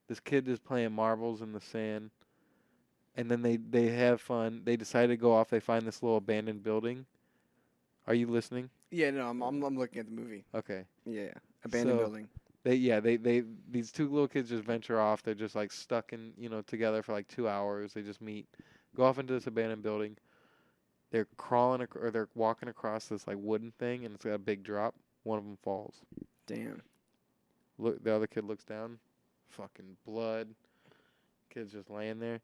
This kid is playing marbles in the sand. And then they have fun. They decide to go off. They find this little abandoned building. Are you listening? Yeah, no, I'm looking at the movie. Okay. Yeah, abandoned So- building. They these two little kids just venture off. They're just like stuck in, together for like 2 hours. They just meet, go off into this abandoned building. They're crawling or they're walking across this like wooden thing, and it's got a big drop. One of them falls. Damn. Look, the other kid looks down. Fucking blood. Kid's just laying there.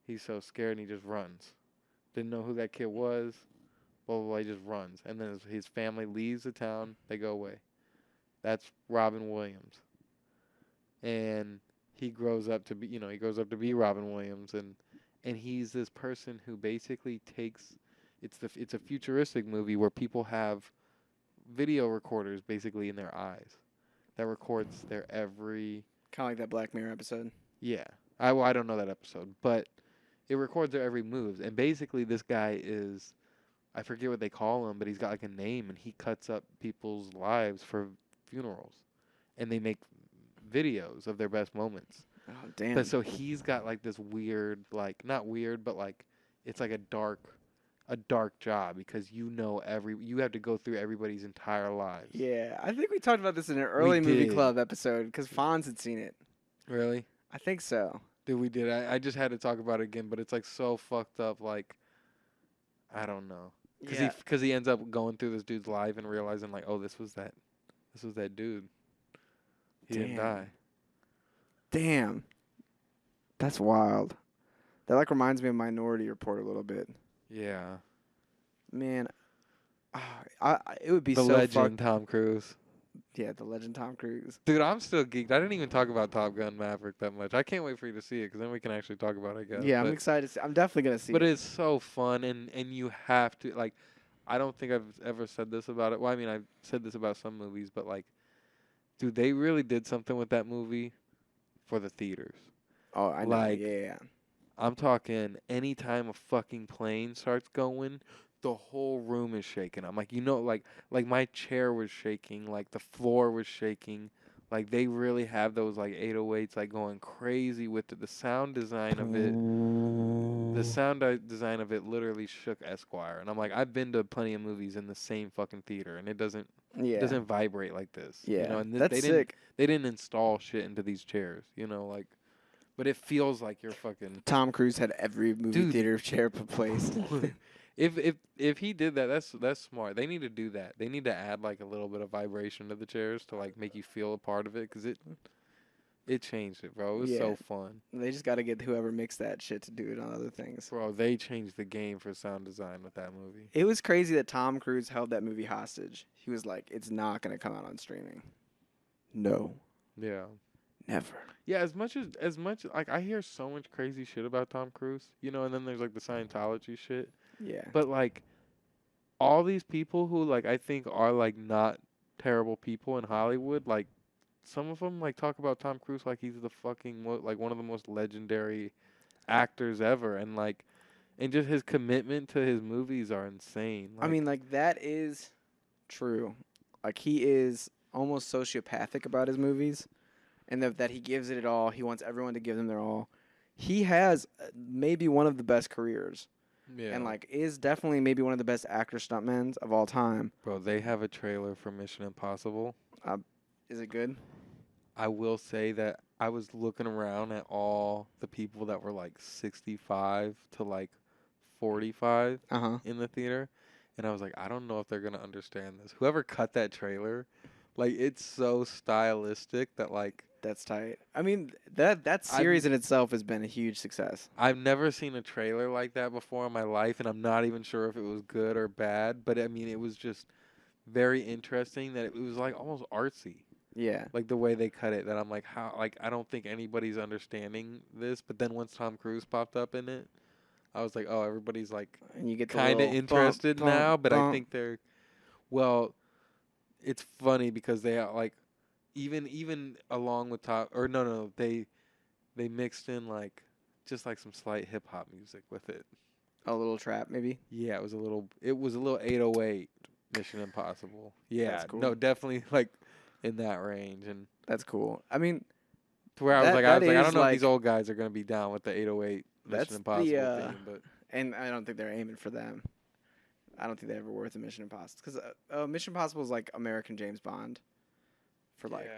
He's so scared and he just runs. Didn't know who that kid was. Blah, blah, blah. He just runs. And then his family leaves the town. They go away. That's Robin Williams. And he grows up to be Robin Williams, and he's this person who basically takes it's a futuristic movie where people have video recorders basically in their eyes that records their every Kind of like that Black Mirror episode. yeah. I don't know that episode, but it records their every move. And basically this guy is, I forget what they call him, but he's got like a name, and he cuts up people's lives for funerals, and they make videos of their best moments. Oh damn. But so he's got like this weird, like not weird, but like it's like a dark job because you have to go through everybody's entire lives. Yeah, I think we talked about this in an early movie did. club episode because Fonz had seen it. Really? I think so. Dude, we did. I just had to talk about it again, but it's like so fucked up. Like, I don't know. Yeah. Because he ends up going through this dude's life and realizing like, oh, this was that dude. He didn't Damn. die. Damn. That's wild. That like reminds me of Minority Report a little bit. Yeah. Man, it would be The so legend fucked. Tom Cruise. Yeah, the legend Tom Cruise. Dude, I'm still geeked. I didn't even talk about Top Gun Maverick that much. I can't wait for you to see it because then we can actually talk about it, I guess. Yeah, I'm But- excited to see. I'm definitely gonna see But it. it's so fun, and you have to, like, I don't think I've ever said this about it. Well, I mean, I've said this about some movies, but, like, dude, they really did something with that movie for the theaters. Oh, I know. like- Yeah. I'm talking anytime a fucking plane starts going, the whole room is shaking. I'm like, like my chair was shaking, like the floor was shaking. Like they really have those like 808s like going crazy with it. The sound design of it. The sound design of it literally shook Esquire. And I'm like, I've been to plenty of movies in the same fucking theater, and it doesn't vibrate like this. Yeah. You know, and That's sick. They didn't install shit into these chairs, like, but it feels like you're fucking. Tom Cruise had every movie Dude. theater chair placed. If he did that, that's smart. They need to do that. They need to add like a little bit of vibration to the chairs to like make you feel a part of it, because it changed it, bro. It was so Yeah. fun, They just got to get whoever mixed that shit to do it on other things. bro. They changed the game for sound design with that movie. It was crazy that Tom Cruise held that movie hostage. He was like, "It's not gonna come out on streaming." No, Yeah. never. Yeah, as much like I hear so much crazy shit about Tom Cruise, and then there's like the Scientology shit. Yeah. But like all these people who like I think are like not terrible people in Hollywood, like some of them like talk about Tom Cruise like he's the fucking like one of the most legendary actors ever, and like And just his commitment to his movies are insane. I mean, like, that is true. Like, he is almost sociopathic about his movies, and that he gives it all. He wants everyone to give them their all. He has maybe one of the best careers, yeah. and like is definitely maybe one of the best actor stuntmen of all time. Bro, they have a trailer for Mission Impossible. Is it good? I will say that I was looking around at all the people that were like 65 to like 45 in the theater, and I was like, I don't know if they're gonna understand this. Whoever cut that trailer, like, it's so stylistic that like That's tight. I mean, that series in itself has been a huge success. I've never seen a trailer like that before in my life, and I'm not even sure if it was good or bad. But I mean, it was just very interesting that it was like almost artsy. Yeah. Like the way they cut it, that I'm like, how, like, I don't think anybody's understanding this. But then once Tom Cruise popped up in it, I was like, oh, everybody's like And you get kind of interested bump, now. But I bump. think they're, well, it's funny because they are like, even along with top, or no, they mixed in like just like some slight hip hop music with it. A little trap, maybe. Yeah, it was a little 808 Mission Impossible. Yeah, That's cool. no, definitely like in that range. And That's cool. I mean, to where I was That- like, that I don't is, know if like- these old guys are gonna be down with the 808 That's Mission the, Impossible theme, but and I don't think they're aiming for them. I don't think they ever were with the Mission Impossible because Mission Impossible is like American James Bond, for like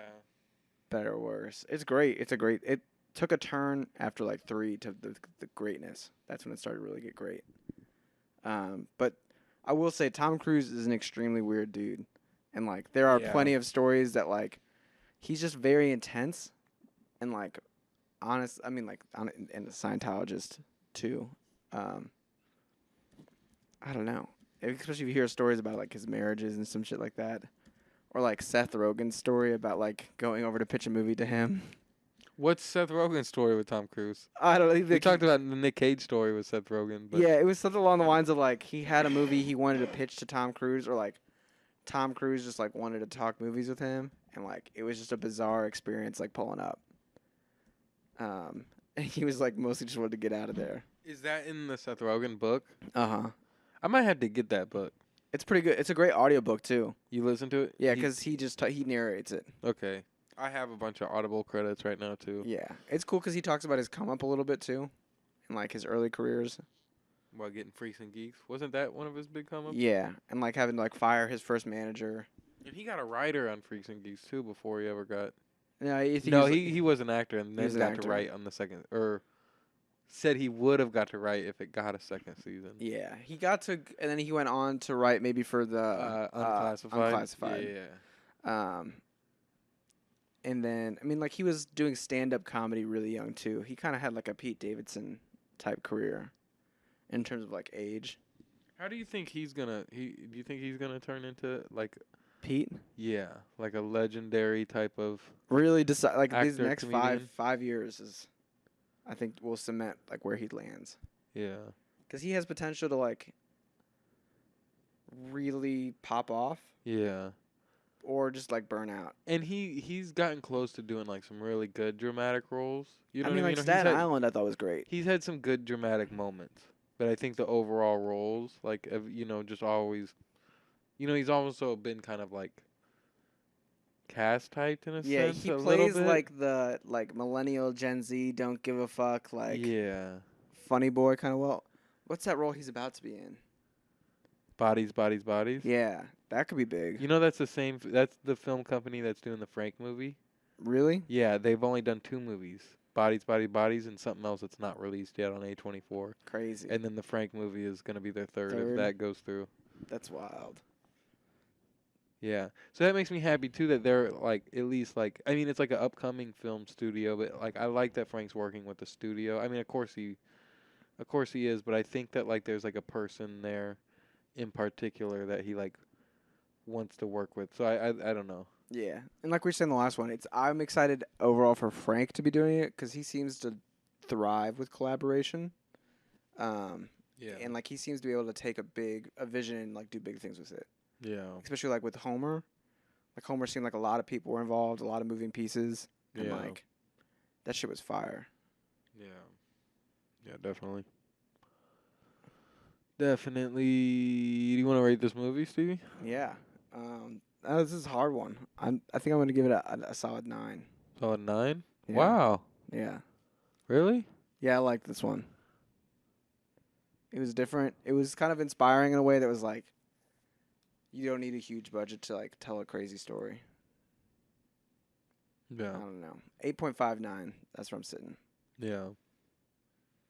better or worse. It's great. It took a turn after like 3 to the greatness. That's when it started to really get great. But I will say Tom Cruise is an extremely weird dude, and like there are Yeah. plenty of stories that like he's just very intense, and like honest. I mean, like and a Scientologist too. I don't know. Especially if you hear stories about like his marriages and some shit like that, or like Seth Rogen's story about like going over to pitch a movie to him. what's Seth Rogen's story with Tom Cruise? I don't know. We talked about the Nick Cage story with Seth Rogen, but Yeah, it was something along the lines of like he had a movie he wanted to pitch to Tom Cruise, or like Tom Cruise just like wanted to talk movies with him, and like it was just a bizarre experience like pulling up. And he was like mostly just wanted to get out of there. is that in the Seth Rogen book? I I might have to get that book. It's pretty good. It's a great audiobook too. You listen to it? Yeah, He- because he just he narrates it. okay. I have a bunch of Audible credits right now too. Yeah, it's cool because he talks about his come up a little bit too, and like his early careers. While getting Freaks and Geeks, wasn't that one of his big come ups? Yeah, and like having to like fire his first manager. And he got a writer on Freaks and Geeks too before he ever got. No, I think No, was, he was an actor and then was an got actor. to write on the second, or said he would have got to write if it got a second season. Yeah, he got to, and then he went on to write maybe for the Unclassified. Unclassified. Yeah. And then I mean like he was doing stand up comedy really young too. He kind of had like a Pete Davidson type career, in terms of like age. How do you think he's gonna? Do you think he's gonna turn into like? Pete Like a legendary type of. really decide like these Actor, next comedian. 5 years is, I think will cement like where he lands. Yeah. Because he has potential to like really pop off Yeah. or just like burn out. And he's gotten close to doing like some really good dramatic roles. You know I mean, what like I mean? Staten Island, I thought was great. He's had some good dramatic moments, but I think the overall roles, like just always, he's also been kind of like cast typed in a Yeah, sense. he a little plays bit. like the like millennial Gen Z, don't give a fuck, like yeah, funny boy kind of. Well, what's that role he's about to be in? bodies, bodies, bodies. Yeah, that could be big. You know that's the same. That's the film company that's doing the Frank movie. Really? Yeah, they've only done 2 movies. Bodies, Bodies, Bodies, and something else that's not released yet on A24. Crazy. And then the Frank movie is going to be their third if Third? that goes through. That's wild. Yeah. So that makes me happy too that they're like at least like I mean it's like an upcoming film studio, but like I like that Frank's working with the studio. I mean of course he is, but I think that like there's like a person there in particular that he like wants to work with. So I don't know. Yeah, and like we said in the last one, I'm excited overall for Frank to be doing it because he seems to thrive with collaboration. Yeah. And like he seems to be able to take a vision and like do big things with it. Yeah. Especially like with Homer. Like Homer seemed like a lot of people were involved, a lot of moving pieces, and Yeah. like that shit was fire. Yeah. Yeah, definitely. Definitely. Do you want to rate this movie, Stevie? Yeah. This is a hard one. I think I'm gonna give it a solid 9. Oh, a 9? Yeah. Wow. Yeah. Really? Yeah, I like this one. It was different. It was kind of inspiring in a way that was like, you don't need a huge budget to like tell a crazy story. I Yeah. don't know. 8.59. That's where I'm sitting. Yeah.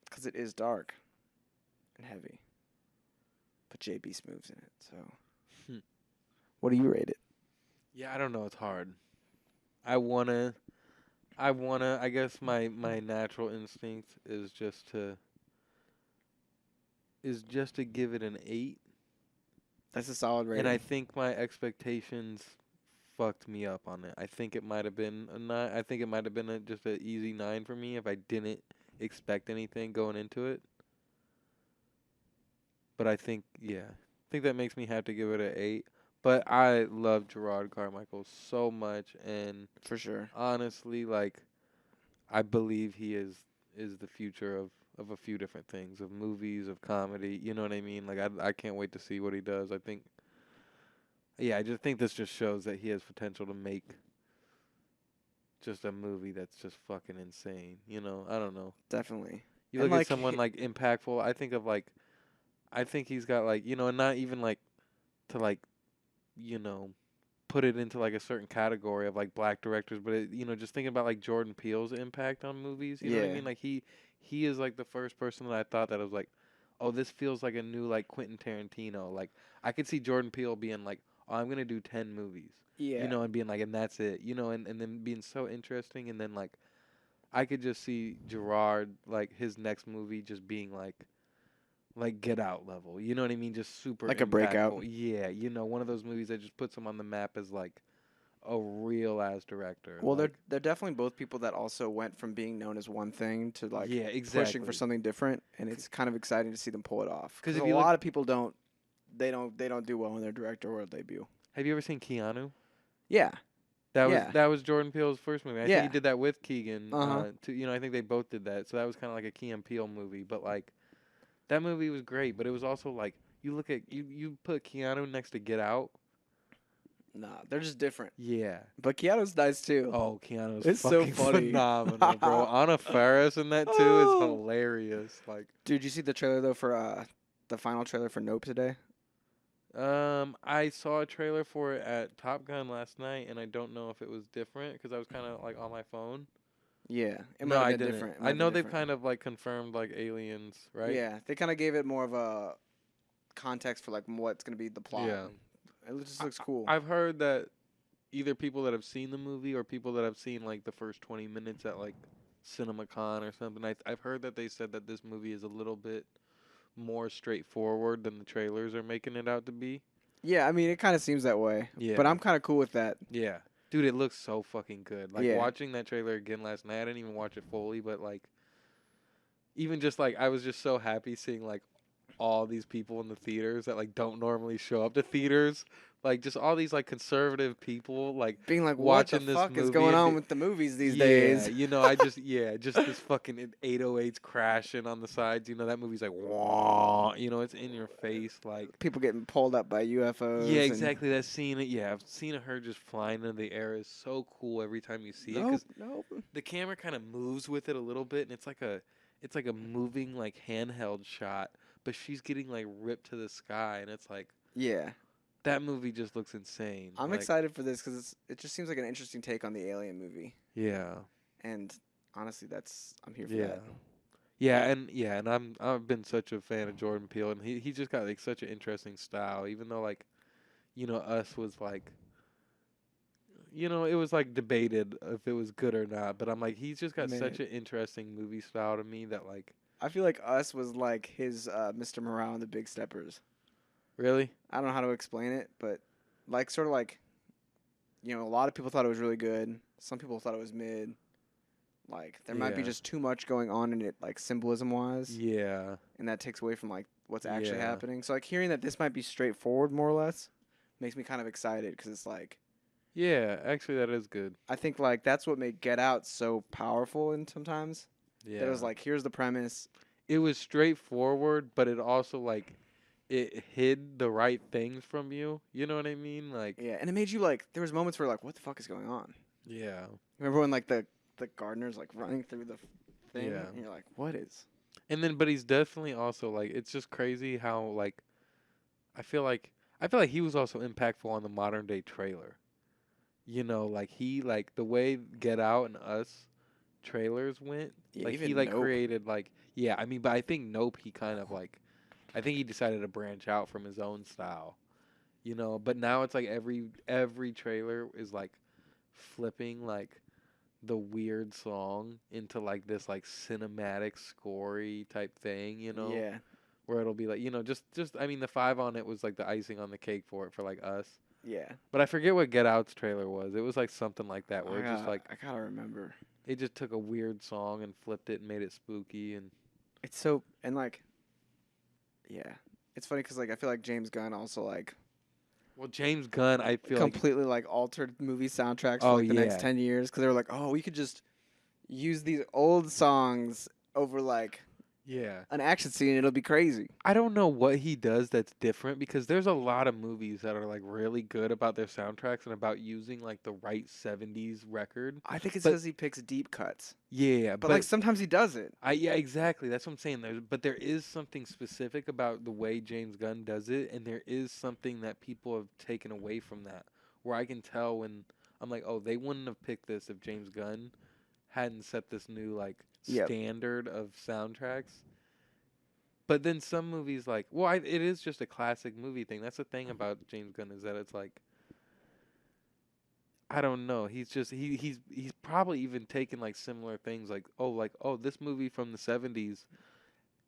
Because it is dark and heavy. But JB Smooth's in it, so. Hmm. What do you rate it? Yeah, I don't know. It's hard. I guess my natural instinct is just to give it an 8. That's a solid rating. And I think my expectations fucked me up on it. I think it might have been a 9. I think it might have been just an easy 9 for me if I didn't expect anything going into it. But I think that makes me have to give it an 8. But I love Jerrod Carmichael so much, and For sure. honestly, like, I believe he is the future of a few different things, of movies, of comedy. You know what I mean? Like, I can't wait to see what he does. I just think this just shows that he has potential to make just a movie that's just fucking insane. You know, I don't know. Definitely. You And, look like, at someone like impactful. I think he's got like, and not even like to like, put it into like a certain category of like black directors, but just thinking about like Jordan Peele's impact on movies. You know what I Yeah. mean? Like he is like the first person that I thought that I was like, oh, this feels like a new like Quentin Tarantino. Like I could see Jordan Peele being like, oh, I'm gonna do 10 movies. Yeah. And being like, and that's it. And then being so interesting, and then like I could just see Gerard like his next movie just being like Get Out level. You know what I mean? Just super Like a breakout. impactful. Yeah, one of those movies that just puts him on the map as like a real ass director. Well, like, they're definitely both people that also went from being known as one thing to like yeah, pushing exactly. for something different, and it's kind of exciting to see them pull it off. 'Cause Because if a you look- lot of people don't do well in their directorial debut. Have you ever seen Keanu? Yeah. Yeah. That was Jordan Peele's first movie. I think Yeah. he did that with Keegan. Uh-huh. I think they both did that. So that was kind of like a Key and Peele movie. But like, that movie was great. But it was also like you look at you put Keanu next to Get Out. Nah, they're just different. Yeah. But Keanu's nice too. Oh, Keanu's It's so fucking funny. phenomenal, bro. Anna Faris in that too Oh. is hilarious. Like, Dude, you see the trailer though for the final trailer for Nope today? I saw a trailer for it at Top Gun last night, and I don't know if it was different because I was kind of like on my phone. Yeah. It No, might I have been didn't. different. It might I have know been they've different. kind of like confirmed like aliens, right? Yeah, they kind of gave it more of a context for like what's gonna be the plot. Yeah. It just looks cool. I've heard that either people that have seen the movie or people that have seen like the first 20 minutes at like CinemaCon or something. I've heard that they said that this movie is a little bit more straightforward than the trailers are making it out to be. Yeah, I mean, it kind of seems that way. Yeah. But I'm kind of cool with that. Yeah. Dude, it looks so fucking good. Like Yeah. watching that trailer again last night, I didn't even watch it fully, but like even just like I was just so happy seeing like all these people in the theaters that like don't normally show up to theaters. Like just all these like conservative people like Being like, watching what the this fuck is movie going and on be- with the movies these yeah, days? I just just this fucking 808s crashing on the sides. That movie's like wah, it's in your face like People getting pulled up by UFOs. yeah, and- exactly. That scene, I've seen her just flying in the air is so cool every time you see it Nope, because nope. the camera kind of moves with it a little bit, and it's like a moving like handheld shot, but she's getting like ripped to the sky, and it's like Yeah. that movie just looks insane. I'm Like, excited for this because it just seems like an interesting take on the Alien movie. Yeah, And honestly, I'm here for yeah, that. and I've been such a fan of Jordan Peele, and he just got like such an interesting style, even though like, Us was like. It was like debated if it was good or not, but I'm like, he's just got Man. such an interesting movie style to me that like, I feel like Us was like his Mr. Morale and the Big Steppers. really, I don't know how to explain it, but like sort of like, a lot of people thought it was really good. Some people thought it was mid. Like there might be Yeah. just too much going on in it, like symbolism wise, yeah, and that takes away from like what's actually Yeah. happening. So like hearing that this might be straightforward more or less makes me kind of excited because it's like yeah. Actually, that is good. I think like that's what made Get Out so powerful and sometimes Yeah, that it was like here's the premise. it was straightforward, but it also like it hid the right things from you. You know what I mean? Like, Yeah, and it made you like. There was moments where like, what the fuck is going on? yeah, Remember when like the gardener's like running through the thing, Yeah. and you're like, what is? and then but he's definitely also like it's just crazy how like I feel like he was also impactful on the modern day trailer. You know, like he like the way Get Out and Us trailers went. Yeah, Like he even like Nope. created like yeah, I mean, but I think Nope he kind of like I think he decided to branch out from his own style. You know, but now it's like every trailer is like flipping like the weird song into like this like cinematic scorey type thing, you know? Yeah, Where it'll be like, just I mean the 5 on it was like the icing on the cake for it for like Us. yeah. But I forget what Get Out's trailer was. It was like something like that where it just like I gotta remember. it just took a weird song and flipped it and made it spooky and It's so and like, yeah, it's funny because like I feel like James Gunn also like well James Gunn I feel like completely like altered movie soundtracks for Oh, like the next yeah. 10 years because they were like, oh, we could just use these old songs over like yeah. an action scene. It'll be crazy. I don't know what he does that's different because there's a lot of movies that are like really good about their soundtracks and about using like the right 70s record. I think it's But- because he picks deep cuts, Yeah, but like sometimes he doesn't. yeah, exactly. That's what I'm saying. But there is something specific about the way James Gunn does it, and there is something that people have taken away from that. Where I can tell when I'm like, oh, they wouldn't have picked this if James Gunn hadn't set this new like Yep. standard of soundtracks. But then some movies like, well, it is just a classic movie thing. That's the thing about James Gunn is that it's like, I don't know. He's just he's probably even taken like similar things like oh this movie from the 70s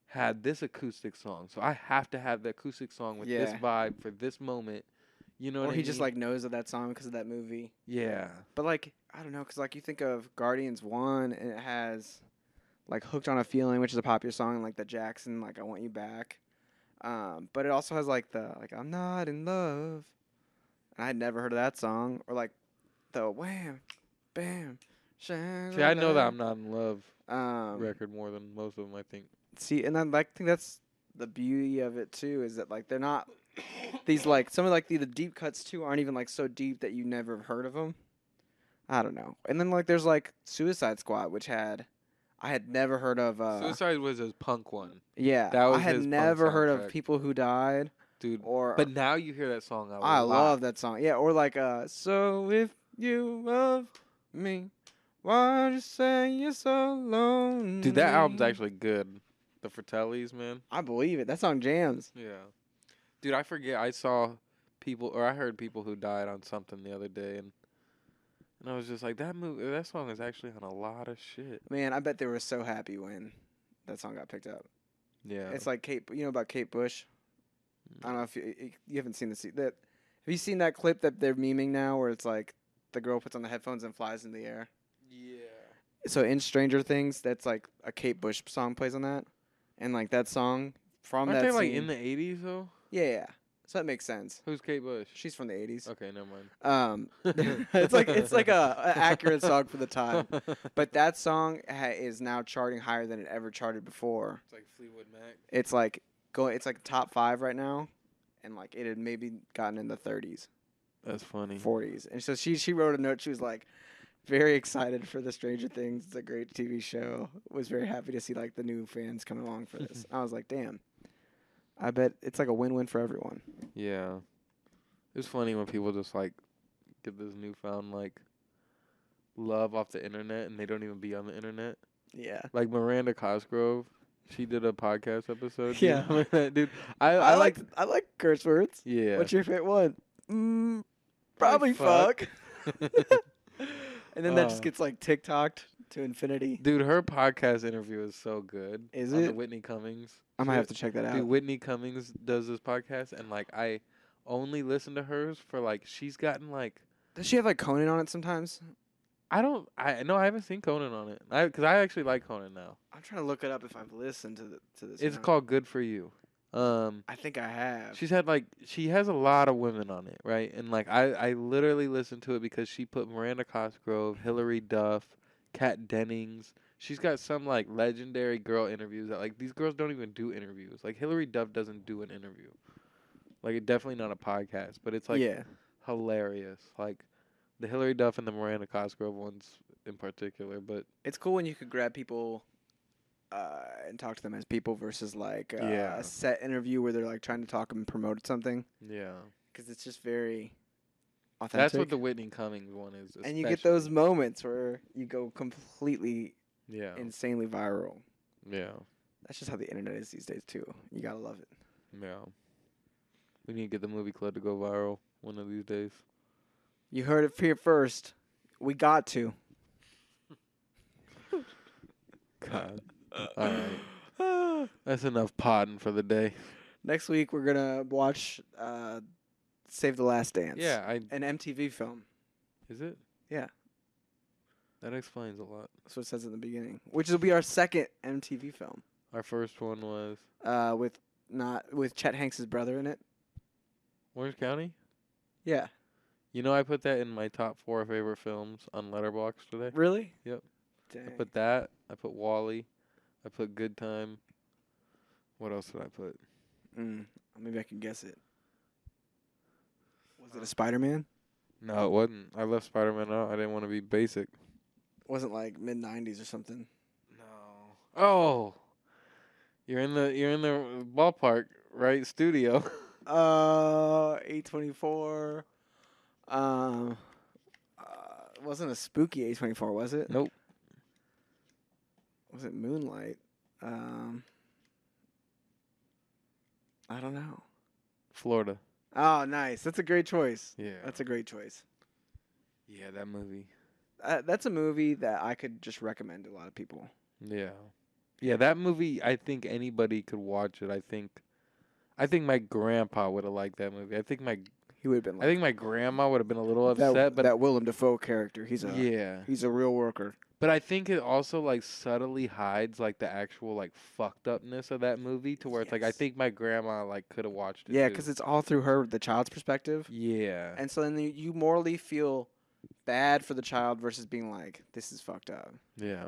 had this acoustic song, so I have to have the acoustic song with this Yeah. vibe for this moment. You know Or what I he just mean? like knows of that song because of that movie. Yeah. But like I don't know, because like you think of Guardians 1 and it has like Hooked on a Feeling, which is a popular song, and like the Jackson like I Want You Back. But it also has like the like I'm Not in Love. And I had never heard of that song, or like the Wham, Bam, See, I know that I'm not in love Um, record more than most of them. I think. see, and I like think that's the beauty of it too, is that like they're not these like some of like the deep cuts too aren't even like so deep that you never have heard of them. I don't know. And then like there's like Suicide Squad, which I had never heard of. Suicide was his punk one, Yeah, that was I had his punk never heard of soundtrack. People Who Died, dude. or But now you hear that song a I lot. love that song. Yeah, or like So If You Love Me, why you say you're so lonely? Dude, that album's actually good. The Fratellis, man. I believe it. That song jams. Yeah. Dude, I forget. I saw people, or I heard People Who Died on something the other day, and I was just like, that song is actually on a lot of shit. Man, I bet they were so happy when that song got picked up. Yeah. It's like Kate. You know about Kate Bush? I don't know if you haven't seen that. Have you seen that clip that they're memeing now, where it's like the girl puts on the headphones and flies in the air? Yeah. So in Stranger Things, that's like a Kate Bush song plays on that, and like that song from Aren't that they like scene- in the 80s though? yeah. So that makes sense. Who's Kate Bush? She's from the 80s. Okay, never mind. It's like a accurate song for the time. But that song is now charting higher than it ever charted before. It's like Fleetwood Mac. It's like it's like top 5 right now, and like it had maybe gotten in the 30s, That's funny. 40s. And so she wrote a note. She was like very excited for the Stranger Things. It's a great TV show. Was very happy to see like the new fans coming along for this. I was like, damn. I bet it's like a win-win for everyone. Yeah. It's funny when people just like get this newfound like love off the internet and they don't even be on the internet. Yeah. Like Miranda Cosgrove, she did a podcast episode. Do you Yeah. remember that, dude? I I like curse words. Yeah. What's your favorite one? Probably fuck. And then that just Uh. gets like TikToked to infinity. Dude, her podcast interview is so good. Is on The it? Whitney Cummings. I might She- have to check that out. Dude, Whitney Cummings does this podcast, and like I only listen to hers for like she's gotten like Does she have like Conan on it sometimes? I haven't seen Conan on it. Because I actually like Conan now. I'm trying to look it up if I've listened to this. It's now. called Good for You. I think I have. She has a lot of women on it, right? And like I literally listened to it because she put Miranda Cosgrove, Hilary Duff, Kat Dennings. She's got some like legendary girl interviews that like these girls don't even do interviews. Like Hillary Duff doesn't do an interview. Like definitely not a podcast, but it's like yeah. hilarious. Like the Hillary Duff and the Miranda Cosgrove ones in particular. But It's cool when you could grab people and talk to them as people versus like Yeah. a set interview where they're like trying to talk and promote something yeah, because it's just very authentic. that's what the Whitney Cummings one is. and you get those especially. moments where you go completely Yeah, insanely viral. yeah, That's just how the internet is these days too. You gotta love it. yeah. We need to get the movie club to go viral one of these days. You heard it here first. We got to. God. All right. That's enough podding for the day. Next week we're gonna watch Save the Last Dance. Yeah, An MTV film. is it? Yeah. That explains a lot. That's what it says in the beginning. Which will be our second MTV film. Our first one was With Chet Hanks' brother in it. Orange County. Yeah. You know, I put that in my top 4 favorite films on Letterboxd today. Really? Yep. Dang. I put that. I put Wally. I put Good Time. What else did I put? Maybe I can guess it. Was it a Spider-Man? No, it wasn't. I left Spider-Man out. I didn't want to be basic. Wasn't like mid-90s or something. No. Oh. You're in the ballpark, right? Studio. 824. Wasn't a spooky 824, was it? Nope. Was it Moonlight? I don't know. Florida. Oh, nice. That's a great choice. Yeah. That's a great choice. Yeah, that movie. That's a movie that I could just recommend to a lot of people. Yeah. Yeah, that movie, I think anybody could watch it. I think my grandpa would have liked that movie. I think He would have been like, I think my grandma would have been a little upset, that, but that Willem Dafoe character. He's yeah. a real worker. But I think it also like subtly hides like the actual like fucked upness of that movie to where it's like I Yes. think my grandma like could have watched it. Yeah, too. because it's all through the child's perspective. Yeah. And so then you morally feel bad for the child versus being like, this is fucked up. Yeah.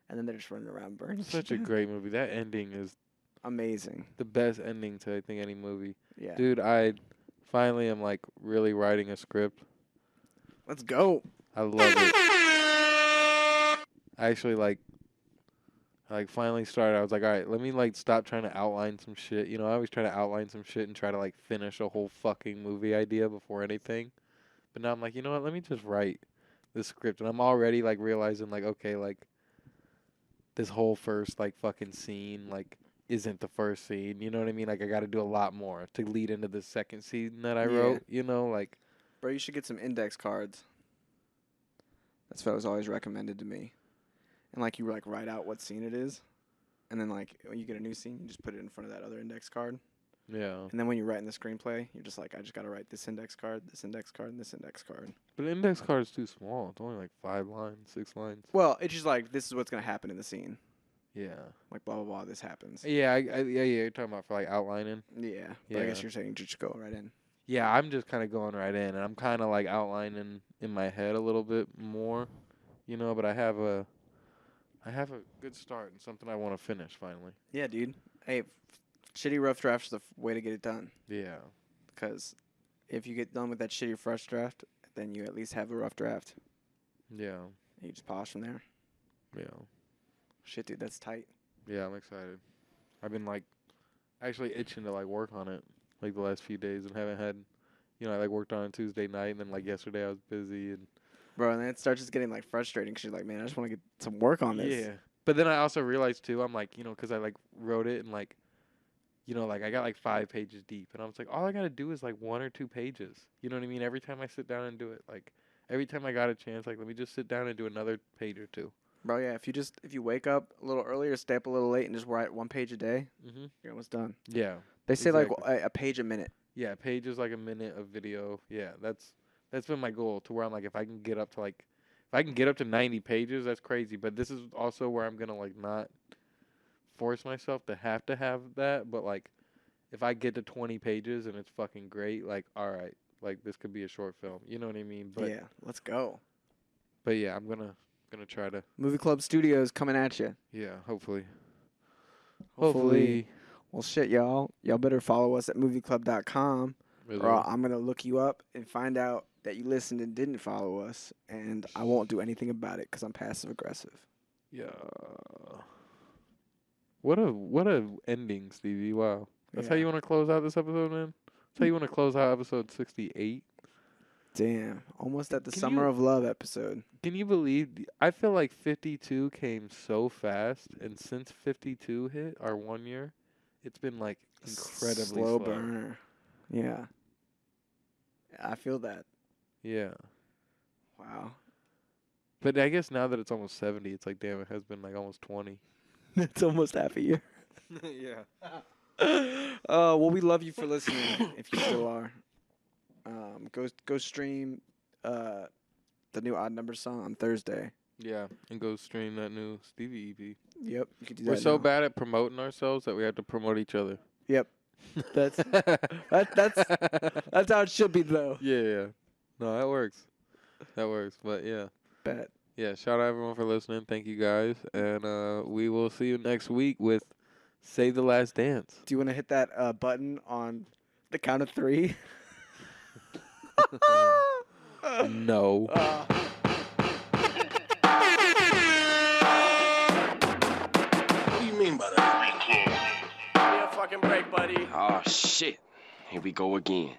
And then they're just running around burning. Such a shit. great movie. That ending is Amazing. the best ending to I think any movie. Yeah. Dude, I finally am like really writing a script. Let's go. I love it. I actually like finally started. I was like, all right, let me like stop trying to outline some shit. You know, I always try to outline some shit and try to like finish a whole fucking movie idea before anything. But now I'm like, you know what? Let me just write the script. And I'm already like realizing like, okay, like this whole first like fucking scene like isn't the first scene. You know what I mean? Like I got to do a lot more to lead into the second scene that I Yeah. wrote. You know, like Bro, you should get some index cards. That's what was always recommended to me. And like you like write out what scene it is. And then like when you get a new scene, you just put it in front of that other index card. yeah. And then when you write in the screenplay, you're just like, I just got to write this index card, this index card, and this index card. But the index card is too small. It's only like 5 lines, 6 lines. Well, it's just like, this is what's going to happen in the scene. Yeah. Like, blah, blah, blah, this happens. Yeah, yeah. You're talking about for like outlining. Yeah. But I guess Yeah. you're saying just go right in. Yeah, I'm just kind of going right in, and I'm kind of like outlining in my head a little bit more, you know. But I have a good start and something I want to finish finally. Yeah, dude. Hey, shitty rough draft's the way to get it done. Yeah. Because if you get done with that shitty fresh draft, then you at least have a rough draft. Yeah. And you just polish from there. Yeah. Shit, dude, that's tight. Yeah, I'm excited. I've been like actually itching to like work on it like the last few days and haven't had, you know, I like worked on it Tuesday night and then like yesterday I was busy and Bro, and then it starts just getting like frustrating because you're like, man, I just want to get some work on this. yeah. But then I also realized too, I'm like, you know, because I like wrote it and like, you know, like I got like 5 pages deep and I was like, all I gotta do is like 1 or 2 pages. You know what I mean? Every time I sit down and do it, like every time I got a chance, like let me just sit down and do another page or 2. Bro, yeah, if you wake up a little earlier, stay up a little late, and just write 1 page a day, Mm-hmm. you're almost done. Yeah. They say like Exactly. a page a minute. Yeah, page is like a minute of video. Yeah, that's been my goal to where I'm like if I can get up to 90 pages, that's crazy. But this is also where I'm gonna like not force myself to have that. But like if I get to 20 pages and it's fucking great, like all right, like this could be a short film. You know what I mean? But Yeah, let's go. but yeah, I'm gonna Gonna try to. Movie Club Studios coming at you. Yeah, hopefully. Well, shit, y'all. Y'all better follow us at movieclub.com, or I'm gonna look you up and find out that you listened and didn't follow us, and I won't do anything about it because I'm passive aggressive. Yeah. What a ending, Stevie. Wow. That's how Yeah. you want to close out this episode, man? That's how you want to close out episode 68? Damn, almost at the Can Summer you- of Love episode. Can you believe? I feel like 52 came so fast, and since 52 hit our 1 year, it's been like incredibly slow. burner. Yeah, I feel that. Yeah. Wow. But I guess now that it's almost 70, it's like, damn, it has been like almost 20. It's almost half a year. Yeah. Well, we love you for listening. If you still are, go stream the new Odd Number song on Thursday. Yeah, and go stream that new Stevie EP. Yep, you could do that. We're so now. bad at promoting ourselves that we have to promote each other. Yep, that's that's how it should be though. Yeah. No, that works. That works. But yeah. Bet. Yeah, shout out everyone for listening. Thank you guys. And we will see you next week with Save the Last Dance. Do you want to hit that button on the count of 3? No. What do you mean by that? Oh, shit. Here we go again.